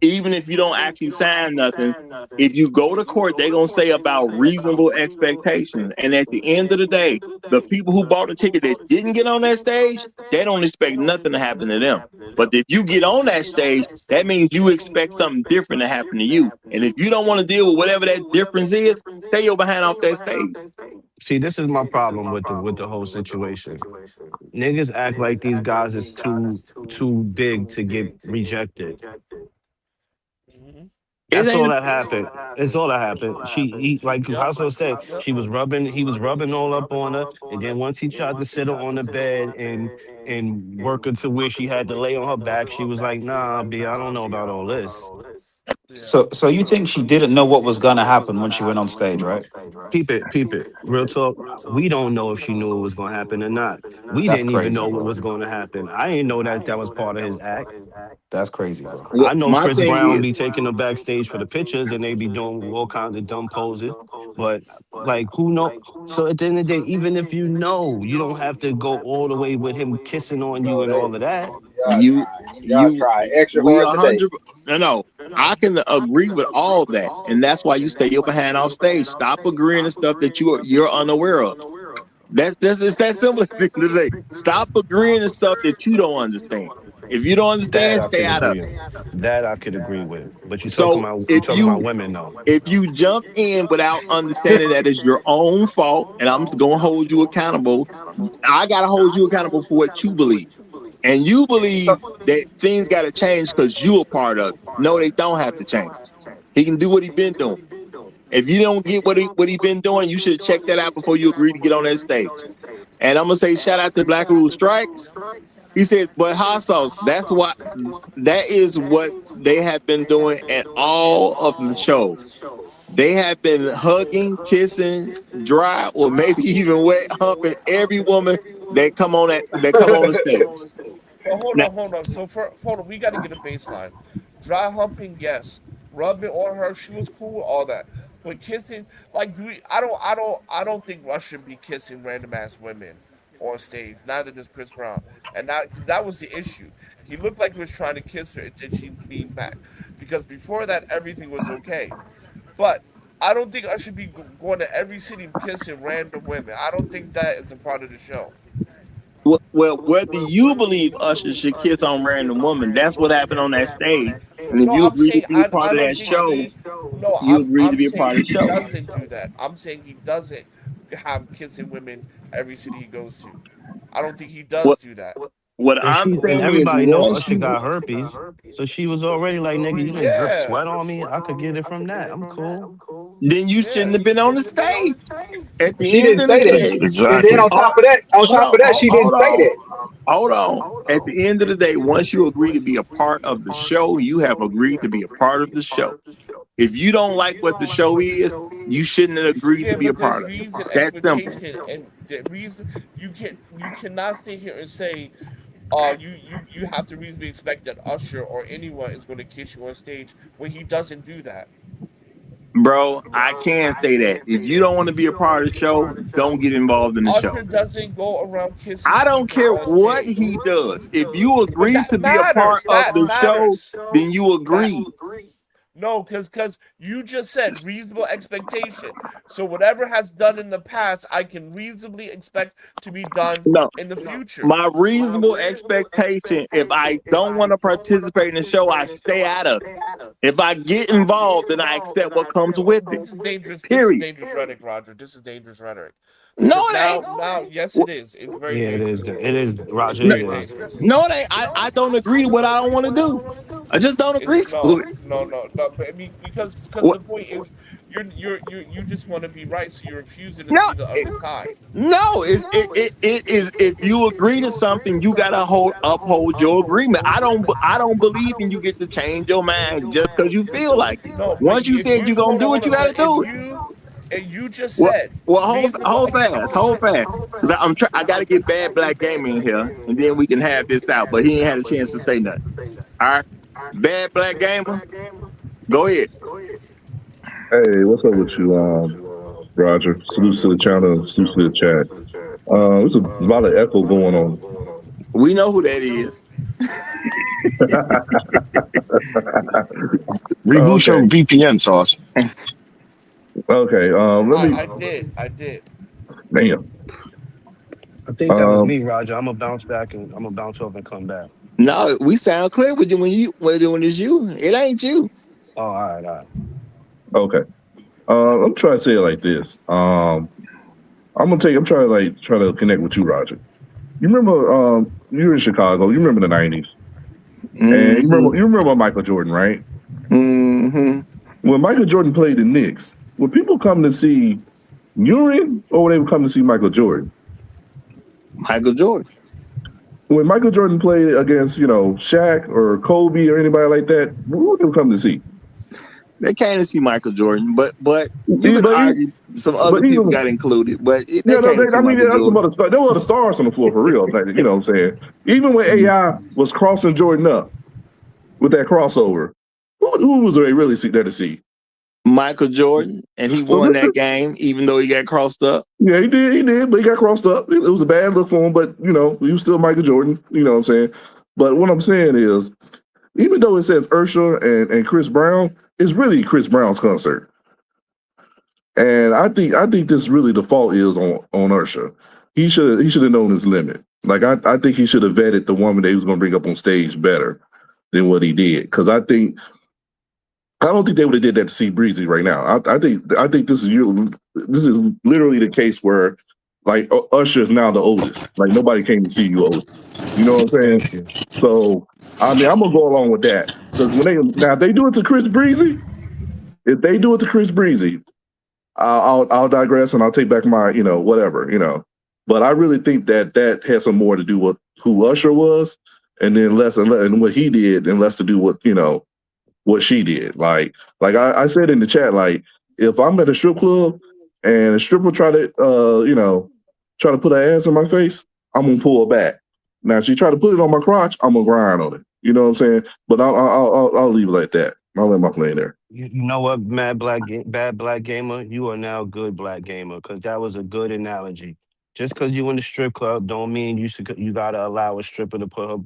[SPEAKER 6] even if you don't actually sign nothing, if you go to court, they're gonna say about reasonable expectations. And at the end of the day, the people who bought a ticket that didn't get on that stage, they don't expect nothing to happen to them. But if you get on that stage, that means you expect something different to happen to you. And if you don't want to deal with whatever that difference is, stay your behind off that stage.
[SPEAKER 14] See, this is my problem with the whole situation. Niggas act like these guys is too big to get rejected.
[SPEAKER 11] Hmm.
[SPEAKER 6] It
[SPEAKER 14] That's all
[SPEAKER 6] ain't
[SPEAKER 14] that happened. It's all that happened. Like Hasso said,
[SPEAKER 11] Yep.
[SPEAKER 14] he was rubbing all up on her, and then once he tried to sit her on the bed and work her to where she had to lay on her back, she was like, "Nah, B, I don't know about all this."
[SPEAKER 11] Yeah.
[SPEAKER 12] So you think she didn't know what was gonna happen when she went on stage, right?
[SPEAKER 14] Peep it. Real talk. We don't know if she knew it was going to happen or not. We
[SPEAKER 12] That's
[SPEAKER 14] didn't even
[SPEAKER 12] crazy,
[SPEAKER 14] know what
[SPEAKER 12] bro.
[SPEAKER 14] was going to happen. I didn't know that that was part of his act.
[SPEAKER 12] That's crazy, bro.
[SPEAKER 6] what
[SPEAKER 14] I know
[SPEAKER 6] my
[SPEAKER 14] Chris
[SPEAKER 6] thing
[SPEAKER 14] Brown
[SPEAKER 6] is.
[SPEAKER 14] be taking them backstage for the pictures and they be doing all kinds of dumb poses. But like who know? So at the end of the day, even if you know, you don't have to go all the way with him kissing on you
[SPEAKER 9] Bro,
[SPEAKER 14] and all of that.
[SPEAKER 6] You
[SPEAKER 9] y'all
[SPEAKER 6] you
[SPEAKER 9] try extra
[SPEAKER 6] we
[SPEAKER 9] hard
[SPEAKER 6] a
[SPEAKER 9] today.
[SPEAKER 6] hundred. No, I can agree with all that, and that's why you stay your behind off stage. Stop agreeing to stuff that you're unaware of. That's it's that simple at the end of the day. Stop agreeing to stuff that you don't understand. If you don't understand
[SPEAKER 14] That
[SPEAKER 6] it,
[SPEAKER 14] I
[SPEAKER 6] stay
[SPEAKER 14] could
[SPEAKER 6] out of
[SPEAKER 14] agree.
[SPEAKER 6] it.
[SPEAKER 14] That I could agree with. But
[SPEAKER 6] So
[SPEAKER 14] you talking about women though.
[SPEAKER 6] if you jump in without understanding that it's your own fault, and I'm gonna hold you accountable, I gotta hold you accountable for what you believe. And you
[SPEAKER 9] So,
[SPEAKER 6] believe that things got to change because you a part of it. No, they don't have to change. He can do what he been doing. If you don't get what he been doing, you should check that out before you agree to get on that stage. And I'm gonna say shout out to Black Rule Strikes. He says, but hot sauce, that is what they have been doing at all of the shows. They have been hugging, kissing, dry, or maybe even wet humping every woman that come on the stage.
[SPEAKER 11] But hold
[SPEAKER 6] Now,
[SPEAKER 11] on, hold on. So hold on, we got to get a baseline. Dry humping, yes. Rubbing on her, she was cool with all that. But kissing, like, I don't think Rush should be kissing random ass women on stage. Neither does Chris Brown, and that was the issue. He looked like he was trying to kiss her, and then she leaned back. Because before that, everything was okay. But I don't think I should be going to every city kissing random women. I don't think that is a part of the show.
[SPEAKER 6] well, whether you believe Usher should kiss on random woman, that's what happened on that stage. And if
[SPEAKER 11] No,
[SPEAKER 6] you
[SPEAKER 11] I'm
[SPEAKER 6] agree to
[SPEAKER 11] saying
[SPEAKER 6] be a part
[SPEAKER 11] I
[SPEAKER 6] of
[SPEAKER 11] don't
[SPEAKER 6] that
[SPEAKER 11] think
[SPEAKER 6] show,
[SPEAKER 11] he. No,
[SPEAKER 6] you agree to
[SPEAKER 11] I'm
[SPEAKER 6] be a
[SPEAKER 11] saying
[SPEAKER 6] part of
[SPEAKER 11] he
[SPEAKER 6] the show.
[SPEAKER 11] doesn't do that. I'm saying he doesn't have kissing women every city he goes to. I don't think he does
[SPEAKER 6] What
[SPEAKER 11] do that.
[SPEAKER 6] what I'm
[SPEAKER 14] And
[SPEAKER 6] saying is
[SPEAKER 14] everybody know
[SPEAKER 6] once
[SPEAKER 14] Usher
[SPEAKER 6] you
[SPEAKER 14] got herpes. So she was already like, nigga, you didn't drip
[SPEAKER 11] Yeah,
[SPEAKER 14] sweat on me. I could get it from that. I'm cool.
[SPEAKER 6] then you
[SPEAKER 11] yeah.
[SPEAKER 6] shouldn't have been on the stage. At
[SPEAKER 9] she
[SPEAKER 6] the end
[SPEAKER 9] didn't
[SPEAKER 6] of the
[SPEAKER 9] say that.
[SPEAKER 6] day,
[SPEAKER 9] And then
[SPEAKER 13] Exactly.
[SPEAKER 6] oh,
[SPEAKER 9] on
[SPEAKER 6] hold
[SPEAKER 9] top
[SPEAKER 6] on,
[SPEAKER 9] of that, she didn't
[SPEAKER 6] hold
[SPEAKER 9] say
[SPEAKER 6] on,
[SPEAKER 9] that.
[SPEAKER 6] hold on. At the end of the day, once you agree to be a part of the show, you have agreed to be a part of the show. If you don't like what the show is, you shouldn't have agreed to
[SPEAKER 11] Yeah,
[SPEAKER 6] be a
[SPEAKER 11] but
[SPEAKER 6] part
[SPEAKER 11] there's
[SPEAKER 6] of it.
[SPEAKER 11] reason,
[SPEAKER 6] It's that simple.
[SPEAKER 11] expectation, and the reason you cannot sit here and say, you have to reasonably expect that Usher or anyone is going to kiss you on stage when he doesn't do that.
[SPEAKER 6] Bro, I can say that. If you don't want to be a part of the show, don't get involved in the show.
[SPEAKER 11] Usher doesn't go around kissing
[SPEAKER 6] I don't
[SPEAKER 11] people
[SPEAKER 6] care
[SPEAKER 11] on
[SPEAKER 6] what
[SPEAKER 11] stage.
[SPEAKER 6] he does. If you
[SPEAKER 11] But
[SPEAKER 6] agree
[SPEAKER 11] that
[SPEAKER 6] to be a part
[SPEAKER 11] matters.
[SPEAKER 6] of
[SPEAKER 11] That
[SPEAKER 6] the show,
[SPEAKER 11] matters.
[SPEAKER 6] then you
[SPEAKER 11] That
[SPEAKER 6] agree.
[SPEAKER 11] No, because you just said reasonable expectation. So whatever has done in the past, I can reasonably expect to be done
[SPEAKER 6] No,
[SPEAKER 11] in the future.
[SPEAKER 6] my reasonable expectation, if I don't want to participate in the show, I stay out of it. If I get involved, then I accept what comes with it.
[SPEAKER 11] This is dangerous. This is
[SPEAKER 6] Period.
[SPEAKER 11] dangerous rhetoric, Roger. This is dangerous rhetoric.
[SPEAKER 6] No,
[SPEAKER 11] Because
[SPEAKER 6] it ain't.
[SPEAKER 11] now, yes,
[SPEAKER 6] Wh-
[SPEAKER 11] it is. It's very
[SPEAKER 14] Yeah, it is.
[SPEAKER 11] dangerous.
[SPEAKER 14] It is,
[SPEAKER 11] It's
[SPEAKER 14] Roger.
[SPEAKER 6] No,
[SPEAKER 14] It
[SPEAKER 11] very
[SPEAKER 14] is.
[SPEAKER 11] dangerous.
[SPEAKER 6] no, it ain't. I don't agree to what I don't want to do. I just don't
[SPEAKER 11] It's
[SPEAKER 6] agree to
[SPEAKER 11] no,
[SPEAKER 6] it.
[SPEAKER 11] no, no, no. But because
[SPEAKER 6] What?
[SPEAKER 11] the point is, You just want to be right, so you're refusing to
[SPEAKER 6] No,
[SPEAKER 11] see the other side.
[SPEAKER 6] no. It is if you agree to something, you gotta uphold your agreement. I don't believe in you get to change your mind just because you feel like it.
[SPEAKER 11] No, but
[SPEAKER 6] Once you
[SPEAKER 11] if
[SPEAKER 6] said
[SPEAKER 11] you
[SPEAKER 6] you're gonna
[SPEAKER 11] hold on,
[SPEAKER 6] do
[SPEAKER 11] hold
[SPEAKER 6] it, you
[SPEAKER 11] on.
[SPEAKER 6] gotta
[SPEAKER 11] But if
[SPEAKER 6] do it.
[SPEAKER 11] you and you just
[SPEAKER 6] Well,
[SPEAKER 11] said
[SPEAKER 6] well,
[SPEAKER 11] reasonable
[SPEAKER 6] hold fast, hold
[SPEAKER 11] expectation.
[SPEAKER 6] fast. Because I gotta get Bad Black Gamer in here, and then we can have this out. But he ain't had a chance to say nothing. All right, Bad Black Gamer, go ahead.
[SPEAKER 10] Hey, what's up with you, Roger? Salute to the channel, salute to the chat. There's a lot of echo going on.
[SPEAKER 6] We know who that is.
[SPEAKER 13] Reboot your
[SPEAKER 10] Okay,
[SPEAKER 13] VPN, Sauce.
[SPEAKER 10] okay. Let me.
[SPEAKER 11] I did.
[SPEAKER 10] Damn.
[SPEAKER 14] I think that was
[SPEAKER 10] Um,
[SPEAKER 14] me, Roger. I'm gonna bounce back and I'm gonna bounce off and come back.
[SPEAKER 6] No, we sound clear with you when it's you. It ain't you.
[SPEAKER 14] Oh, all right, all right.
[SPEAKER 10] okay. I'm trying to say it like this. I'm trying to try to connect with you, Roger. You remember you were in Chicago. You remember the '90s, and
[SPEAKER 6] Mm-hmm.
[SPEAKER 10] you remember Michael Jordan, right?
[SPEAKER 6] Mm-hmm.
[SPEAKER 10] When Michael Jordan played the Knicks, would people come to see urine, or would they come to see Michael Jordan?
[SPEAKER 6] Michael Jordan.
[SPEAKER 10] When Michael Jordan played against, Shaq or Kobe or anybody like that, who would they come to see?
[SPEAKER 6] They came to see Michael Jordan, but you
[SPEAKER 10] Yeah,
[SPEAKER 6] could argue some other
[SPEAKER 10] but
[SPEAKER 6] people
[SPEAKER 10] even
[SPEAKER 6] got included, but they
[SPEAKER 10] yeah, no,
[SPEAKER 6] came to see
[SPEAKER 10] I mean,
[SPEAKER 6] Michael
[SPEAKER 10] that's some
[SPEAKER 6] Jordan.
[SPEAKER 10] other stuff. There were other stars on the floor for real. Like, you know what I'm saying? Even when AI was crossing Jordan up with that crossover, who was they really there to see?
[SPEAKER 6] Michael Jordan, and he
[SPEAKER 10] Was
[SPEAKER 6] won
[SPEAKER 10] it?
[SPEAKER 6] that game, even though he got crossed up.
[SPEAKER 10] Yeah, he did, but he got crossed up. It was a bad look for him, but he was still Michael Jordan. You know what I'm saying? But what I'm saying is, even though it says Usher and Chris Brown, it's really Chris Brown's concert. And I think this really the fault is on Usher. He should have known his limit. Like I think he should have vetted the woman that he was going to bring up on stage better than what he did. Because I don't think they would have did that to see Breezy right now. I think this is literally the case where like Usher is now the oldest. Like nobody came to see you oldest. You know what I'm saying?
[SPEAKER 14] Thank you.
[SPEAKER 10] So I mean I'm gonna go along with that because if they do it to Chris Breezy, if they do it to Chris Breezy, I'll digress and I'll take back my whatever. But I really think that has some more to do with who Usher was, and then less and what he did, and less to do with what she did. Like I said in the chat, like if I'm at a strip club and a stripper try to put her ass in my face, I'm gonna pull her back. Now if she try to put it on my crotch, I'm gonna grind on it. You know what I'm saying? But I'll leave it like that. I'll let my plane there.
[SPEAKER 14] You know what, bad black gamer, you are now good black gamer because that was a good analogy. Just because you in the strip club don't mean you gotta allow a stripper to put her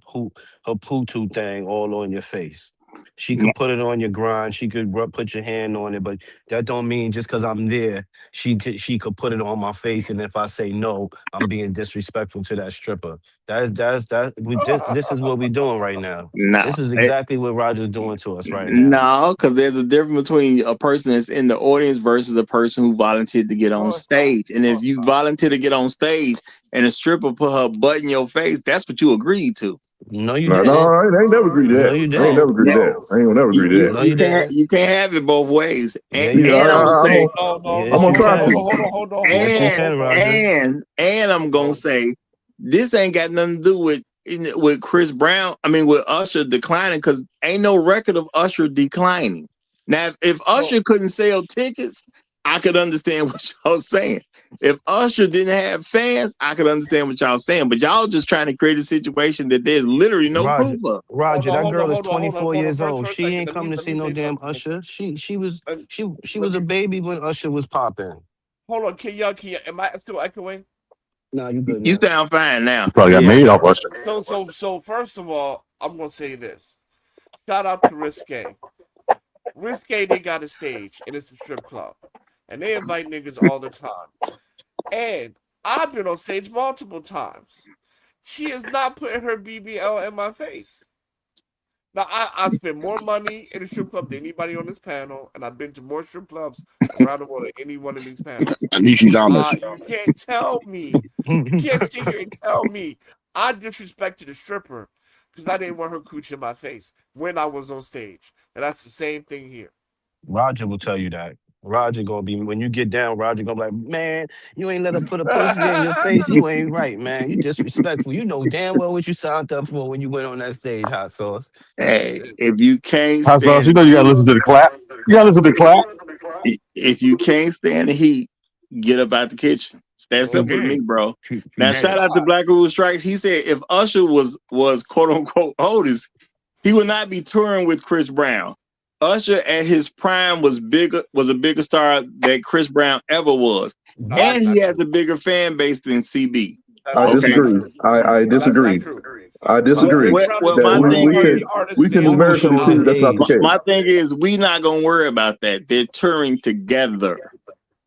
[SPEAKER 14] poo thing all on your face. She could put it on your grind. She could put your hand on it, but that don't mean just because I'm there, she could put it on my face. And if I say no, I'm being disrespectful to that stripper. This is what we doing right now.
[SPEAKER 6] No,
[SPEAKER 14] This is exactly what Roger's doing to us right now.
[SPEAKER 6] no, because there's a difference between a person that's in the audience versus a person who volunteered to get on stage. And if you volunteer to get on stage and a stripper put her butt in your face, that's what you agreed to.
[SPEAKER 14] No, you
[SPEAKER 10] No,
[SPEAKER 14] didn't.
[SPEAKER 10] I ain't never agree to
[SPEAKER 14] No,
[SPEAKER 10] that.
[SPEAKER 14] you
[SPEAKER 10] I ain't never
[SPEAKER 14] didn't.
[SPEAKER 10] agree to that. I ain't gonna never agree to that.
[SPEAKER 14] No, you didn't.
[SPEAKER 6] You can't have it both ways.
[SPEAKER 14] Yeah,
[SPEAKER 6] And,
[SPEAKER 14] you
[SPEAKER 10] Yeah,
[SPEAKER 6] and I'm
[SPEAKER 14] can.
[SPEAKER 6] gonna say
[SPEAKER 10] I'm
[SPEAKER 14] Yes,
[SPEAKER 10] gonna
[SPEAKER 14] you
[SPEAKER 10] try
[SPEAKER 14] can.
[SPEAKER 10] to.
[SPEAKER 14] Yes, you can, Roger.
[SPEAKER 6] and I'm gonna say this ain't got nothing to do with Chris Brown. I mean with Usher declining because ain't no record of Usher declining. Now if Usher couldn't sell tickets, I could understand what y'all saying. If Usher didn't have fans, I could understand what y'all saying. But y'all just trying to create a situation that there's literally no
[SPEAKER 14] Roger,
[SPEAKER 6] proof of.
[SPEAKER 14] Roger, that girl is 24
[SPEAKER 11] hold on.
[SPEAKER 14] years old.
[SPEAKER 11] For a
[SPEAKER 14] She
[SPEAKER 11] second,
[SPEAKER 14] ain't come to
[SPEAKER 11] let
[SPEAKER 14] see
[SPEAKER 11] me
[SPEAKER 14] no
[SPEAKER 11] say
[SPEAKER 14] damn
[SPEAKER 11] something.
[SPEAKER 14] Usher. She was
[SPEAKER 11] And
[SPEAKER 14] she
[SPEAKER 11] let
[SPEAKER 14] was a
[SPEAKER 11] me
[SPEAKER 14] baby when Usher was popping.
[SPEAKER 11] hold on. Am I still echoing?
[SPEAKER 14] No, you good
[SPEAKER 6] You
[SPEAKER 14] now.
[SPEAKER 6] sound fine now.
[SPEAKER 10] You probably got
[SPEAKER 6] Yeah.
[SPEAKER 10] made off Usher.
[SPEAKER 11] So first of all, I'm gonna say this. Shout out to Risque. Risque, they got a stage and it's a strip club, and they invite niggas all the time. And I've been on stage multiple times. She is not putting her BBL in my face. Now I spend more money in a strip club than anybody on this panel, and I've been to more strip clubs around the world than any one of these panels.
[SPEAKER 13] At least she's honest.
[SPEAKER 11] You can't tell me, you can't sit here and tell me I disrespected a stripper because I didn't want her cooch in my face when I was on stage. And that's the same thing here.
[SPEAKER 14] Roger will tell you that. Roger gonna be when you get down. Roger gonna be like, man, you ain't let her put a pussy in your face. You ain't right, man. You disrespectful. You know damn well what you signed up for when you went on that stage, hot sauce.
[SPEAKER 6] Hey, if you can't
[SPEAKER 10] Hot sauce, you
[SPEAKER 6] stand
[SPEAKER 10] know
[SPEAKER 6] the
[SPEAKER 10] you gotta
[SPEAKER 6] heat,
[SPEAKER 10] listen to the clap. You gotta listen to the clap.
[SPEAKER 6] if you can't stand the heat, get up out the kitchen. It's that simple to
[SPEAKER 14] Okay.
[SPEAKER 6] me, bro.
[SPEAKER 14] She
[SPEAKER 6] Now,
[SPEAKER 14] got
[SPEAKER 6] shout
[SPEAKER 14] it.
[SPEAKER 6] out to Black Rule Strikes. He said if Usher was quote unquote oldest, he would not be touring with Chris Brown. Usher at his prime was a bigger star than Chris Brown ever was,
[SPEAKER 11] No,
[SPEAKER 6] and
[SPEAKER 11] that's
[SPEAKER 6] he
[SPEAKER 11] not
[SPEAKER 6] has
[SPEAKER 11] true.
[SPEAKER 6] a bigger fan base than CB.
[SPEAKER 9] I
[SPEAKER 11] That's
[SPEAKER 6] Okay.
[SPEAKER 11] not
[SPEAKER 9] disagree.
[SPEAKER 11] true.
[SPEAKER 9] I
[SPEAKER 11] That's not
[SPEAKER 9] disagree.
[SPEAKER 11] true.
[SPEAKER 9] I disagree.
[SPEAKER 11] Chris Brown is
[SPEAKER 9] That
[SPEAKER 6] My
[SPEAKER 11] one of the
[SPEAKER 6] thing is,
[SPEAKER 11] R&B artists
[SPEAKER 9] we can
[SPEAKER 11] there
[SPEAKER 14] Who
[SPEAKER 9] numerically
[SPEAKER 14] showed
[SPEAKER 9] see
[SPEAKER 14] his
[SPEAKER 9] that's not the
[SPEAKER 14] age?
[SPEAKER 9] case.
[SPEAKER 6] my thing is, we not gonna worry about that. They're touring together.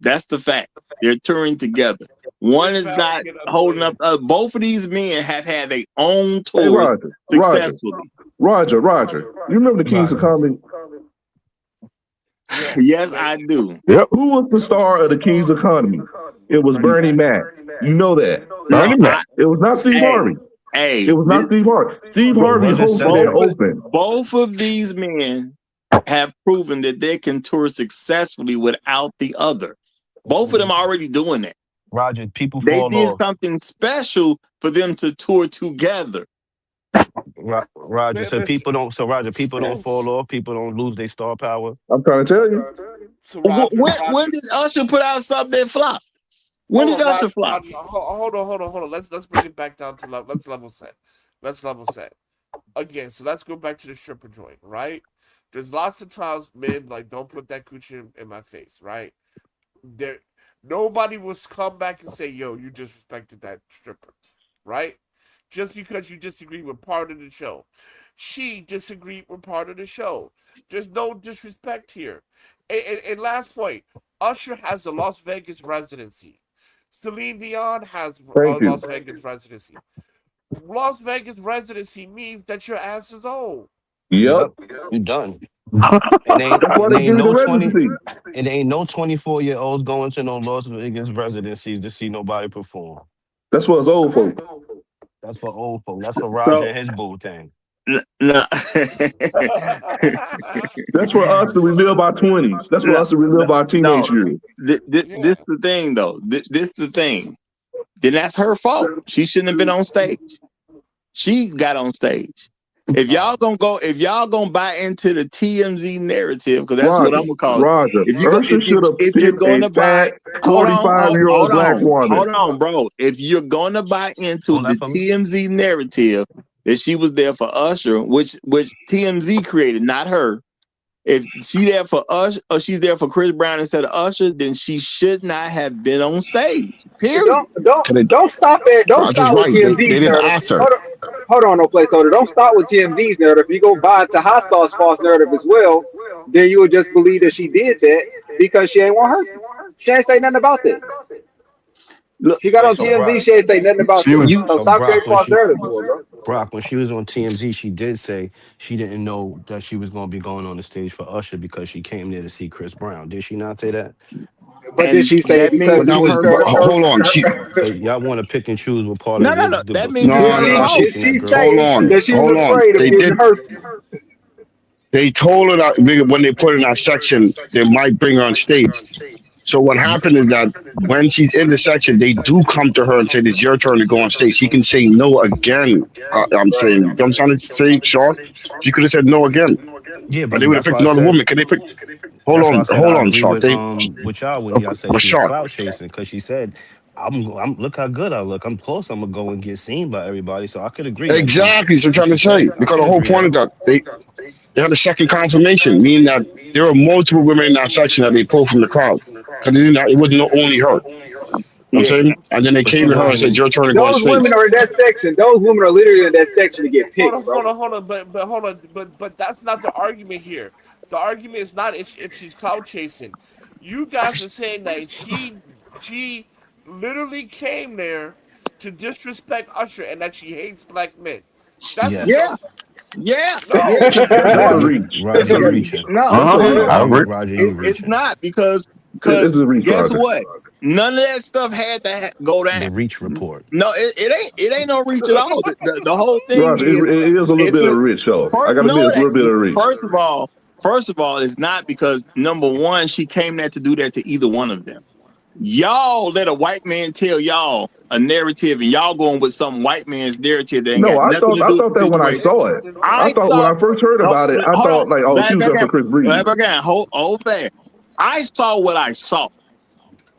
[SPEAKER 6] That's the fact. They're touring together. One
[SPEAKER 11] Chris
[SPEAKER 6] is
[SPEAKER 11] Brown
[SPEAKER 6] not
[SPEAKER 11] get
[SPEAKER 6] holding
[SPEAKER 11] annoying.
[SPEAKER 6] up. Both of these men have had their own
[SPEAKER 9] Hey,
[SPEAKER 6] tours
[SPEAKER 9] Roger.
[SPEAKER 6] successfully.
[SPEAKER 9] You remember the Kings of
[SPEAKER 14] Roger.
[SPEAKER 9] Comedy?
[SPEAKER 11] Yeah.
[SPEAKER 6] Yes, I do.
[SPEAKER 10] Yep.
[SPEAKER 9] Who was the star of the Kings of Comedy? It was
[SPEAKER 11] Bernie
[SPEAKER 9] Bernie
[SPEAKER 11] Mac.
[SPEAKER 9] Mac. You know that.
[SPEAKER 6] No,
[SPEAKER 10] Bernie Mac.
[SPEAKER 9] It was not Steve
[SPEAKER 6] hey,
[SPEAKER 9] Harvey. It
[SPEAKER 6] hey,
[SPEAKER 9] was not Steve Harvey. Steve
[SPEAKER 14] It
[SPEAKER 9] Harvey
[SPEAKER 14] wasn't
[SPEAKER 9] hosted and
[SPEAKER 6] both
[SPEAKER 14] separate.
[SPEAKER 9] opened.
[SPEAKER 6] both of these men have proven that they can tour successfully without the other. Both of them are already doing that.
[SPEAKER 14] Roger, people
[SPEAKER 6] They
[SPEAKER 14] fall
[SPEAKER 6] did
[SPEAKER 14] off.
[SPEAKER 6] something special for them to tour together.
[SPEAKER 14] Roger, so
[SPEAKER 11] Man,
[SPEAKER 14] people don't. So Roger, people don't
[SPEAKER 11] listen.
[SPEAKER 14] fall off. People don't lose their star power.
[SPEAKER 9] I'm trying to tell you.
[SPEAKER 11] So Roger,
[SPEAKER 6] When did Usher put out something that flopped? When
[SPEAKER 11] hold
[SPEAKER 6] did
[SPEAKER 11] on,
[SPEAKER 6] Usher flop?
[SPEAKER 11] Roger, hold on. Let's bring it back down to level. Let's level set. Let's level set again. So let's go back to the stripper joint, right? There's lots of times men like don't put that coochie in my face, right? There, nobody will come back and say, "Yo, you disrespected that stripper," right? Just because you disagree with part of the show. She disagreed with part of the show. There's no disrespect here. And last point, Usher has the Las Vegas residency. Celine Dion has
[SPEAKER 9] Thank you.
[SPEAKER 11] Las Vegas residency. Las Vegas residency means that your ass is old.
[SPEAKER 9] Yep.
[SPEAKER 14] You done. And ain't
[SPEAKER 9] That's why
[SPEAKER 14] and
[SPEAKER 9] they give
[SPEAKER 14] ain't
[SPEAKER 9] you the
[SPEAKER 14] no 20
[SPEAKER 9] residency.
[SPEAKER 14] and ain't no 24-year-olds going to no Las Vegas residencies to see nobody perform.
[SPEAKER 9] That's for us old folk.
[SPEAKER 14] That's for old folk. That's for Roger
[SPEAKER 6] So
[SPEAKER 14] and his boo thing.
[SPEAKER 6] no,
[SPEAKER 9] That's for us to relive our 20s. That's for us to relive our teenage
[SPEAKER 6] no.
[SPEAKER 9] years.
[SPEAKER 6] This the thing though. This the thing. Then that's her fault. She shouldn't have been on stage. She got on stage. If y'all gonna buy into the TMZ narrative, because that's what I'm gonna call it.
[SPEAKER 9] Roger. Usher should have
[SPEAKER 6] If you're
[SPEAKER 9] picked a
[SPEAKER 6] gonna buy,
[SPEAKER 9] fat 45-year-old black woman.
[SPEAKER 6] hold on, bro. If you're gonna buy into
[SPEAKER 14] Hold
[SPEAKER 6] the
[SPEAKER 14] that for me.
[SPEAKER 6] TMZ narrative that she was there for Usher, which TMZ created, not her. If she there for Usher or she's there for Chris Brown instead of Usher, then she should not have been on stage. Period.
[SPEAKER 9] Don't stop with
[SPEAKER 13] Roger's right. They
[SPEAKER 9] TMZ's
[SPEAKER 13] didn't
[SPEAKER 9] narrative.
[SPEAKER 13] ask her.
[SPEAKER 9] Hold on, no placeholder. Don't start with TMZ's narrative. If you go buy into Hot Sauce false narrative as well, then you would just believe that she did that because she ain't want herpes. She ain't say nothing about that.
[SPEAKER 6] Look,
[SPEAKER 9] She got on
[SPEAKER 14] So Brock,
[SPEAKER 9] TMZ. She ain't say nothing about
[SPEAKER 10] She
[SPEAKER 9] that.
[SPEAKER 10] was
[SPEAKER 9] So
[SPEAKER 14] so
[SPEAKER 9] stop
[SPEAKER 14] Brock,
[SPEAKER 9] creating
[SPEAKER 14] when
[SPEAKER 9] false
[SPEAKER 14] she
[SPEAKER 9] narratives for her, bro.
[SPEAKER 14] Brock, when she was on TMZ, she did say she didn't know that she was going to be going on the stage for Usher because she came there to see Chris Brown. Did she not say that?
[SPEAKER 9] But did
[SPEAKER 6] and
[SPEAKER 9] she say it
[SPEAKER 6] that
[SPEAKER 9] because
[SPEAKER 13] But
[SPEAKER 6] means
[SPEAKER 9] she
[SPEAKER 13] that
[SPEAKER 6] it's
[SPEAKER 9] was
[SPEAKER 13] was,
[SPEAKER 6] her
[SPEAKER 13] but
[SPEAKER 6] fault.
[SPEAKER 13] hold on.
[SPEAKER 14] So y'all want to pick and choose what part
[SPEAKER 6] No,
[SPEAKER 14] of
[SPEAKER 6] no, no. That means it's
[SPEAKER 9] did
[SPEAKER 13] No,
[SPEAKER 6] her
[SPEAKER 13] no.
[SPEAKER 9] she
[SPEAKER 6] fault.
[SPEAKER 9] did
[SPEAKER 14] conversation that
[SPEAKER 9] she
[SPEAKER 14] girl
[SPEAKER 13] Hold
[SPEAKER 9] say
[SPEAKER 14] just
[SPEAKER 13] on.
[SPEAKER 14] said?
[SPEAKER 9] that she was
[SPEAKER 13] Hold on.
[SPEAKER 9] afraid of
[SPEAKER 13] They
[SPEAKER 9] getting
[SPEAKER 13] did.
[SPEAKER 9] herpes?
[SPEAKER 13] They told her that when they put in that section, they might bring her on stage. So what happened is that when she's in the section, they do come to her and say, "It's your turn to go on stage." She can say no again. I'm saying, I'm trying to say, Sean, she could have said no again,
[SPEAKER 14] Yeah,
[SPEAKER 13] and they
[SPEAKER 14] but
[SPEAKER 13] would have
[SPEAKER 14] that's
[SPEAKER 13] picked
[SPEAKER 14] why I
[SPEAKER 13] another
[SPEAKER 14] said
[SPEAKER 13] woman. Can they pick?
[SPEAKER 14] that's why I said
[SPEAKER 13] Hold
[SPEAKER 14] I
[SPEAKER 13] on,
[SPEAKER 14] agree
[SPEAKER 13] Sean.
[SPEAKER 14] with y'all when y'all said she was
[SPEAKER 13] Sean.
[SPEAKER 14] clout chasing because she said I'm look how good I look. I'm close. I'm gonna go and get seen by everybody. So I could agree that
[SPEAKER 13] Exactly. So I'm
[SPEAKER 14] what
[SPEAKER 13] trying
[SPEAKER 14] she
[SPEAKER 13] to say,
[SPEAKER 14] said. I
[SPEAKER 13] because
[SPEAKER 14] could
[SPEAKER 13] the whole
[SPEAKER 14] agree
[SPEAKER 13] point
[SPEAKER 14] that.
[SPEAKER 13] is that they had a second confirmation, meaning that there were multiple women in that section that they pulled from the crowd. Because it wasn't only her. I'm
[SPEAKER 6] Yeah.
[SPEAKER 13] saying? And then they
[SPEAKER 14] But she
[SPEAKER 13] came to her and
[SPEAKER 14] wasn't
[SPEAKER 13] said,
[SPEAKER 14] in.
[SPEAKER 13] "Your turn to go on
[SPEAKER 9] Those
[SPEAKER 13] stage."
[SPEAKER 9] women are in that section. Those women are literally in that section to get
[SPEAKER 11] Hold
[SPEAKER 9] picked,
[SPEAKER 11] on,
[SPEAKER 9] bro.
[SPEAKER 11] but hold on, but that's not the argument here. The argument is not if she's cloud chasing. You guys are saying that she literally came there to disrespect Usher and that she hates black men. That's what
[SPEAKER 6] Yeah.
[SPEAKER 11] the
[SPEAKER 14] Yes.
[SPEAKER 6] Yeah. Yeah.
[SPEAKER 11] no.
[SPEAKER 9] That's a
[SPEAKER 6] No.
[SPEAKER 9] reach. That's
[SPEAKER 14] Roger,
[SPEAKER 9] a
[SPEAKER 14] you
[SPEAKER 9] reach.
[SPEAKER 14] reaching.
[SPEAKER 6] No.
[SPEAKER 9] That's a
[SPEAKER 10] uh-huh.
[SPEAKER 9] reach.
[SPEAKER 10] I
[SPEAKER 6] No.
[SPEAKER 10] agree.
[SPEAKER 14] Roger, you
[SPEAKER 6] It's
[SPEAKER 14] reaching.
[SPEAKER 6] not because
[SPEAKER 9] It's a reach,
[SPEAKER 6] guess
[SPEAKER 9] Roger.
[SPEAKER 6] what? None of that stuff had to go down.
[SPEAKER 14] The reach report.
[SPEAKER 6] No, it ain't no reach at all. The whole thing
[SPEAKER 9] Roger,
[SPEAKER 6] is
[SPEAKER 9] it is a little
[SPEAKER 6] if
[SPEAKER 9] bit of
[SPEAKER 6] it
[SPEAKER 9] rich, though. I
[SPEAKER 6] first
[SPEAKER 9] got to
[SPEAKER 6] no
[SPEAKER 9] admit, it's
[SPEAKER 6] it
[SPEAKER 9] a little bit
[SPEAKER 6] ain't.
[SPEAKER 9] of rich.
[SPEAKER 6] First of all, it's not because number one, she came there to do that to either one of them. Y'all let a white man tell y'all a narrative, and y'all going with some white man's narrative that ain't
[SPEAKER 15] No,
[SPEAKER 6] got nothing to
[SPEAKER 15] I
[SPEAKER 6] do with
[SPEAKER 15] thought
[SPEAKER 6] the
[SPEAKER 15] that when I
[SPEAKER 6] situation.
[SPEAKER 15] saw it. I
[SPEAKER 6] I
[SPEAKER 15] thought when
[SPEAKER 6] saw.
[SPEAKER 15] I first heard
[SPEAKER 6] No,
[SPEAKER 15] about it, I
[SPEAKER 6] hold on,
[SPEAKER 15] thought like, oh, she was there for Chris Breezy.
[SPEAKER 6] hold fast. I saw what I saw.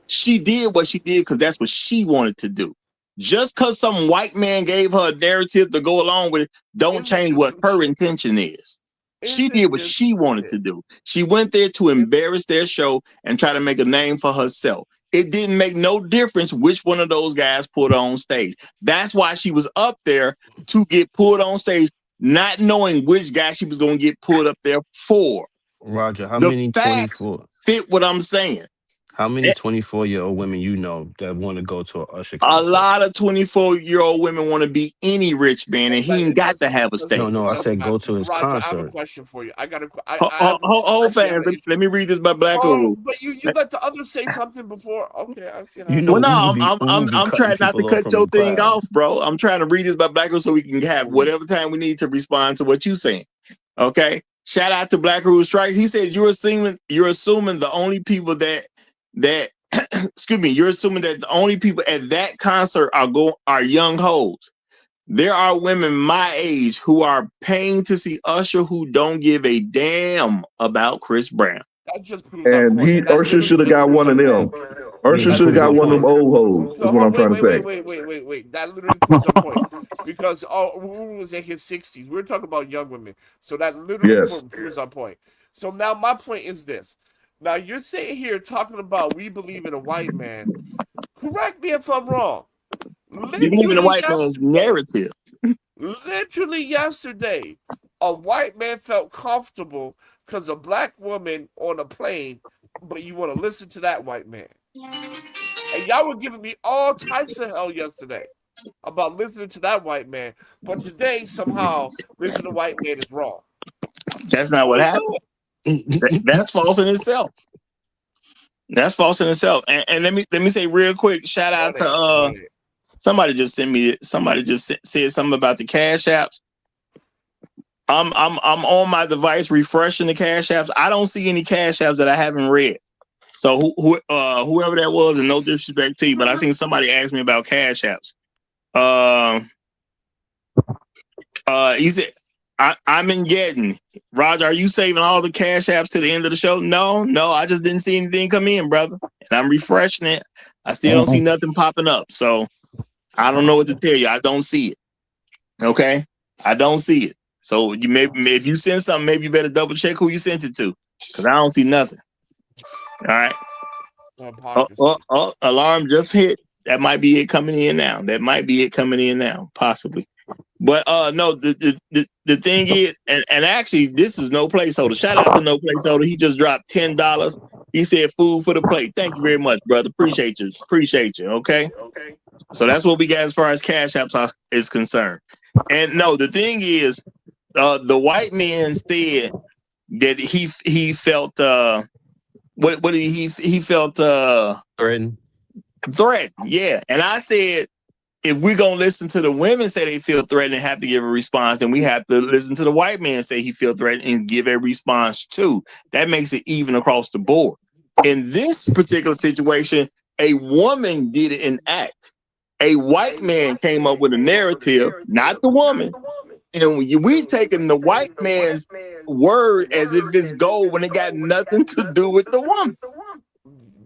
[SPEAKER 6] She did what she did because that's what she wanted to do. Just because some white man gave her a narrative to go along with it, don't change what her intention is. She did what she wanted to do. She went there to embarrass their show and try to make a name for herself. It didn't make no difference which one of those guys put her on stage. That's why she was up there to get pulled on stage, not knowing which guy she was going to get pulled up there for.
[SPEAKER 14] Roger, how
[SPEAKER 6] The
[SPEAKER 14] many
[SPEAKER 6] facts
[SPEAKER 14] 24?
[SPEAKER 6] fit what I'm saying.
[SPEAKER 14] How many 24-year-old women you know that want to go to an Usher
[SPEAKER 6] A
[SPEAKER 14] concert?
[SPEAKER 6] lot of 24-year-old women want to be any rich man, and he ain't got to have a
[SPEAKER 14] No,
[SPEAKER 6] stage.
[SPEAKER 14] no, I said go to his
[SPEAKER 11] Roger, I have a
[SPEAKER 14] concert.
[SPEAKER 11] question for you. I have
[SPEAKER 6] Hold
[SPEAKER 11] actually have
[SPEAKER 6] fast.
[SPEAKER 11] an issue.
[SPEAKER 6] Let me read this by Black
[SPEAKER 11] Oh,
[SPEAKER 6] Guru.
[SPEAKER 11] but you let the others say something before. Okay, I see how
[SPEAKER 14] You
[SPEAKER 11] it
[SPEAKER 14] know,
[SPEAKER 6] Well,
[SPEAKER 11] is.
[SPEAKER 14] we would
[SPEAKER 6] no,
[SPEAKER 14] be we would be
[SPEAKER 6] I'm
[SPEAKER 14] cutting
[SPEAKER 6] trying not to
[SPEAKER 14] people off
[SPEAKER 6] cut
[SPEAKER 14] from
[SPEAKER 6] your
[SPEAKER 14] the
[SPEAKER 6] thing off,
[SPEAKER 14] crowds.
[SPEAKER 6] bro. I'm trying to read this by Black Guru so we can have whatever time we need to respond to what you saying. Okay. Shout out to Black Guru Strikes. He said you're assuming the only people that excuse me, you're assuming that the only people at that concert are young hoes. There are women my age who are paying to see Usher who don't give a damn about Chris Brown.
[SPEAKER 11] That just proves our
[SPEAKER 15] And
[SPEAKER 11] point. That
[SPEAKER 15] Usher
[SPEAKER 11] literally
[SPEAKER 15] should have
[SPEAKER 11] just
[SPEAKER 15] got
[SPEAKER 11] proves
[SPEAKER 15] one
[SPEAKER 11] our
[SPEAKER 15] of
[SPEAKER 11] point.
[SPEAKER 15] them. Usher
[SPEAKER 14] That
[SPEAKER 15] should have
[SPEAKER 14] proves
[SPEAKER 15] got
[SPEAKER 14] our
[SPEAKER 15] one of them
[SPEAKER 14] point.
[SPEAKER 15] old hoes. Is
[SPEAKER 11] So
[SPEAKER 15] what I'm
[SPEAKER 11] wait,
[SPEAKER 15] trying to
[SPEAKER 11] wait,
[SPEAKER 15] say.
[SPEAKER 11] wait, wait, wait, wait, wait. That literally proves our point. Because Wu was in his 60s. We're talking about young women. So that literally
[SPEAKER 15] Yes.
[SPEAKER 11] proves our point. So now my point is this. Now you're sitting here talking about we believe in a white man. Correct me if I'm wrong.
[SPEAKER 6] You believe in the
[SPEAKER 11] Literally
[SPEAKER 6] white man's
[SPEAKER 11] yesterday,
[SPEAKER 6] narrative.
[SPEAKER 11] literally yesterday, a white man felt comfortable because a black woman on a plane, but you want to listen to that white man. And y'all were giving me all types of hell yesterday about listening to that white man. But today, somehow, listening to white man is wrong.
[SPEAKER 6] That's not
[SPEAKER 11] What
[SPEAKER 6] what
[SPEAKER 11] we
[SPEAKER 6] happened.
[SPEAKER 11] doing?
[SPEAKER 6] That's false in itself. That's false in itself. And let me say real quick, shout out
[SPEAKER 11] What
[SPEAKER 6] to
[SPEAKER 11] ain't? What ain't?
[SPEAKER 6] somebody just sent me somebody just said something about the cash apps. I'm on my device refreshing the cash apps. I don't see any cash apps that I haven't read. So whoever that was, and no disrespect to you, but I seen somebody ask me about cash apps. He said, I'm in getting. Roger, are you saving all the cash apps to the end of the show? No, I just didn't see anything come in, brother. And I'm refreshing it. I still don't see nothing popping up. So I don't know what to tell you. I don't see it. Okay? I don't see it. So you if you send something, maybe you better double check who you sent it to. Because I don't see nothing. All right. Alarm just hit. That might be it coming in now. Possibly. But no, the thing is, and actually, this is no placeholder. Shout out to no placeholder. He just dropped $10. He said, "Food for the plate." Thank you very much, brother. Appreciate you. Okay. So that's what we got as far as Cash Apps is concerned. And no, the thing is, the white man said that he felt what did he felt
[SPEAKER 8] Threatened.
[SPEAKER 6] Yeah, and I said, if we're gonna listen to the women say they feel threatened and have to give a response, then we have to listen to the white man say he feel threatened and give a response too. That makes it even across the board. In this particular situation, a woman did an act. A white man came up with a narrative, not the woman. And we taking the white man's word as if it's gold when it got nothing to do with the woman.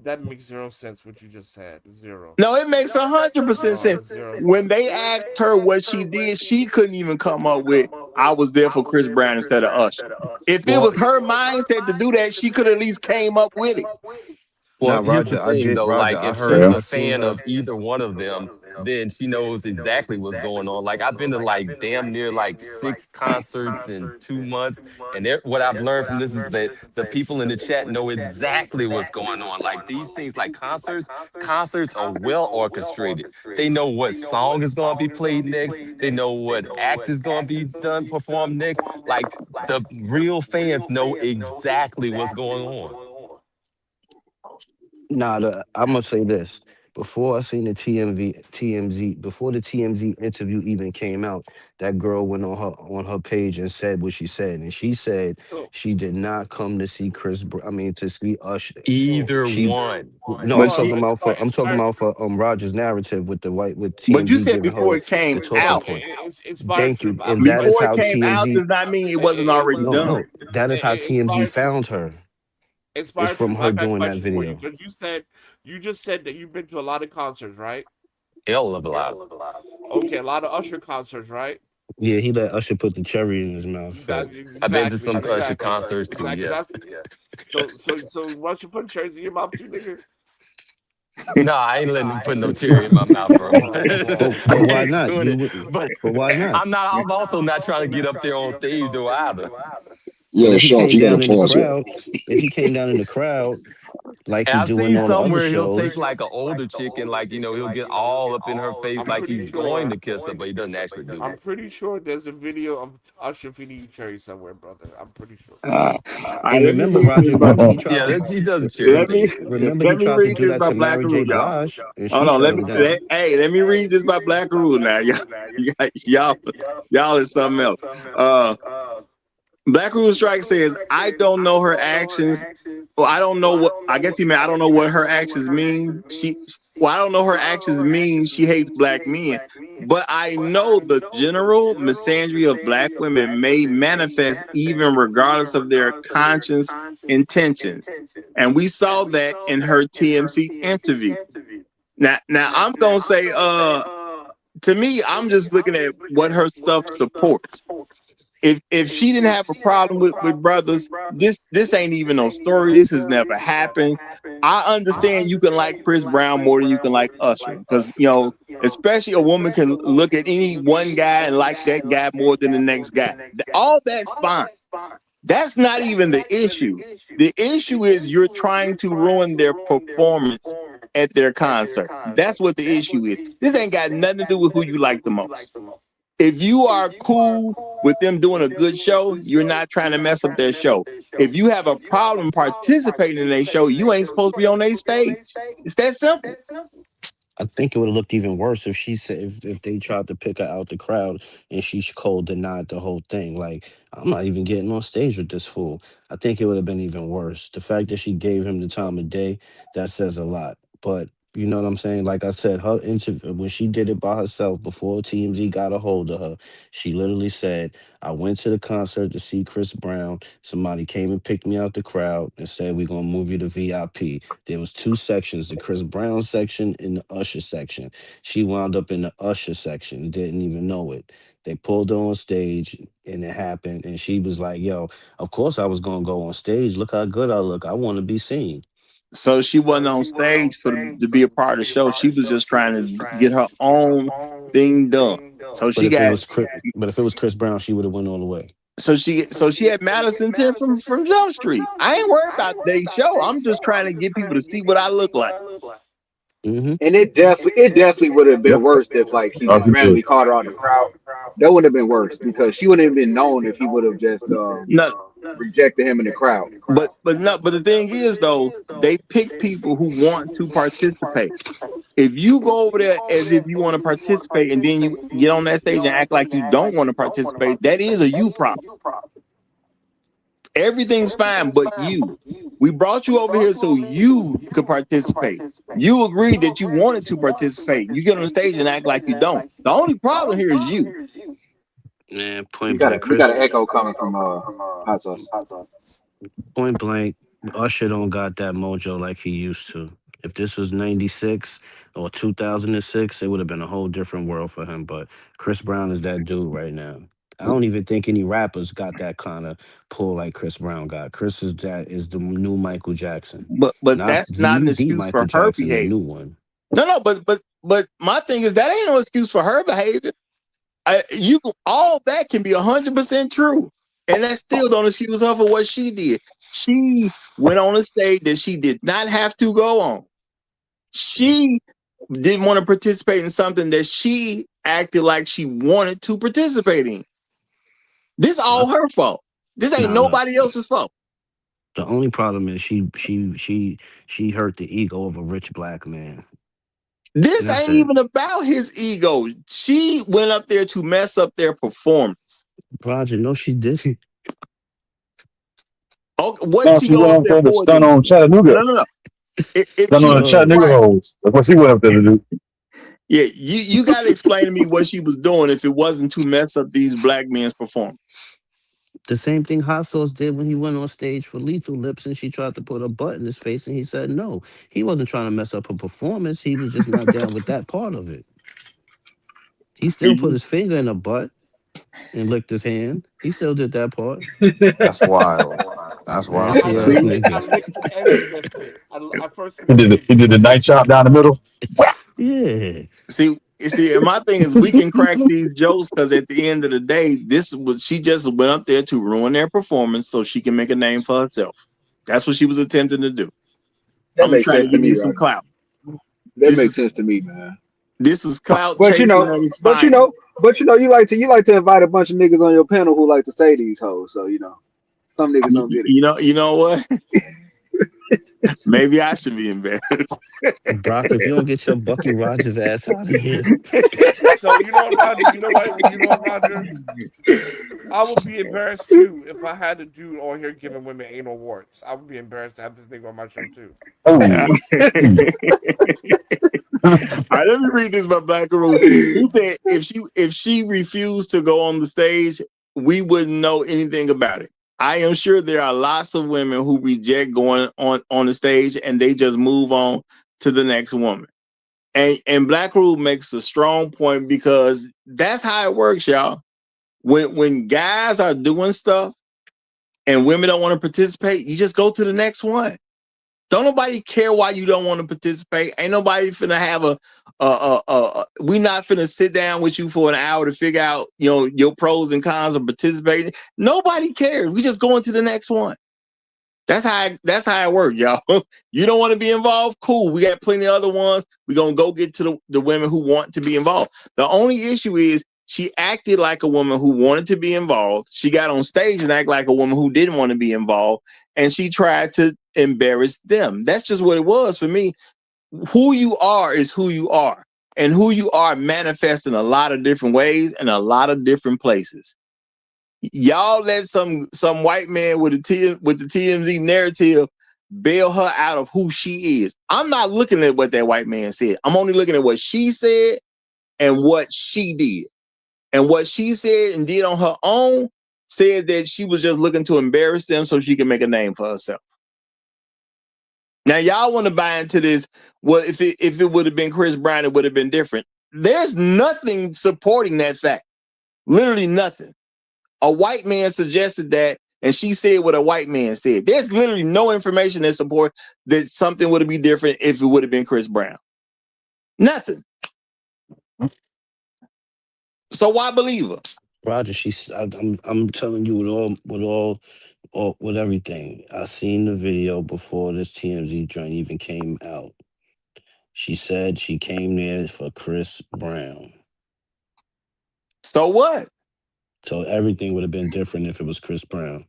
[SPEAKER 11] That makes zero sense. What you just said, zero.
[SPEAKER 6] No, it makes 100% sense.
[SPEAKER 11] Zero.
[SPEAKER 6] When they asked her what she did, she couldn't even come up with, "I was there for Chris Brown instead of Usher." If it
[SPEAKER 14] Well,
[SPEAKER 6] was her mindset to do that, she could at least came up with it.
[SPEAKER 14] now
[SPEAKER 8] Well, here's the
[SPEAKER 14] Roger,
[SPEAKER 8] thing though,
[SPEAKER 14] Roger,
[SPEAKER 8] like
[SPEAKER 14] I
[SPEAKER 8] if
[SPEAKER 14] heard,
[SPEAKER 8] she's
[SPEAKER 15] Yeah.
[SPEAKER 8] a
[SPEAKER 14] I seen
[SPEAKER 8] fan
[SPEAKER 14] her.
[SPEAKER 8] of either one of them, then she knows exactly what's going on. Like I've been to like damn near like 6 concerts in 2 months. And what I've learned from this is that the people in the chat know exactly what's going on. Like these things like concerts are well orchestrated. They know what song is going to be played next. They know what act is going to be done, performed next. Like the real fans know exactly what's going on.
[SPEAKER 14] Nah, I'm gonna say this. before I seen the TMZ, before the TMZ interview even came out, that girl went on her page and said what she said, and she said
[SPEAKER 11] So,
[SPEAKER 14] she did not come to see I mean, to see Usher.
[SPEAKER 11] so
[SPEAKER 8] Either
[SPEAKER 14] She
[SPEAKER 8] one.
[SPEAKER 14] no,
[SPEAKER 6] But she,
[SPEAKER 14] I'm talking about for Rogers narrative with
[SPEAKER 6] but you
[SPEAKER 14] TMZ
[SPEAKER 6] said
[SPEAKER 14] giving
[SPEAKER 6] before
[SPEAKER 14] her
[SPEAKER 6] it came
[SPEAKER 14] the talking
[SPEAKER 6] out.
[SPEAKER 14] point.
[SPEAKER 11] inspired
[SPEAKER 14] Thank
[SPEAKER 11] to.
[SPEAKER 14] you, and that is
[SPEAKER 6] Before it
[SPEAKER 14] how
[SPEAKER 6] came out
[SPEAKER 14] TMZ.
[SPEAKER 6] does not mean it wasn't already
[SPEAKER 14] No,
[SPEAKER 6] done.
[SPEAKER 14] no, that is how TMZ
[SPEAKER 11] Inspired to.
[SPEAKER 14] found her. Is
[SPEAKER 11] Inspired
[SPEAKER 14] from
[SPEAKER 11] Truth. I
[SPEAKER 14] her
[SPEAKER 11] got a
[SPEAKER 14] doing that
[SPEAKER 11] question for you
[SPEAKER 14] video.
[SPEAKER 11] because you just said that you've been to a lot of concerts, right?
[SPEAKER 8] Hell of a lot.
[SPEAKER 11] Okay, a lot of Usher concerts, right?
[SPEAKER 14] Yeah, he let Usher put the cherry in his mouth.
[SPEAKER 11] That
[SPEAKER 14] Facts.
[SPEAKER 8] I've been to
[SPEAKER 11] exactly,
[SPEAKER 8] some Usher
[SPEAKER 11] exactly,
[SPEAKER 8] concerts too.
[SPEAKER 11] exactly.
[SPEAKER 8] Yes.
[SPEAKER 11] So once you put cherries in your mouth too, nigga.
[SPEAKER 8] No, I ain't letting him put no cherry in my mouth, bro.
[SPEAKER 14] But
[SPEAKER 8] I
[SPEAKER 14] why
[SPEAKER 8] ain't
[SPEAKER 14] not?
[SPEAKER 8] doing
[SPEAKER 14] You
[SPEAKER 8] it.
[SPEAKER 14] would.
[SPEAKER 8] But
[SPEAKER 14] But why not?
[SPEAKER 8] I'm not. I'm also not trying to get up there on stage though either.
[SPEAKER 14] But
[SPEAKER 13] Yeah,
[SPEAKER 14] if he
[SPEAKER 13] Sean,
[SPEAKER 14] came
[SPEAKER 13] you got to
[SPEAKER 14] down in the
[SPEAKER 13] pause it.
[SPEAKER 14] crowd, if he came down in the crowd like
[SPEAKER 8] And
[SPEAKER 14] he
[SPEAKER 8] I
[SPEAKER 14] do in
[SPEAKER 8] see
[SPEAKER 14] all the other
[SPEAKER 8] somewhere he'll take
[SPEAKER 14] shows,
[SPEAKER 8] like an older chicken, like he'll get all up in her face
[SPEAKER 11] I'm
[SPEAKER 8] like
[SPEAKER 11] pretty
[SPEAKER 8] he's going
[SPEAKER 11] sure.
[SPEAKER 8] to kiss her, but he doesn't actually do
[SPEAKER 11] I'm
[SPEAKER 8] it.
[SPEAKER 11] pretty sure there's a video of Usher feeding you cherries somewhere, brother. I'm pretty sure.
[SPEAKER 6] All right,
[SPEAKER 14] and
[SPEAKER 6] let me
[SPEAKER 14] remember,
[SPEAKER 6] read
[SPEAKER 14] Roger,
[SPEAKER 6] this by
[SPEAKER 14] remember he tried
[SPEAKER 8] Yeah,
[SPEAKER 14] to.
[SPEAKER 8] he does a cherry
[SPEAKER 6] let me
[SPEAKER 8] thing.
[SPEAKER 14] Remember he
[SPEAKER 6] let me
[SPEAKER 14] tried to
[SPEAKER 6] read
[SPEAKER 14] do
[SPEAKER 6] this
[SPEAKER 14] that
[SPEAKER 6] by
[SPEAKER 14] to
[SPEAKER 6] Black
[SPEAKER 14] Mary J.
[SPEAKER 6] Rule, y'all.
[SPEAKER 14] Blige, and
[SPEAKER 6] Hold
[SPEAKER 14] she
[SPEAKER 6] on,
[SPEAKER 14] shut him down.
[SPEAKER 6] hey, let me read this by Black Rule now. Y'all is something else. Uh Black Rule Strike says, I don't know her actions. Well, I don't know what I guess he meant I don't know what her actions mean. I don't know her actions mean she hates black men. But I know the general misandry of black women may manifest even regardless of their conscious intentions. And we saw that in her TMC interview. Now I'm gonna say, to me, I'm just looking at what her stuff supports. If she didn't have a problem with brothers, this ain't even no story. This has never happened. I understand you can like Chris Brown more than you can like Usher, because especially a woman can look at any one guy and like that guy more than the next guy. All that's fine. That's not even the issue. The issue is you're trying to ruin their performance at their concert. That's what the issue is. This ain't got nothing to do with who you like the most. If you are cool with them doing a good show, you're not trying to mess up their show. If you have a problem participating in their show, you ain't supposed to be on their stage. It's that simple.
[SPEAKER 14] I think it would have looked even worse if she said if they tried to pick her out the crowd and she cold denied the whole thing. Like, I'm not even getting on stage with this fool. I think it would have been even worse. The fact that she gave him the time of day, that says a lot. But you know what I'm saying? Like I said, her interview when she did it by herself before TMZ got a hold of her, she literally said, I went to the concert to see Chris Brown. Somebody came and picked me out the crowd and said, we're gonna move you to VIP. There was two sections, the Chris Brown section and the Usher section. She wound up in the Usher section, didn't even know it. They pulled her on stage and it happened. And she was like, yo, of course I was gonna go on stage. Look how good I look. I want to be seen.
[SPEAKER 6] So she wasn't on stage to be a part of the show. She was just trying to get her own thing done. So
[SPEAKER 14] But
[SPEAKER 6] she
[SPEAKER 14] if it
[SPEAKER 6] got
[SPEAKER 14] was but if it was Chris Brown, she would have went all the way.
[SPEAKER 6] so she had malice intent from Jump Street. I ain't worried about their show. I'm just trying to get people to see what I look like.
[SPEAKER 14] Mm-hmm.
[SPEAKER 9] And it definitely would have been
[SPEAKER 10] Yep.
[SPEAKER 9] worse if like he
[SPEAKER 10] I
[SPEAKER 9] just
[SPEAKER 10] do too.
[SPEAKER 9] randomly called her out in the crowd. That would have been worse because she wouldn't have been known if he would have just
[SPEAKER 6] No,
[SPEAKER 9] rejected him in the crowd.
[SPEAKER 6] but the thing is though, they pick people who want to participate. If you go over there as if you want to participate and then you get on that stage and act like you don't want to participate, that is a you problem. Everything's fine but you. We brought you over here so you could participate. You agreed that you wanted to participate. You get on the stage and act like you don't. The only problem here is you.
[SPEAKER 14] Man,
[SPEAKER 9] You
[SPEAKER 14] point
[SPEAKER 9] got a
[SPEAKER 14] blank,
[SPEAKER 9] you got
[SPEAKER 14] Chris.
[SPEAKER 9] an echo coming from hot sauce.
[SPEAKER 14] Point blank, Usher don't got that mojo like he used to. If this was 96 or 2006, it would have been a whole different world for him. But Chris Brown is that dude right now. I don't even think any rappers got that kind of pull like Chris Brown got. Chris is the new Michael Jackson.
[SPEAKER 6] But
[SPEAKER 14] Not
[SPEAKER 6] that's not an
[SPEAKER 14] he beat
[SPEAKER 6] excuse
[SPEAKER 14] Michael
[SPEAKER 6] for her
[SPEAKER 14] Jackson, the
[SPEAKER 6] behavior.
[SPEAKER 14] new one.
[SPEAKER 6] No, but my thing is that ain't no excuse for her behavior. All that can be 100% true, and that still don't excuse her for what she did. She went on a stage that she did not have to go on. She didn't want to participate in something that she acted like she wanted to participate in. This
[SPEAKER 14] I,
[SPEAKER 6] all her fault. This ain't
[SPEAKER 14] nah,
[SPEAKER 6] nobody else's fault.
[SPEAKER 14] the only problem is she hurt the ego of a rich black man. And
[SPEAKER 6] This
[SPEAKER 14] that's
[SPEAKER 6] ain't
[SPEAKER 14] it.
[SPEAKER 6] even about his ego. She went up there to mess up their performance.
[SPEAKER 14] Roger, no, she didn't.
[SPEAKER 6] Oh, what
[SPEAKER 10] No,
[SPEAKER 6] she
[SPEAKER 10] she went
[SPEAKER 6] go up
[SPEAKER 10] up
[SPEAKER 6] there
[SPEAKER 10] there to
[SPEAKER 6] for
[SPEAKER 10] stun
[SPEAKER 6] then?
[SPEAKER 10] on Chattanooga.
[SPEAKER 6] No. If
[SPEAKER 10] Stun
[SPEAKER 6] she
[SPEAKER 10] on the
[SPEAKER 6] was
[SPEAKER 14] Yo,
[SPEAKER 10] Chattanooga
[SPEAKER 6] right,
[SPEAKER 10] hoes. That's what she went up there to do.
[SPEAKER 6] yeah, you got to explain to me what she was doing if it wasn't to mess up these black men's performance.
[SPEAKER 14] the same thing Hot Sauce did when he went on stage for Lethal Lips and she tried to put a butt in his face and he said no. He wasn't trying to mess up her performance. He was just not down with that part of it. He still put his finger in her butt and licked his hand. He still did that part.
[SPEAKER 12] That's wild. That's wild as
[SPEAKER 14] Nasty
[SPEAKER 11] I
[SPEAKER 14] ass
[SPEAKER 12] hell.
[SPEAKER 11] licked it, I
[SPEAKER 14] nigga.
[SPEAKER 11] licked it and sniffed it. I first
[SPEAKER 10] He
[SPEAKER 11] licked
[SPEAKER 10] did
[SPEAKER 11] it
[SPEAKER 10] he did the
[SPEAKER 11] before I
[SPEAKER 10] night chop
[SPEAKER 11] sniffed
[SPEAKER 10] down the
[SPEAKER 11] it.
[SPEAKER 10] middle.
[SPEAKER 14] Yeah.
[SPEAKER 6] See, and my thing is we can crack these jokes because at the end of the day, this was she just went up there to ruin their performance so she can make a name for herself. That's what she was attempting to do.
[SPEAKER 9] That
[SPEAKER 6] I'm
[SPEAKER 9] makes
[SPEAKER 6] trying to
[SPEAKER 9] sense to
[SPEAKER 6] give
[SPEAKER 9] me,
[SPEAKER 6] you some
[SPEAKER 9] Roger.
[SPEAKER 6] clout.
[SPEAKER 9] That
[SPEAKER 6] This
[SPEAKER 9] makes
[SPEAKER 6] is
[SPEAKER 9] sense to me, man.
[SPEAKER 6] this is clout
[SPEAKER 9] But you
[SPEAKER 6] chasing
[SPEAKER 9] know,
[SPEAKER 6] at its
[SPEAKER 9] but you
[SPEAKER 6] finest.
[SPEAKER 9] know, but you know, you like to invite a bunch of niggas on your panel who like to say these hoes. So some niggas don't get it.
[SPEAKER 6] You know what? Maybe I should be embarrassed.
[SPEAKER 14] Brock, if you don't get your Bucky Rogers ass out of here.
[SPEAKER 11] So you know what, Roger? You know what, Roger? I would be embarrassed too if I had a dude on here giving women anal warts. I would be embarrassed to have this nigga on my show too.
[SPEAKER 10] Oh,
[SPEAKER 6] All right, let me read this by Black Rule. He said if she refused to go on the stage, we wouldn't know anything about it. I am sure there are lots of women who reject going on the stage and they just move on to the next woman. And Black Rule makes a strong point because that's how it works, y'all. When guys are doing stuff and women don't want to participate, you just go to the next one. Don't nobody care why you don't want to participate. Ain't nobody finna have we not finna sit down with you for an hour to figure out, your pros and cons of participating. Nobody cares. We just going to the next one. That's how it works, y'all. You don't want to be involved? Cool. We got plenty of other ones. We're gonna go get to the women who want to be involved. The only issue is she acted like a woman who wanted to be involved. She got on stage and acted like a woman who didn't want to be involved, and she tried to embarrass them. That's just what it was for me. Who you are is who you are, and who you are manifests in a lot of different ways and a lot of different places. Y'all let some white man with the TMZ narrative bail her out of who she is. I'm not looking at what that white man said. I'm only looking at what she said and what she did. And what she said and did on her own said that she was just looking to embarrass them so she can make a name for herself. Now y'all want to buy into this. Well, if it would have been Chris Brown, it would have been different. There's nothing supporting that fact. Literally nothing. A white man suggested that, and she said what a white man said. There's literally no information that supports that something would have been different if it would have been Chris Brown. Nothing. So why believe her?
[SPEAKER 14] Roger, I'm telling you with everything. I seen the video before this TMZ joint even came out. She said she came there for Chris Brown.
[SPEAKER 6] So what?
[SPEAKER 14] So everything would have been different if it was Chris Brown.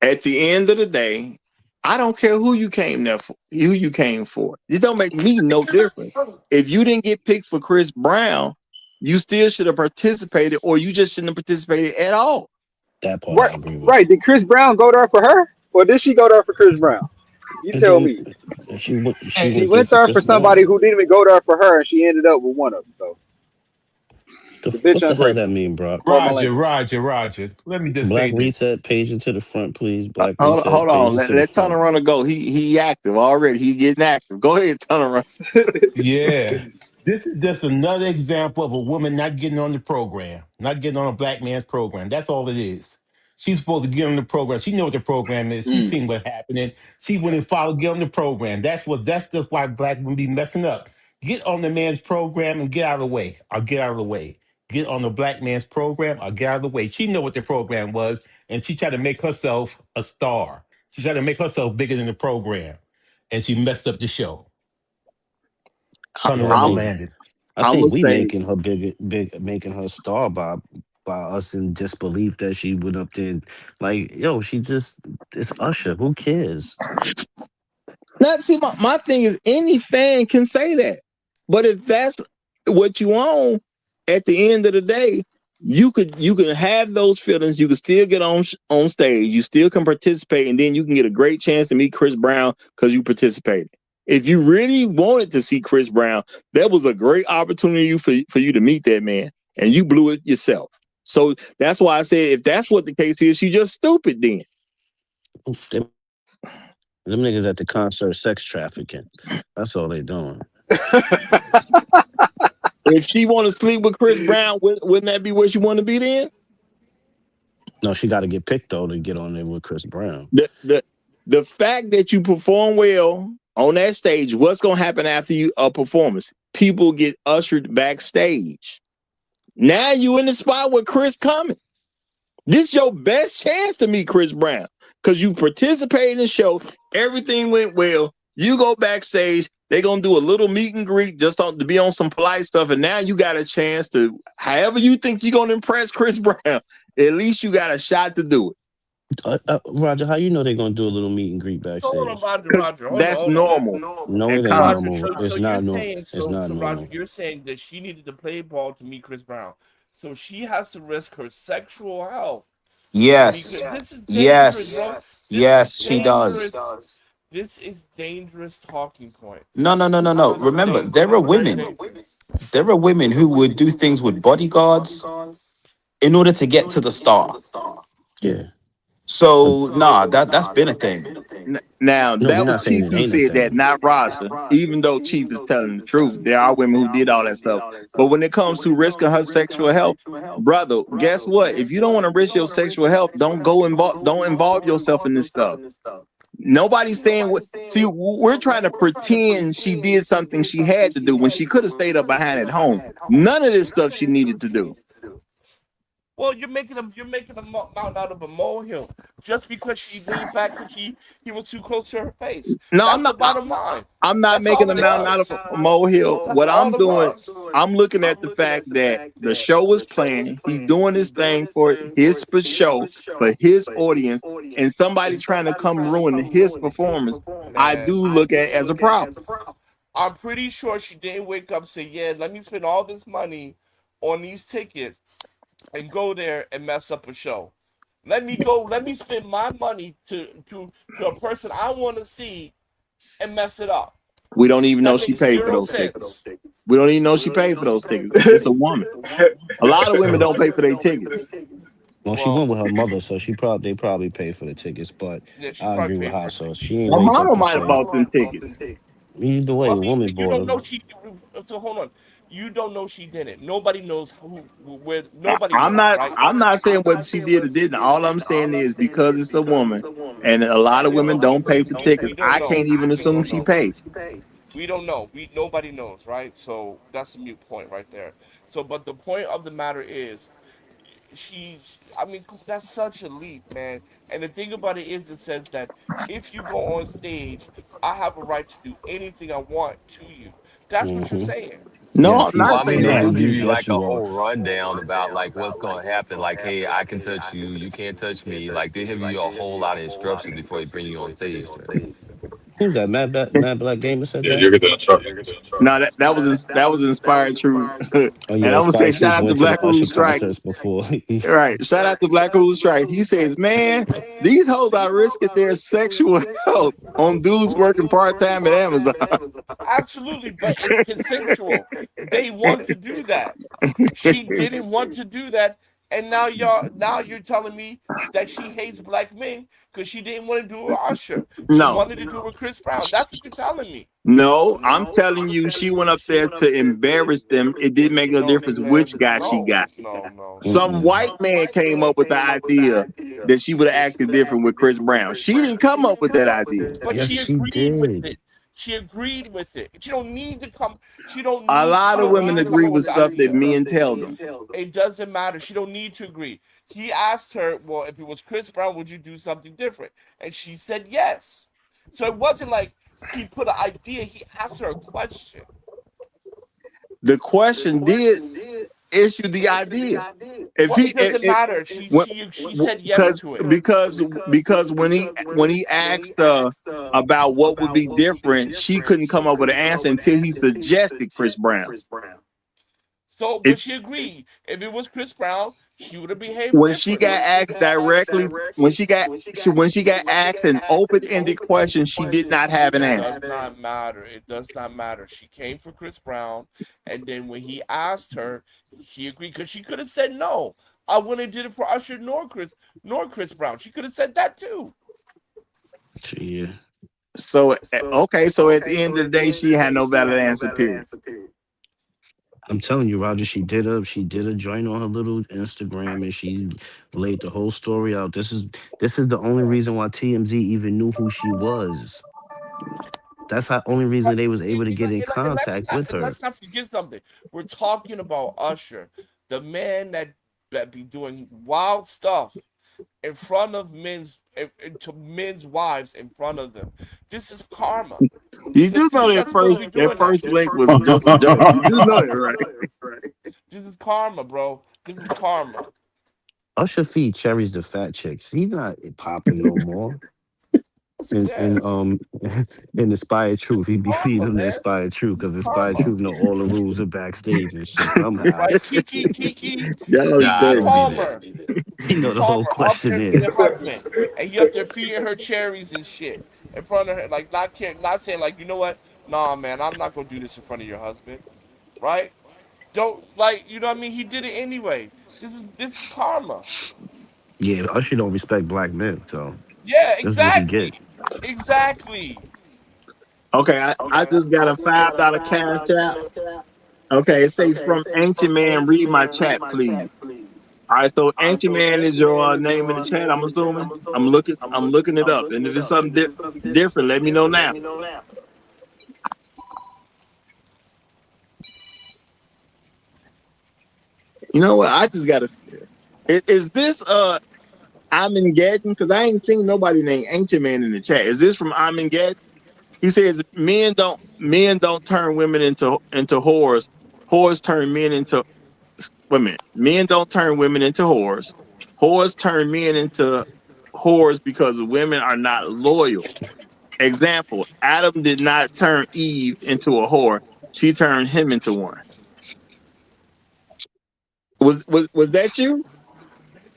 [SPEAKER 6] At the end of the day, I don't care who you came there for, who you came for. It don't make me no difference. If you didn't get picked for Chris Brown, you still should have participated, or you just shouldn't have participated at all.
[SPEAKER 14] That part
[SPEAKER 9] Right,
[SPEAKER 14] I agree with.
[SPEAKER 9] right. Did Chris Brown go there for her, or did she go there for Chris Brown? You
[SPEAKER 14] It
[SPEAKER 9] tell
[SPEAKER 14] don't.
[SPEAKER 9] me.
[SPEAKER 14] She
[SPEAKER 9] She
[SPEAKER 14] went there
[SPEAKER 9] went
[SPEAKER 14] for
[SPEAKER 9] there
[SPEAKER 14] Chris
[SPEAKER 9] for somebody
[SPEAKER 14] Brown.
[SPEAKER 9] who didn't even go there for her, and she ended up with one of them. So the bitch
[SPEAKER 14] What the hell that
[SPEAKER 9] ungrateful.
[SPEAKER 14] mean, Brock?
[SPEAKER 9] Pardon my
[SPEAKER 15] Roger,
[SPEAKER 9] language.
[SPEAKER 15] Roger, Roger. Let me just
[SPEAKER 14] Black
[SPEAKER 15] say this.
[SPEAKER 14] reset page into the front, please. Black
[SPEAKER 6] Hold
[SPEAKER 14] reset
[SPEAKER 6] on.
[SPEAKER 14] page
[SPEAKER 6] Let,
[SPEAKER 14] into the
[SPEAKER 6] let Tunnel
[SPEAKER 14] front.
[SPEAKER 6] Runner go. He active already. He getting active. Go ahead, Tunnel Runner.
[SPEAKER 15] Yeah. This is just another example of a woman not getting on the program, not getting on a black man's program. That's all it is. She's supposed to get on the program. She know what the program is. She
[SPEAKER 9] Mm.
[SPEAKER 15] seen what happening. She went and followed, get on the program. That's just why black women be messing up. Get on the man's program and get out of the way. Or get out of the way. Get on the black man's program or get out of the way. She know what the program was, and she tried to make herself a star. She tried to make herself bigger than the program. And she messed up the show. Trying to
[SPEAKER 14] Yeah, I
[SPEAKER 15] run the
[SPEAKER 6] I'm
[SPEAKER 14] think
[SPEAKER 15] landing.
[SPEAKER 14] I
[SPEAKER 6] I'm gonna
[SPEAKER 14] think we
[SPEAKER 6] say
[SPEAKER 14] making her big, making her star by us in disbelief that she went up there. Like, yo, she just it's Usher. Who cares?
[SPEAKER 6] Not see my thing is any fan can say that, but if that's what you own, at the end of the day, you can have those feelings. You can still get on stage. You still can participate, and then you can get a great chance to meet Chris Brown because you participated. If you really wanted to see Chris Brown, that was a great opportunity for you to meet that man, and you blew it yourself. So that's why I said if that's what the case is, you just stupid then.
[SPEAKER 14] Them niggas at the concert sex trafficking. That's all they doing.
[SPEAKER 6] If she want to sleep with Chris Brown, wouldn't that be where she want to be then?
[SPEAKER 14] No, she got to get picked though to get on there with Chris Brown.
[SPEAKER 6] The fact that you perform well on that stage, what's gonna happen after a performance? People get ushered backstage. Now you in the spot with Chris coming. This is your best chance to meet Chris Brown because you participated in the show. Everything went well. You go backstage. They're going to do a little meet and greet just to be on some polite stuff. And now you got a chance to, however you think you're going to impress Chris Brown, at least you got a shot to do it.
[SPEAKER 14] Roger, how you know they're going to do a little meet and greet backstage?
[SPEAKER 11] Hold on, Roger.
[SPEAKER 6] That's normal.
[SPEAKER 14] No, it ain't normal. It's not normal. It's not normal.
[SPEAKER 11] Roger, you're saying that she needed to play ball to meet Chris Brown. So she has to risk her sexual health.
[SPEAKER 12] Yes.
[SPEAKER 11] This is dangerous, bro.
[SPEAKER 12] Yes, she does.
[SPEAKER 11] This is dangerous talking points.
[SPEAKER 12] No. Remember, there are women. There are women who would do things with bodyguards in order to get to the star.
[SPEAKER 14] Yeah.
[SPEAKER 12] So that's been a thing.
[SPEAKER 6] Now that was Chief who said that, not Roger. Even though Chief is telling the truth, there are women who did all that stuff. But when it comes to risking her sexual health, brother, guess what? If you don't want to risk your sexual health, don't involve yourself in this stuff. Nobody's saying what. See, we're trying to pretend she did something she had to do when she could have stayed up behind at home. None of this stuff she needed to do.
[SPEAKER 11] Well, you're making a mountain out of a molehill just because she leaned back and he was too close to her face.
[SPEAKER 6] No,
[SPEAKER 11] That's
[SPEAKER 6] I'm not.
[SPEAKER 11] The bottom line.
[SPEAKER 6] I'm not making a mountain out of a molehill. What I'm doing, I'm looking at the fact that the show was playing. He's doing this thing for his show, for his audience, and somebody trying to come ruin his performance. I do look at it as a problem.
[SPEAKER 11] I'm pretty sure she didn't wake up and say, "Yeah, let me spend all this money on these tickets and go there and mess up a show. Let me spend my money to a person I want to see and mess it up."
[SPEAKER 6] We don't even know she paid for those tickets. We don't even know she paid for those tickets. It's a woman. A lot of women don't pay for their tickets.
[SPEAKER 14] Well, she went with her mother, so they probably paid for the tickets. But I agree with her. So she ain't.
[SPEAKER 6] My mama might have bought them tickets.
[SPEAKER 14] Either way, a woman bought them.
[SPEAKER 11] You don't know she. So hold on. You don't know she didn't. Nobody knows where. Nobody.
[SPEAKER 6] I'm
[SPEAKER 11] knows,
[SPEAKER 6] not.
[SPEAKER 11] right?
[SPEAKER 6] I'm not saying whether she did or didn't. All I'm saying is because it's a woman, and a lot of women don't pay for tickets. I can't even assume she paid.
[SPEAKER 11] We don't know. Nobody knows, right? So that's a mute point right there. So, but the point of the matter is, that's such a leap, man. And the thing about it is, it says that if you go on stage, I have a right to do anything I want to you. That's what you're saying.
[SPEAKER 6] No, I'm not
[SPEAKER 8] Well, I mean,
[SPEAKER 6] saying
[SPEAKER 8] they
[SPEAKER 6] that.
[SPEAKER 8] do give you like a whole rundown about like what's going to happen. Like, hey, I can touch you, you can't touch me. Like, they give you a whole lot of instructions before they bring you on stage.
[SPEAKER 14] Who's that? Mad Black Gamer said that?
[SPEAKER 10] You get the instruction.
[SPEAKER 6] No, that was Inspired Truth.
[SPEAKER 14] Oh
[SPEAKER 6] And
[SPEAKER 14] yeah,
[SPEAKER 6] I'm gonna say
[SPEAKER 14] Inspired
[SPEAKER 6] shout
[SPEAKER 14] Truth
[SPEAKER 6] out to
[SPEAKER 14] went to the
[SPEAKER 6] Black
[SPEAKER 14] Usher
[SPEAKER 6] Rule Strike.
[SPEAKER 14] concerts before.
[SPEAKER 6] Right. Shout out to Black Rule Strike. He says, man, these hoes are risking their sexual health on dudes working part-time at Amazon.
[SPEAKER 11] Absolutely, but it's consensual. They want to do that. She didn't want to do that, and now you're telling me that she hates black men because she didn't want to do it with Usher. She wanted to do it with Chris Brown. That's what you're telling me.
[SPEAKER 6] No, I'm telling you, she went up there to embarrass them. It didn't make no difference which guy she got.
[SPEAKER 11] No.
[SPEAKER 6] Some white man came up with the idea that she would have acted different with Chris Brown. She didn't come up with that idea.
[SPEAKER 11] But
[SPEAKER 14] Yes,
[SPEAKER 11] she
[SPEAKER 14] she
[SPEAKER 11] agreed with
[SPEAKER 14] did.
[SPEAKER 11] it. She agreed with it. She don't need to come. She don't.
[SPEAKER 6] A lot of women
[SPEAKER 11] need to
[SPEAKER 6] agree
[SPEAKER 11] come up
[SPEAKER 6] with
[SPEAKER 11] the
[SPEAKER 6] stuff that
[SPEAKER 11] idea.
[SPEAKER 6] men tell them.
[SPEAKER 11] It doesn't matter. She don't need to agree. He asked her, well, if it was Chris Brown, would you do something different? And she said yes. So it wasn't like he put an idea. He asked her a question.
[SPEAKER 6] The question did issue the idea. If
[SPEAKER 11] Well,
[SPEAKER 6] he
[SPEAKER 11] it doesn't
[SPEAKER 6] it,
[SPEAKER 11] matter. She said yes to it.
[SPEAKER 6] because when he asked about what would be different, she couldn't come up with an answer until he suggested Chris Brown.
[SPEAKER 11] So,
[SPEAKER 6] If
[SPEAKER 11] but she agreed. If it was Chris Brown, she would have behaved
[SPEAKER 6] when she got
[SPEAKER 11] differently.
[SPEAKER 6] asked directly, when she got asked an open ended question, she did not have an
[SPEAKER 11] It
[SPEAKER 6] answer.
[SPEAKER 11] does not matter. It does not matter. She came for Chris Brown, and then when he asked her, she agreed because she could have said no. I wouldn't have did it for Usher nor Chris Brown. She could have said that too.
[SPEAKER 14] Yeah.
[SPEAKER 6] So okay, so at the end of the day, she had no valid answer. Period.
[SPEAKER 14] I'm telling you, Roger, she did a joint on her little Instagram and she laid the whole story out. This is the only reason why TMZ even knew who she was. That's the only reason they was able to get in contact with
[SPEAKER 11] And
[SPEAKER 14] her.
[SPEAKER 11] let's not forget something. We're talking about Usher, the man that be doing wild stuff in front of to men's wives in front of them. This is karma.
[SPEAKER 6] You
[SPEAKER 11] Because
[SPEAKER 6] do know
[SPEAKER 11] people are supposed to be
[SPEAKER 6] that
[SPEAKER 11] doing that.
[SPEAKER 6] first link was just a joke. You do know that, right?
[SPEAKER 11] This is karma, bro. This is karma.
[SPEAKER 14] Usher feed Cherry's the fat chicks. He's not popping no more. And
[SPEAKER 11] Yeah,
[SPEAKER 14] and um in Inspired Truth, he be feeding
[SPEAKER 11] karma,
[SPEAKER 14] them the
[SPEAKER 11] man.
[SPEAKER 14] Inspired Truth because Inspired
[SPEAKER 11] Karma.
[SPEAKER 14] Truth know all the rules of backstage and shit somehow.
[SPEAKER 11] Right? Kiki,
[SPEAKER 6] Y'all
[SPEAKER 8] Nah, I
[SPEAKER 11] Kiki
[SPEAKER 8] don't be
[SPEAKER 6] crazy.
[SPEAKER 8] there.
[SPEAKER 11] Palmer.
[SPEAKER 14] He
[SPEAKER 11] Kiki
[SPEAKER 14] know the whole
[SPEAKER 11] Palmer up there being
[SPEAKER 14] questionnaire.
[SPEAKER 11] a husband. And you up there feeding her cherries and shit in front of her, like not saying like, you know what? Nah, man, I'm not gonna do this in front of your husband. Right? Don't like, you know what I mean? He did it anyway. This is karma.
[SPEAKER 14] Yeah, Usher don't respect black men, so
[SPEAKER 11] Yeah,
[SPEAKER 14] this is what he get.
[SPEAKER 11] exactly. Exactly.
[SPEAKER 6] Okay, I just got a $5 cash app. Okay, it say from Ancient Man, read my chat, please. All right, so Ancient Man is your name in the chat. I'm assuming. I'm looking it up, and if it's something different, let me know now. You know what? I just got to. Is this I'm Getting? Because I ain't seen nobody named Ancient Man in the chat. Is this from I'm Getting? He says men don't turn women into whores. Whores turn men into wait a minute. Men don't turn women into whores. Whores turn men into whores because women are not loyal. Example: Adam did not turn Eve into a whore. She turned him into one. Was that you?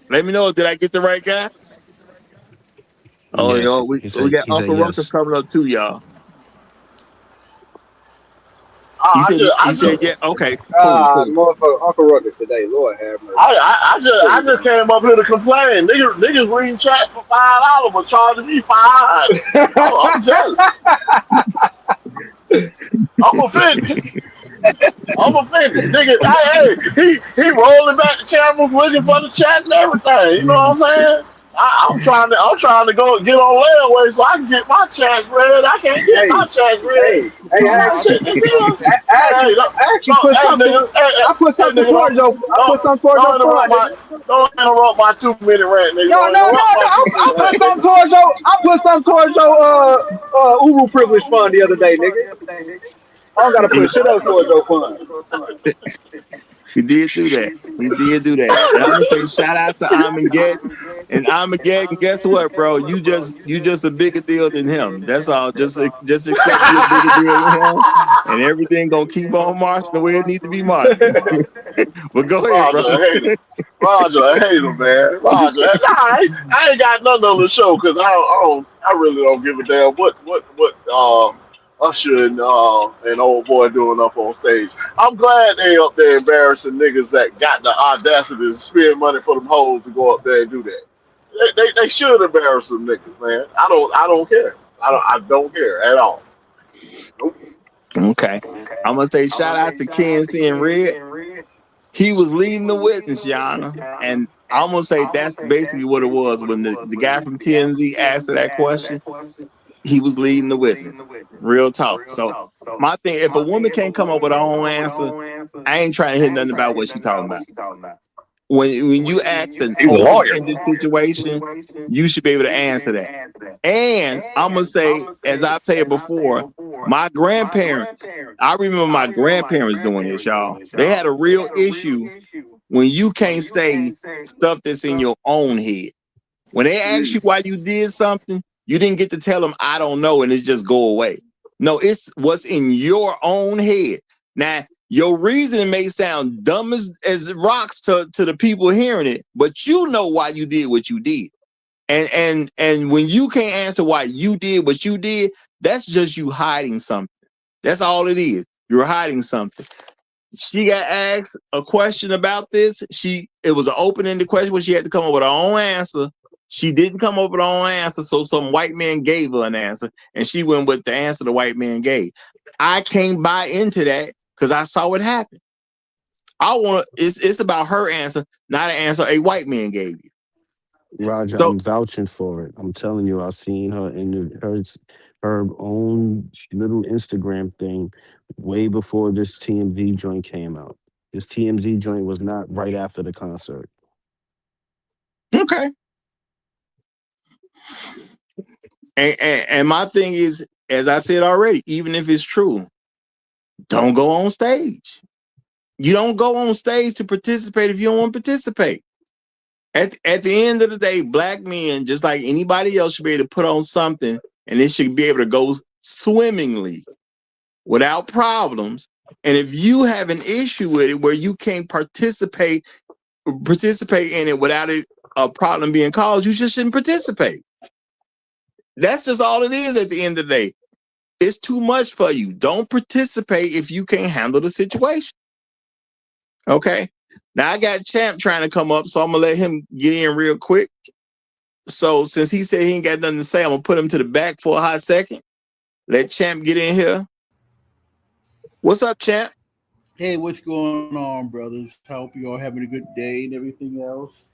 [SPEAKER 6] Let me know. Did I get the right guy? Oh,
[SPEAKER 14] Yes,
[SPEAKER 6] we got
[SPEAKER 14] he said
[SPEAKER 6] Uncle Ruckus
[SPEAKER 14] yes.
[SPEAKER 6] coming up too, y'all. He
[SPEAKER 10] I
[SPEAKER 6] said
[SPEAKER 10] just, I
[SPEAKER 6] he said
[SPEAKER 10] just,
[SPEAKER 6] yeah. Okay, cool.
[SPEAKER 9] Motherfucker, Uncle Ruckus today. Lord have mercy.
[SPEAKER 10] I just came up here to complain. Niggas reading chat for $5, but charging me 500. I'm jealous. I'm offended. I'm offended. Nigga, he rolling back the cameras looking for the chat and everything. You know what I'm saying? I'm trying to go get on layaway so I can get my chats read. I can't get
[SPEAKER 9] Hey,
[SPEAKER 10] my chats read. I'm
[SPEAKER 9] I
[SPEAKER 10] like, shit, this here. Hey,
[SPEAKER 9] I actually put
[SPEAKER 10] hey,
[SPEAKER 9] something.
[SPEAKER 10] nigga,
[SPEAKER 9] I put
[SPEAKER 10] hey,
[SPEAKER 9] something
[SPEAKER 10] nigga,
[SPEAKER 9] towards your. I put
[SPEAKER 10] don't,
[SPEAKER 9] something towards your
[SPEAKER 10] don't interrupt
[SPEAKER 9] fund,
[SPEAKER 10] my,
[SPEAKER 9] nigga.
[SPEAKER 10] don't interrupt my 2 minute rant, nigga.
[SPEAKER 9] No,
[SPEAKER 10] Don't
[SPEAKER 9] no, no,
[SPEAKER 10] interrupt
[SPEAKER 9] no.
[SPEAKER 10] my two
[SPEAKER 9] I
[SPEAKER 10] minute
[SPEAKER 9] put
[SPEAKER 10] rant,
[SPEAKER 9] something
[SPEAKER 10] nigga.
[SPEAKER 9] towards your. I put something towards your Uber privilege fund the other day, nigga. I don't gotta
[SPEAKER 6] He,
[SPEAKER 9] put shit else towards your fund.
[SPEAKER 6] he did do that. He did do that. And I'm gonna say shout out to Armageddon. And Armageddon, guess what, bro? You just a bigger deal than him. That's all. Just accept you a bigger deal than him, and everything gonna keep on marching the way it need to be marching. But go ahead, bro.
[SPEAKER 10] Roger a hater. Roger a hater, man. Roger. Nah, I ain't got nothing on the show because I really don't give a damn what Usher and old boy doing up on stage. I'm glad they up there embarrassing niggas that got the audacity to spend money for them hoes to go up there and do that. They should embarrass them niggas, man. I don't care. I don't care at all. Nope.
[SPEAKER 6] Okay. I'm gonna say shout out to Kenzie and Red. He was leading the witness, Yana. And I'm gonna say that's basically what it was when the guy from TMZ asked her that question. He was leading the witness. Real talk. So my thing, if a woman can't come up with her own answer, I ain't trying to hear nothing about what she talking about. when you ask an
[SPEAKER 10] He's a lawyer.
[SPEAKER 6] open-ended situation, you should be able to answer that. And I'm gonna say, as I've said before, my grandparents. I remember my grandparents doing this, y'all. They had a real issue when you can't say stuff that's in your own head. When they ask you why you did something, you didn't get to tell them, I don't know, and it just go away. No, it's what's in your own head. Now, your reasoning may sound dumb as rocks to the people hearing it, but you know why you did what you did. And when you can't answer why you did what you did, that's just you hiding something. That's all it is. You're hiding something. She got asked a question about this. It was an open-ended question where she had to come up with her own answer. She didn't come up with her own answer, so some white man gave her an answer, and she went with the answer the white man gave. I can't buy into that because I saw it happen. It's about her answer, not an answer a white man gave you.
[SPEAKER 14] Roger,
[SPEAKER 6] So
[SPEAKER 14] I'm vouching for it. I'm telling you, I've seen her in her own little Instagram thing way before this TMZ joint came out. This TMZ joint was not right after the concert.
[SPEAKER 6] okay. And my thing is, as I said already, even if it's true, don't go on stage. You don't go on stage to participate if you don't want to participate. At the end of the day, black men, just like anybody else, should be able to put on something, and it should be able to go swimmingly without problems. And if you have an issue with it where you can't participate in it without a problem being caused, you just shouldn't participate. That's just all it is at the end of the day. It's too much for you. Don't participate if you can't handle the situation. Okay? Now I got Champ trying to come up, so I'm gonna let him get in real quick. So since he said he ain't got nothing to say, I'm gonna put him to the back for a hot second. Let Champ get in here. What's up, Champ?
[SPEAKER 16] Hey, what's going on, brothers? Hope you all having a good day and everything else.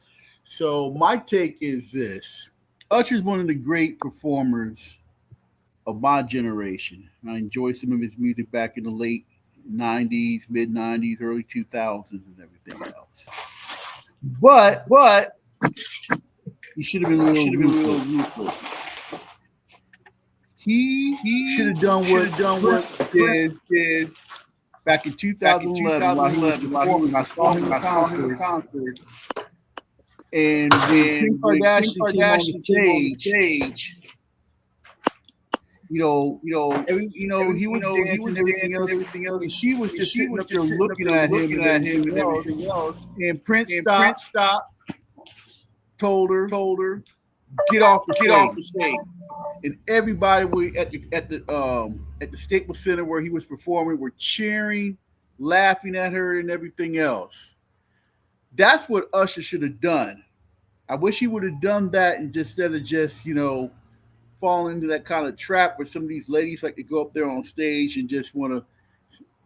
[SPEAKER 16] So my take is this: Usher's one of the great performers of my generation. I enjoyed some of his music back in the late '90s, mid '90s, early 2000s, and everything else. But he should have been a little ruthless. He should have done what Prince did back in 2011 while he was performing. I saw him in concert. And when Kim Kardashian came on the stage, he was dancing and everything else, and she was just sitting up there looking at him and everything else. And Prince stopped, told her, get off the stage. And everybody at the Staples Center where he was performing were cheering, laughing at her, and everything else. That's what Usher should have done. I wish he would have done that instead of just fall into that kind of trap where some of these ladies like to go up there on stage and just want to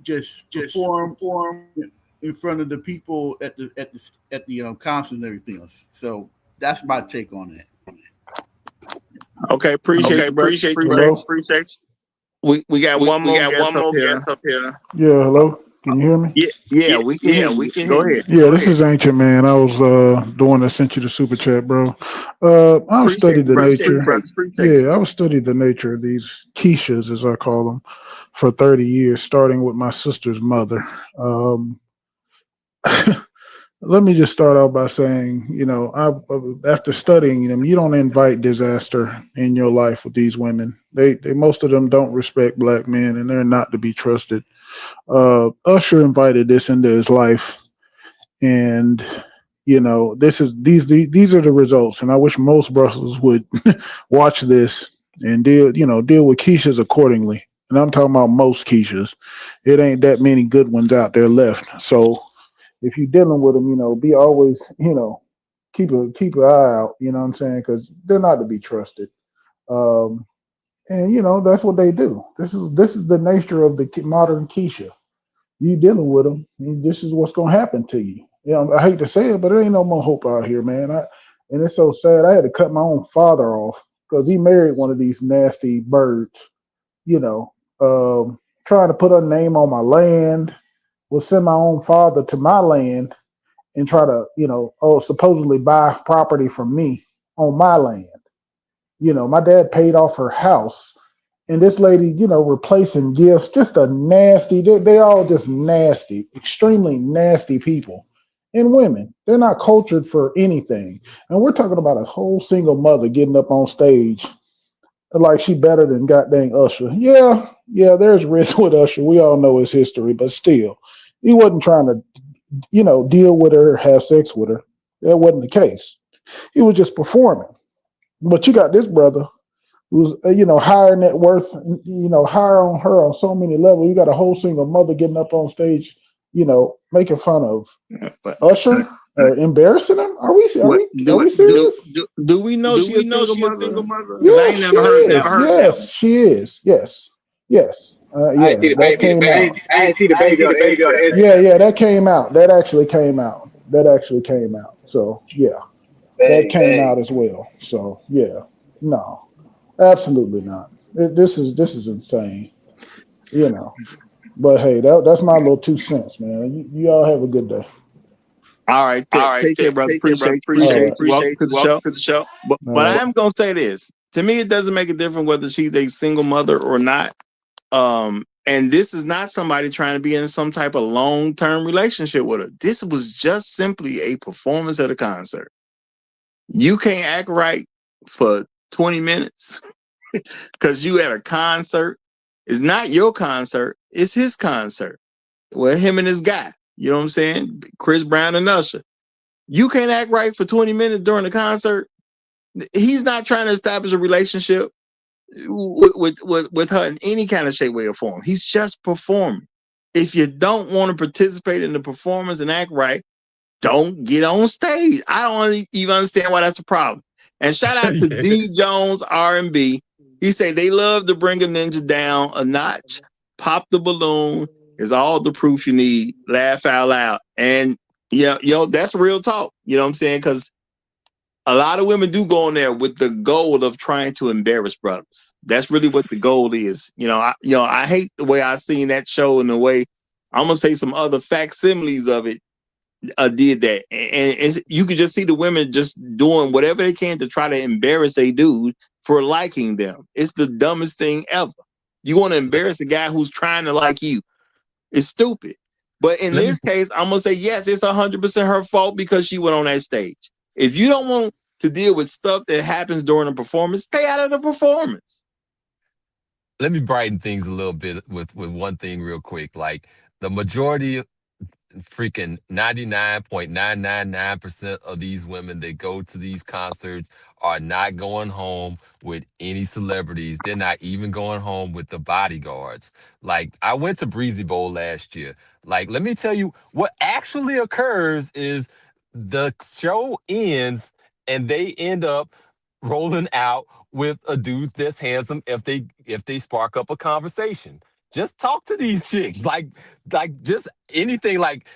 [SPEAKER 16] just perform in front of the people at the concert and everything else. So that's my take on that.
[SPEAKER 6] Okay, appreciate you. We got one more guest up here.
[SPEAKER 17] Yeah, hello. Can you hear me?
[SPEAKER 6] Yeah, we can hear you. Go ahead.
[SPEAKER 17] Yeah, this is Ancient Man. I was the one that sent you the super chat, bro. I was studying the nature. Yeah, I was studying the nature of these Keishas, as I call them, for 30 years, starting with my sister's mother. Let me just start out by saying, after studying them, you don't invite disaster in your life with these women. They most of them don't respect black men, and they're not to be trusted. Usher invited this into his life, and these are the results. And I wish most brothers would watch this and deal with Keishas accordingly. And I'm talking about most Keishas. It ain't that many good ones out there left. So if you're dealing with them, be always, keep an eye out. You know what I'm saying? Because they're not to be trusted. And that's what they do. This is the nature of the modern Keisha. You dealing with them, this is what's gonna happen to you. I hate to say it, but there ain't no more hope out here, man. And it's so sad. I had to cut my own father off because he married one of these nasty birds. Trying to put a name on my land, will send my own father to my land and try to, supposedly buy property from me on my land. My dad paid off her house, and this lady, replacing gifts, just a nasty, they all just nasty, extremely nasty people. And women, they're not cultured for anything. And we're talking about a whole single mother getting up on stage like she better than goddamn Usher. Yeah, there's risk with Usher. We all know his history, but still, he wasn't trying to, deal with her, have sex with her. That wasn't the case. He was just performing. But you got this brother who's, higher net worth, higher on her on so many levels. You got a whole single mother getting up on stage, making fun of Usher or embarrassing him. Are we serious?
[SPEAKER 6] Do we know she a single mother?
[SPEAKER 17] Yes, she is. Yes, she is. Yes.
[SPEAKER 9] I ain't see the
[SPEAKER 17] That
[SPEAKER 9] baby.
[SPEAKER 17] came out.
[SPEAKER 9] I ain't see the baby on the Instagram.
[SPEAKER 17] Yeah, that came out. That actually came out. So yeah, that came out as well. So yeah, no, absolutely not. This is insane. But hey, that's my little 2 cents, man. You all have a good day.
[SPEAKER 6] All right, take care, brother. Appreciate you. Welcome to the show. But I am gonna say this. To me, it doesn't make a difference whether she's a single mother or not. And this is not somebody trying to be in some type of long-term relationship with her. This was just simply a performance at a concert. You can't act right for 20 minutes because you at a concert. It's not your concert, it's his concert. Well, him and his guy. You know what I'm saying? Chris Brown and Usher. You can't act right for 20 minutes during the concert. He's not trying to establish a relationship with her in any kind of shape, way, or form. He's just performing. If you don't want to participate in the performance and act right, don't get on stage. I don't even understand why that's a problem. And shout out to D Jones R&B. He said they love to bring a ninja down a notch. Pop the balloon is all the proof you need. Laugh out loud. And that's real talk. You know what I'm saying? Because a lot of women do go in there with the goal of trying to embarrass brothers. That's really what the goal is. I hate the way I seen that show and the way I'm gonna say some other facsimiles of it did that, and you could just see the women just doing whatever they can to try to embarrass a dude for liking them. It's the dumbest thing ever. You want to embarrass a guy who's trying to like you? It's stupid. But in this case, I'm gonna say yes, it's 100% her fault because she went on that stage. If you don't want to deal with stuff that happens during a performance, stay out of the performance.
[SPEAKER 8] Let me brighten things a little bit with one thing real quick. Like the majority, freaking 99.999% of these women that go to these concerts are not going home with any celebrities. They're not even going home with the bodyguards. Like, I went to Breezy Bowl last year. Like, let me tell you what actually occurs is the show ends and they end up rolling out with a dude that's handsome if they spark up a conversation. Just talk to these chicks. Like just anything. Like,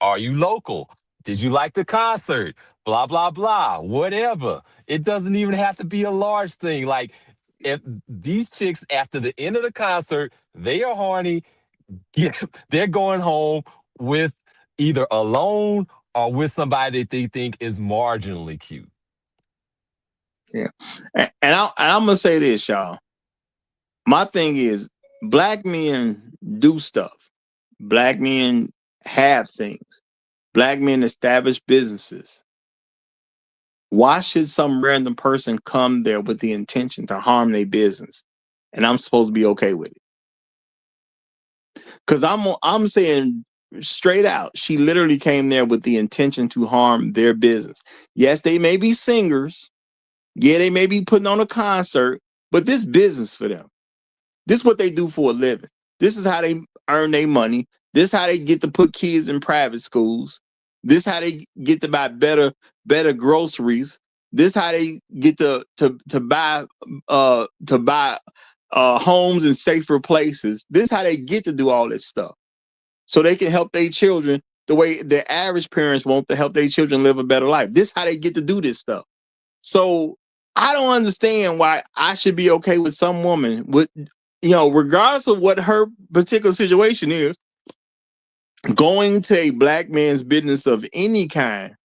[SPEAKER 8] are you local? Did you like the concert? Blah blah blah. Whatever. It doesn't even have to be a large thing. Like, if these chicks after the end of the concert, they are horny, they're going home with either alone or with somebody that they think is marginally cute.
[SPEAKER 6] Yeah. And I'm gonna say this, y'all. My thing is, black men do stuff. Black men have things. Black men establish businesses. Why should some random person come there with the intention to harm their business? And I'm supposed to be okay with it? Because I'm saying straight out, she literally came there with the intention to harm their business. Yes, they may be singers. Yeah, they may be putting on a concert, but this business for them. This is what they do for a living. This is how they earn their money. This is how they get to put kids in private schools. This is how they get to buy better groceries. This is how they get to buy homes in safer places. This is how they get to do all this stuff. So they can help their children the way the average parents want to help their children live a better life. This is how they get to do this stuff. So I don't understand why I should be okay with some woman with, regardless of what her particular situation is, going to a black man's business of any kind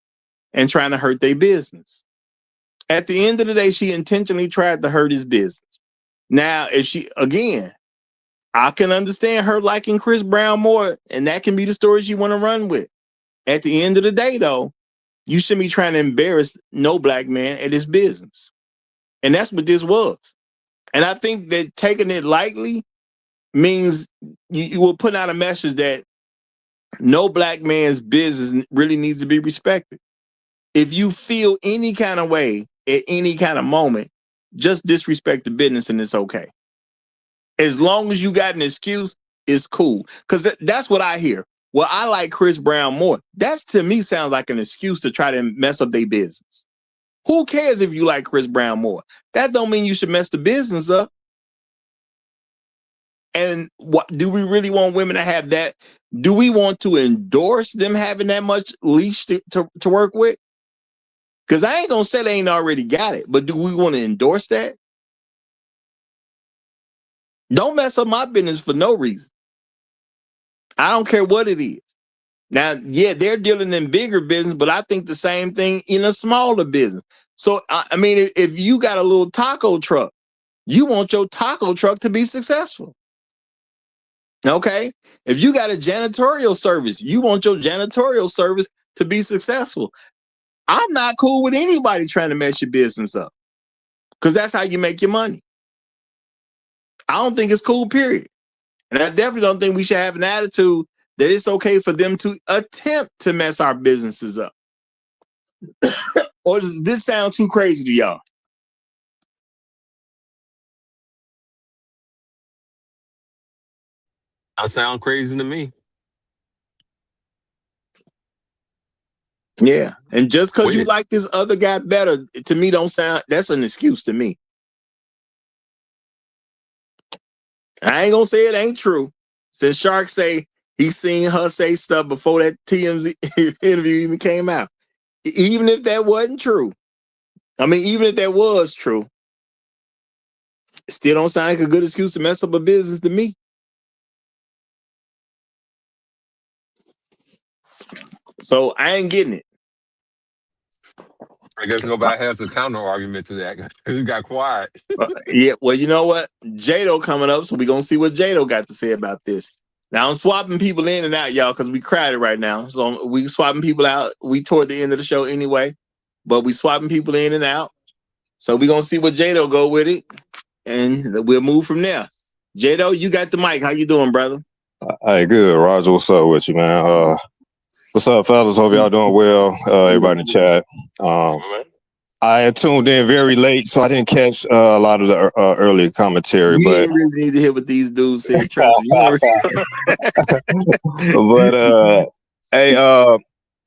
[SPEAKER 6] and trying to hurt their business. At the end of the day, she intentionally tried to hurt his business. Now, if she, again, I can understand her liking Chris Brown more, and that can be the story she want to run with. At the end of the day, though, you shouldn't be trying to embarrass no black man at his business. And that's what this was. And I think that taking it lightly means you will put out a message that no black man's business really needs to be respected. If you feel any kind of way at any kind of moment, just disrespect the business and it's okay. As long as you got an excuse, it's cool. Because that's what I hear. Well, I like Chris Brown more. That's, to me, sounds like an excuse to try to mess up their business. Who cares if you like Chris Brown more? That don't mean you should mess the business up. And what do we really want women to have that? Do we want to endorse them having that much leash to work with? Because I ain't gonna say they ain't already got it, but do we want to endorse that? Don't mess up my business for no reason. I don't care what it is. Now, yeah, they're dealing in bigger business, but I think the same thing in a smaller business. So, I mean, if you got a little taco truck, you want your taco truck to be successful. Okay? If you got a janitorial service, you want your janitorial service to be successful. I'm not cool with anybody trying to mess your business up because that's how you make your money. I don't think it's cool, period. And I definitely don't think we should have an attitude that it's okay for them to attempt to mess our businesses up. Or does this sound too crazy to y'all?
[SPEAKER 8] That sound crazy to me.
[SPEAKER 6] Yeah. And just because you like this other guy better, to me, don't sound, that's an excuse to me. I ain't gonna say it ain't true. Since Shark say he seen her say stuff before that TMZ interview even came out. Even if that wasn't true. I mean, even if that was true, it still don't sound like a good excuse to mess up a business to me. So I ain't getting it.
[SPEAKER 8] I guess nobody has a counter argument to that. He got quiet.
[SPEAKER 6] Yeah, well, you know what? Jado coming up, so we're going to see what Jado got to say about this. Now, I'm swapping people in and out, y'all, because we crowded right now. So we swapping people out. We toward the end of the show anyway, but we swapping people in and out. So we're going to see what Jado go with it, and we'll move from there. Jado, you got the mic. How you doing, brother?
[SPEAKER 18] Hey, good. Roger, what's up with you, man? What's up, fellas? Hope y'all doing well. Everybody in the chat. I had tuned in very late, so I didn't catch a lot of the earlier commentary.
[SPEAKER 6] You
[SPEAKER 18] but
[SPEAKER 6] ain't really need to hear what these dudes said. Trust me.
[SPEAKER 18] But hey,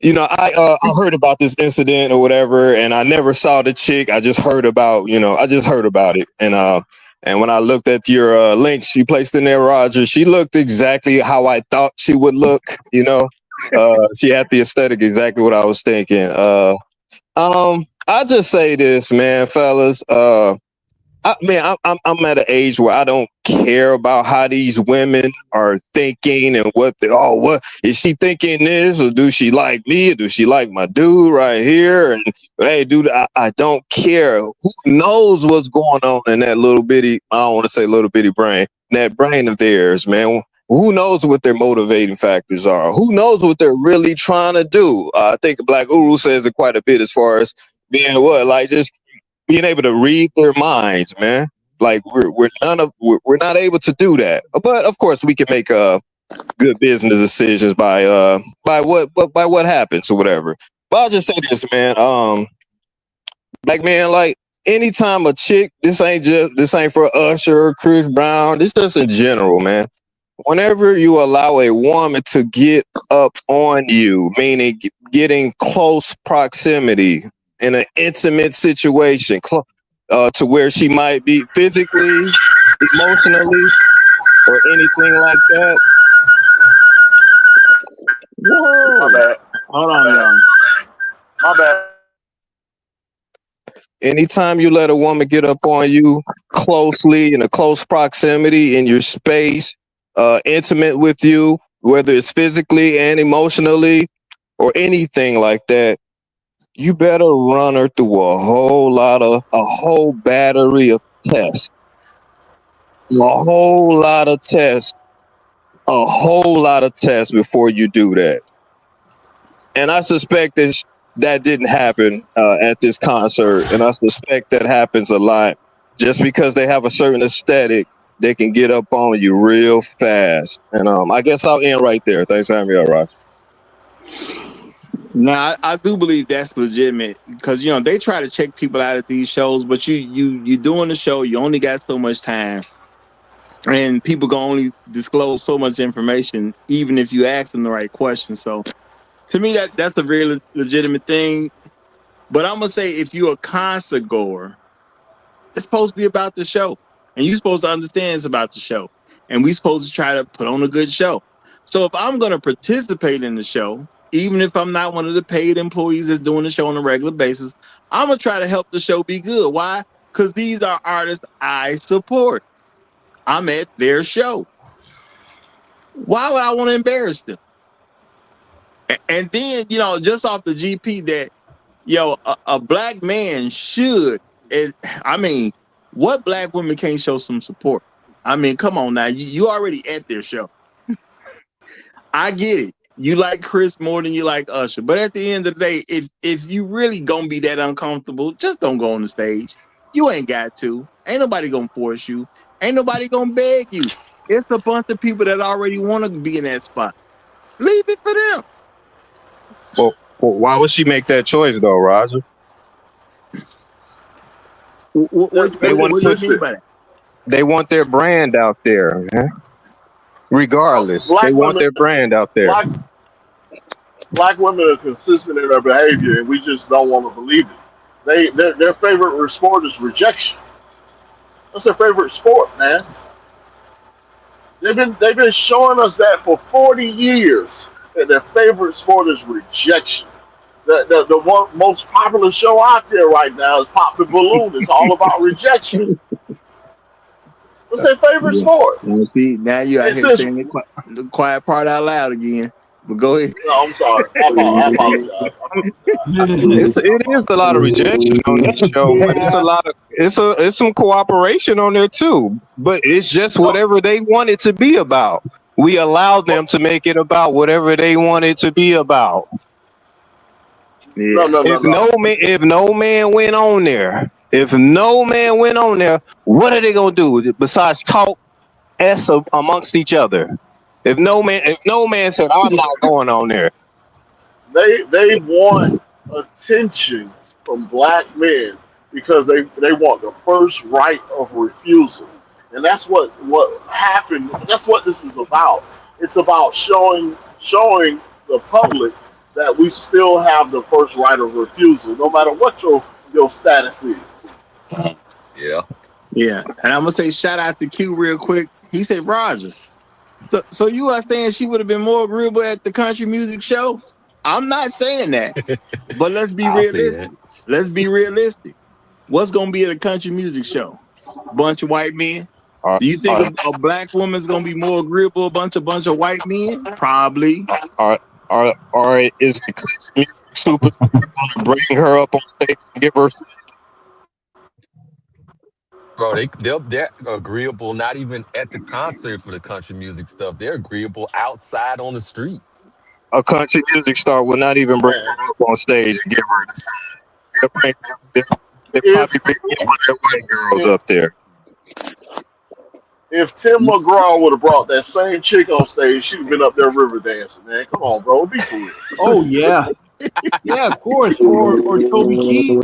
[SPEAKER 18] you know, I heard about this incident or whatever, and I never saw the chick. I just heard about, I just heard about it, and when I looked at your link she placed in there, Roger, she looked exactly how I thought she would look. She had the aesthetic exactly what I was thinking. I just say this, man, fellas. I'm at an age where I don't care about how these women are thinking and what is she thinking this, or do she like me, or do she like my dude right here? And hey, dude, I don't care. Who knows what's going on in that little bitty, I don't want to say little bitty brain, that brain of theirs, man. Who knows what their motivating factors are? Who knows what they're really trying to do? I think Black Uru says it quite a bit as far as being just being able to read their minds, man. Like we're not able to do that. But of course, we can make good business decisions by what happens or whatever. But I'll just say this, man. Black man, like anytime a chick, this ain't for Usher or Chris Brown. This just in general, man. Whenever you allow a woman to get up on you, meaning getting close proximity in an intimate situation, to where she might be physically, emotionally, or anything like that.
[SPEAKER 6] Whoa!
[SPEAKER 18] My bad.
[SPEAKER 6] Hold on, y'all.
[SPEAKER 18] My bad. Anytime you let a woman get up on you closely, in a close proximity, in your space, intimate with you, whether it's physically and emotionally or anything like that, you better run her through a whole battery of tests, a whole lot of tests before you do that. And I suspect that didn't happen at this concert, and I suspect that happens a lot. Just because they have a certain aesthetic, they can get up on you real fast. And I guess I'll end right there. Thanks for having me, Ross.
[SPEAKER 6] Now, I do believe that's legitimate because they try to check people out at these shows, but you doing the show, you only got so much time, and people can only disclose so much information, even if you ask them the right question. So, to me, that's a very legitimate thing. But I'm gonna say, if you're a concert goer, it's supposed to be about the show, and you're supposed to understand it's about the show, and we're supposed to try to put on a good show. So if I'm going to participate in the show, even if I'm not one of the paid employees that's doing the show on a regular basis, I'm going to try to help the show be good. Why? Because these are artists I support. I'm at their show. Why would I want to embarrass them? And then, just off the GP that, a black man should, what black woman can't show some support? I mean, come on now. You already at their show. I get it. You like Chris more than you like Usher. But at the end of the day, if you really gonna be that uncomfortable, just don't go on the stage. You ain't got to. Ain't nobody gonna force you. Ain't nobody gonna beg you. It's a bunch of people that already want to be in that spot. Leave it for them.
[SPEAKER 18] Well, why would she make that choice though, Roger?
[SPEAKER 6] What do you mean by that?
[SPEAKER 18] They want their brand out there, man. Regardless, they want their brand out there.
[SPEAKER 19] Black women are consistent in their behavior, and we just don't want to believe it. Their favorite sport is rejection. That's their favorite sport, man. They've been showing us that for 40 years. That their favorite sport is rejection. The one most popular show out there right now is Pop the Balloon. It's all about rejection. It's their favorite sport.
[SPEAKER 6] See, now you out here saying the quiet part out loud again. But go ahead.
[SPEAKER 19] No, I'm sorry. I apologize.
[SPEAKER 18] It is a lot of rejection on this show, but it's some cooperation on there too. But it's just whatever they want it to be about. We allow them to make it about whatever they want it to be about.
[SPEAKER 6] Yeah.
[SPEAKER 18] If no man went on there, what are they gonna do besides talk amongst each other? If no man said, I'm not going on there.
[SPEAKER 19] They want attention from black men because they want the first right of refusal. And that's what happened. That's what this is about. It's about showing the public that we still have the first right of refusal, no matter what your status is.
[SPEAKER 8] Yeah.
[SPEAKER 6] Yeah. And I'm gonna say shout out to Q real quick. He said, Roger, so you are saying she would have been more agreeable at the country music show? I'm not saying that. But let's be realistic. Let's be realistic. What's gonna be at a country music show? Bunch of white men? Do you think a black woman's gonna be more agreeable? A bunch of white men? Probably.
[SPEAKER 18] Or is the music super gonna bring her up on stage and give her?
[SPEAKER 8] Bro, they're agreeable not even at the concert for the country music stuff. They're agreeable outside on the street.
[SPEAKER 18] A country music star will not even bring her up on stage and give her the. They'll probably bring one of their white girls up there.
[SPEAKER 19] If Tim McGraw would have brought that same chick on stage, she'd have been up there river dancing, man. Come on, bro. Be for real.
[SPEAKER 16] Oh, yeah. Yeah, of course. Or Toby Keith.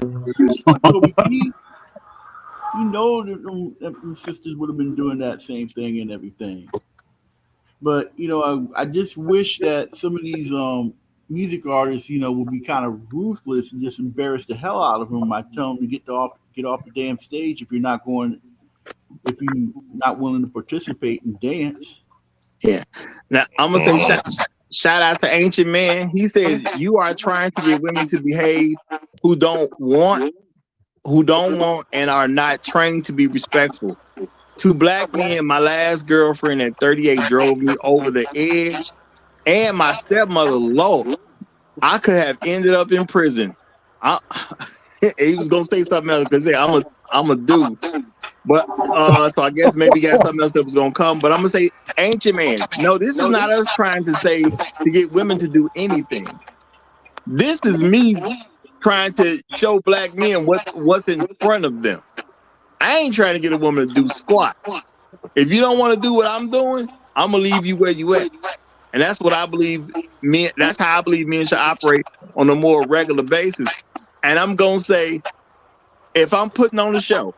[SPEAKER 16] Toby Keith. You know that them sisters would have been doing that same thing and everything. But, I just wish that some of these music artists, would be kind of ruthless and just embarrass the hell out of them by telling them to get off the damn stage if you're not willing to participate and dance.
[SPEAKER 6] Yeah. Now I'm gonna say shout out to Ancient Man. He says you are trying to get women to behave who don't want and are not trained to be respectful. Two black men, my last girlfriend at 38 drove me over the edge. and my stepmother, Lord, I could have ended up in prison. He was gonna say something else because I'm a dude. But so I guess maybe he got something else that was gonna come. But I'm gonna say ancient man. No, this is not us trying to say to get women to do anything. This is me trying to show black men what's in front of them. I ain't trying to get a woman to do squat. If you don't want to do what I'm doing, I'm gonna leave you where you at. And that's what I believe men, that's how I believe men should operate on a more regular basis. And I'm gonna say, if I'm putting on a show,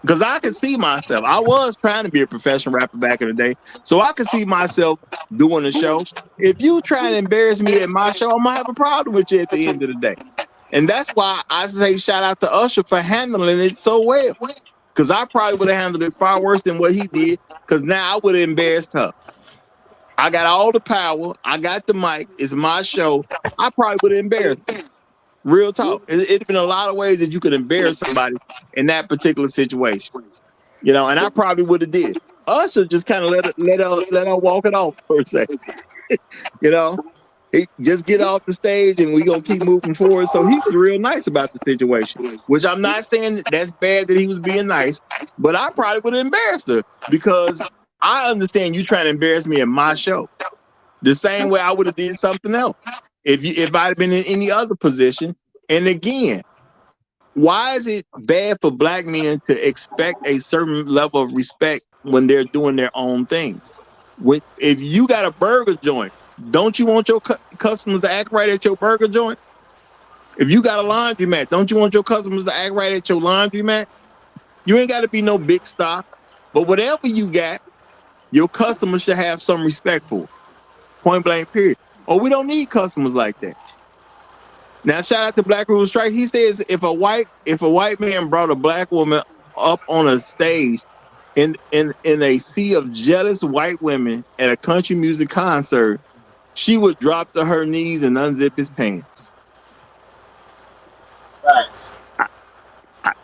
[SPEAKER 6] because I can see myself. I was trying to be a professional rapper back in the day. So I can see myself doing a show. If you try to embarrass me at my show, I'm gonna have a problem with you at the end of the day. And that's why I say shout out to Usher for handling it so well. Because I probably would have handled it far worse than what he did, because now I would have embarrassed her. I got all the power. I got the mic. It's my show. I probably would have embarrassed her. Real talk. It'd been a lot of ways that you could embarrass somebody in that particular situation. And I probably would have did. Usher just kind of let her walk it off per se. He just get off the stage and we gonna keep moving forward. So he was real nice about the situation, which I'm not saying that's bad that he was being nice, but I probably would have embarrassed her because I understand you trying to embarrass me in my show. The same way I would have did something else if I'd been in any other position. And again, why is it bad for black men to expect a certain level of respect when they're doing their own thing? If you got a burger joint, don't you want your customers to act right at your burger joint? If you got a laundromat, don't you want your customers to act right at your laundromat? You ain't got to be no big star, but whatever you got, your customers should have some respect for. Point blank, period. Or we don't need customers like that. Now, shout out to Black Rule Strike. He says if a white man brought a black woman up on a stage in a sea of jealous white women at a country music concert, she would drop to her knees and unzip his pants.
[SPEAKER 19] Thanks.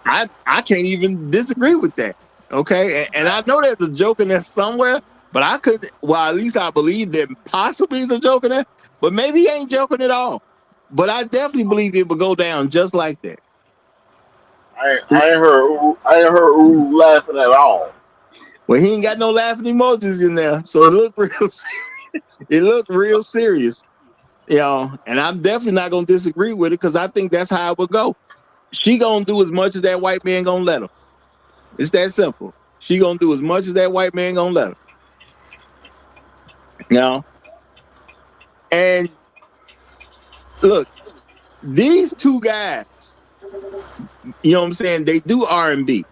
[SPEAKER 6] I can't even disagree with that. Okay, and I know there's a joke in there somewhere, but I could. Well, at least I believe there possibly is a joke in there, but maybe he ain't joking at all. But I definitely believe it would go down just like that.
[SPEAKER 19] I ain't heard ooh laughing at all.
[SPEAKER 6] Well, he ain't got no laughing emojis in there, so it looked real. It looked real serious, And I'm definitely not gonna disagree with it because I think that's how it would go. She gonna do as much as that white man gonna let her. It's that simple. She gonna do as much as that white man gonna let her. And look, these two guys, you know what I'm saying? They do R&B.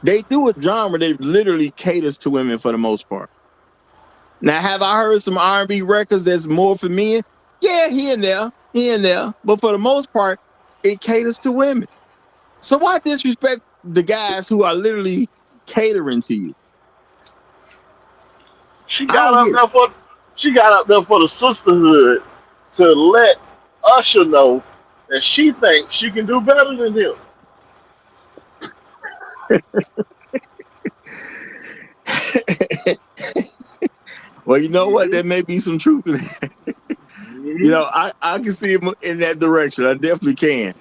[SPEAKER 6] They do a genre that literally caters to women for the most part. Now, have I heard some R&B records that's more for men? Yeah, here and there. But for the most part, it caters to women. So why disrespect the guys who are literally catering to you?
[SPEAKER 19] She got up there for the sisterhood to let Usher know that she thinks she can do better than him.
[SPEAKER 6] Well, you know what? There may be some truth in that. I can see him in that direction. I definitely can.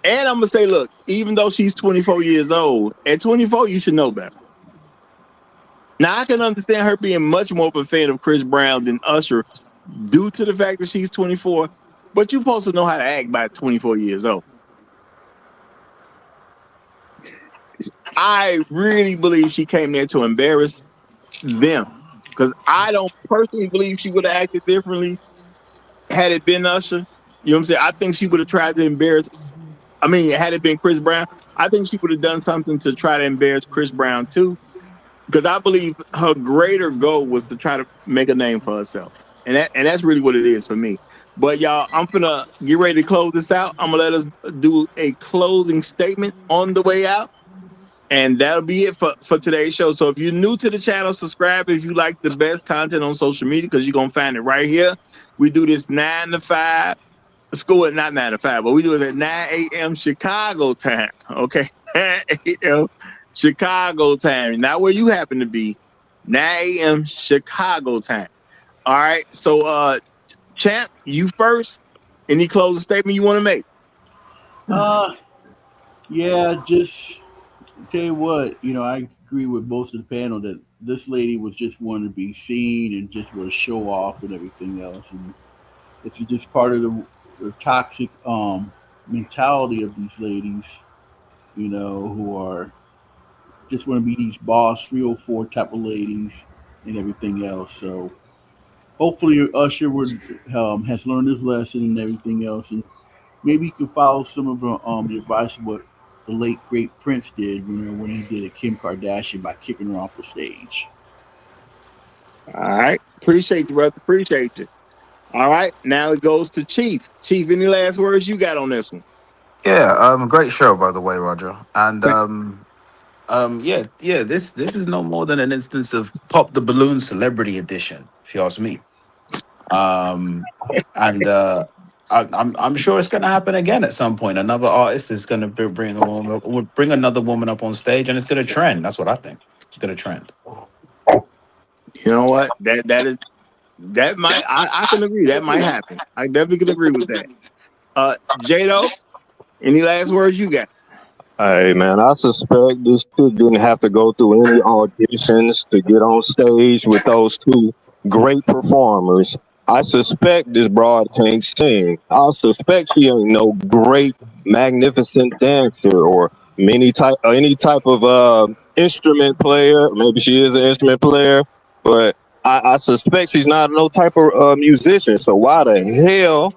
[SPEAKER 6] And I'm going to say, look, even though she's 24 years old, at 24, you should know better. Now, I can understand her being much more of a fan of Chris Brown than Usher due to the fact that she's 24, but you're supposed to know how to act by 24 years old. I really believe she came there to embarrass them because I don't personally believe she would have acted differently had it been Usher. You know what I'm saying? I think she would have tried to embarrass. I mean, had it been Chris Brown, I think she would have done something to try to embarrass Chris Brown too. Because I believe her greater goal was to try to make a name for herself. And that's really what it is for me. But y'all, I'm finna get ready to close this out. I'm gonna let us do a closing statement on the way out. And that'll be it for today's show. So if you're new to the channel, subscribe if you like the best content on social media, because you're gonna find it right here. We do this 9 to 5. Let's go at not 9 to 5, but we do it at 9 a.m. Chicago time. Okay. 9 a.m. Chicago time. Not where you happen to be. 9 a.m. Chicago time. All right. So, Champ, you first. Any closing statement you want to make?
[SPEAKER 16] Yeah, just tell you what, I agree with most of the panel that this lady was just wanting to be seen and just want to show off and everything else, and it's just part of the toxic mentality of these ladies, who are just want to be these boss 304 type of ladies and everything else. So hopefully Usher has learned his lesson and everything else, and maybe you can follow some of the advice of what the late great Prince did, when he did a Kim Kardashian by kicking her off the stage.
[SPEAKER 6] All right. Appreciate you, brother. Appreciate you. All right. Now it goes to Chief. Chief, any last words you got on this one?
[SPEAKER 12] Yeah, great show by the way, Roger. And yeah. This is no more than an instance of pop the balloon celebrity edition, if you ask me. Um, and I'm sure it's going to happen again at some point. Another artist is going to bring another woman up on stage, and it's going to trend. That's what I think. It's going to trend.
[SPEAKER 6] You know what? That might I can agree. That might happen. I definitely can agree with that. Jado, any last words you got?
[SPEAKER 18] Hey man, I suspect this chick didn't have to go through any auditions to get on stage with those two great performers. I suspect this broad can't sing. I suspect she ain't no great, magnificent dancer or any type of instrument player. Maybe she is an instrument player, but I suspect she's not no type of musician. So why the hell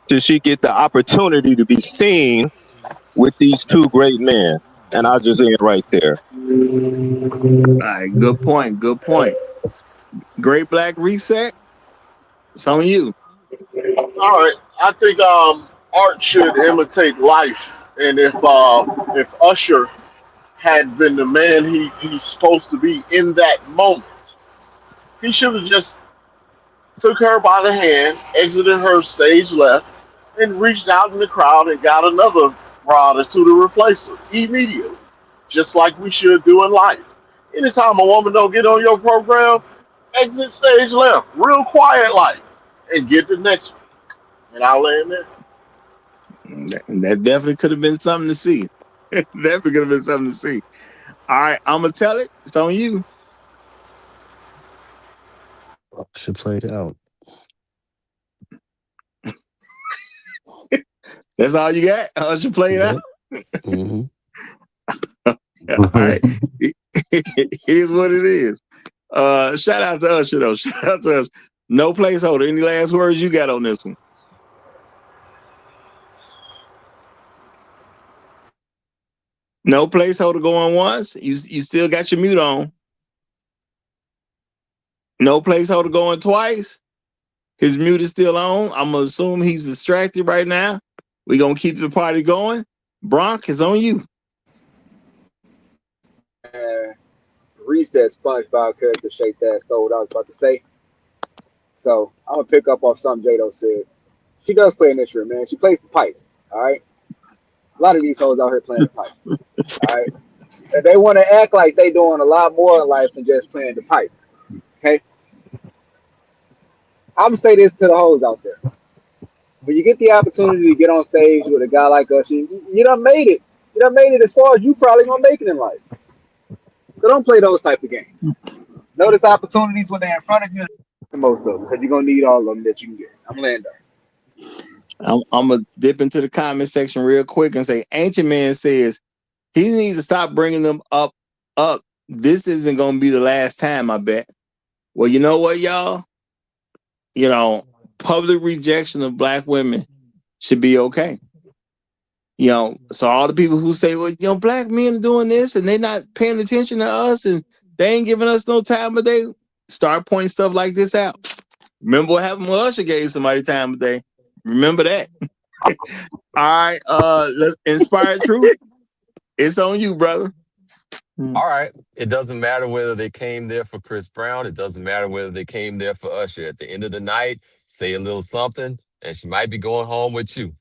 [SPEAKER 18] did she get the opportunity to be seen with these two great men? And I'll just end right there.
[SPEAKER 6] All right, good point. Good point. Great Black Reset. It's on you.
[SPEAKER 19] All right, I think art should imitate life, and if Usher had been the man he's supposed to be in that moment, he should have just took her by the hand, exited her stage left, and reached out in the crowd and got another rod or two to replace her immediately, just like we should do in life. Anytime a woman don't get on your program, exit stage left, real quiet like, and get the next one. And I'll land there.
[SPEAKER 6] That definitely could have been something to see. Definitely could have been something to see. All right, I'm gonna tell it. It's on you.
[SPEAKER 14] Should play it out.
[SPEAKER 6] That's all you got? I should play it out.
[SPEAKER 14] Mm-hmm.
[SPEAKER 6] All right. Here's what it is. Shout out to Usher though. Shout out to us. No placeholder. Any last words you got on this one? No placeholder going once. You still got your mute on. No placeholder going twice. His mute is still on. I'm gonna assume he's distracted right now. We're gonna keep the party going. Bronk is on you.
[SPEAKER 9] Reset SpongeBob character shake that stole what I was about to say. So I'm gonna pick up off something Jado said. She does play an instrument, man. She plays the pipe. All right. A lot of these hoes out here playing the pipe. All right. And they want to act like they doing a lot more in life than just playing the pipe. Okay. I'm gonna say this to the hoes out there. When you get the opportunity to get on stage with a guy like us, you done made it. You done made it as far as you probably gonna make it in life. So don't play those type of games. Notice opportunities when they're in front of you. The most of them, because you're gonna need all of them that you can get. I'm laying down.
[SPEAKER 6] I'm gonna dip into the comment section real quick and say, Ancient Man says he needs to stop bringing them up. This isn't gonna be the last time, I bet. Well, you know what, y'all? Public rejection of black women should be okay. So all the people who say, well, black men are doing this and they're not paying attention to us and they ain't giving us no time of day, start pointing stuff like this out. Remember what happened when Usher gave somebody time of day? Remember that. All right, let's Inspired Truth. It's on you, brother.
[SPEAKER 8] All right. It doesn't matter whether they came there for Chris Brown. It doesn't matter whether they came there for Usher. At the end of the night, say a little something, and she might be going home with you.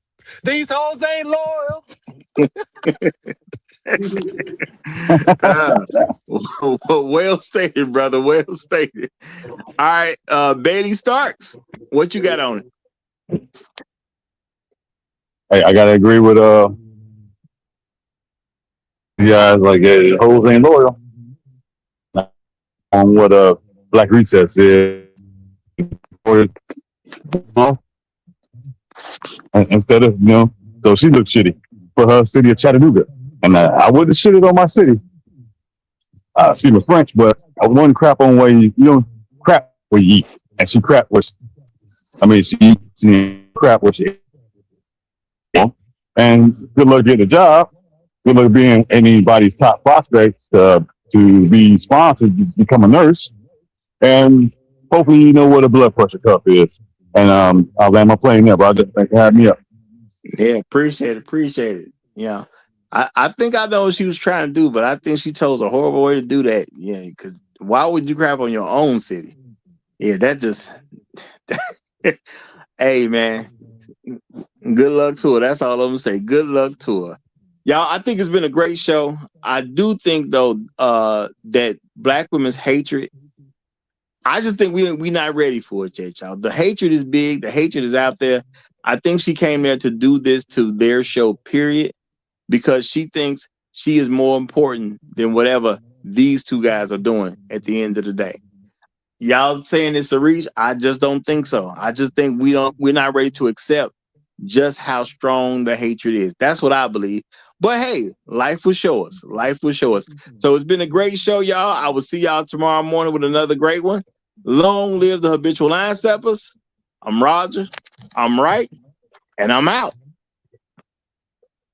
[SPEAKER 8] These hoes ain't loyal.
[SPEAKER 6] Well stated, brother. Well stated. All right, Betty Starks, what you got on it?
[SPEAKER 10] Hey, I gotta agree with you guys. Like, hoes ain't loyal on what Black Recess is. Or, instead of so she looked shitty for her city of Chattanooga, and I wouldn't shit it on my city. Excuse my French, but I wouldn't crap on where you don't crap where you eat, and she crap where she eats crap where she eats. And good luck getting a job. Good luck being anybody's top prospects to be sponsored to become a nurse. And hopefully you know what a blood pressure cuff is. And I'll land my plane there, Roger. Thanks for having me up.
[SPEAKER 6] Yeah, appreciate it. Yeah. I think I know what she was trying to do, but I think she chose a horrible way to do that. Yeah, because why would you crap on your own city? Yeah, that just hey man. Good luck to her. That's all I'm gonna say. Good luck to her. Y'all, I think it's been a great show. I do think though that Black women's hatred, I just think we not ready for it yet, y'all. The hatred is big. The hatred is out there. I think she came there to do this to their show, period, because she thinks she is more important than whatever these two guys are doing at the end of the day. Y'all saying it's a reach? I just don't think so. I just think we're not ready to accept just how strong the hatred is. That's what I believe. But hey, life will show us. Life will show us. So it's been a great show, y'all. I will see y'all tomorrow morning with another great one. Long live the habitual line steppers. I'm Roger. I'm right. And I'm out.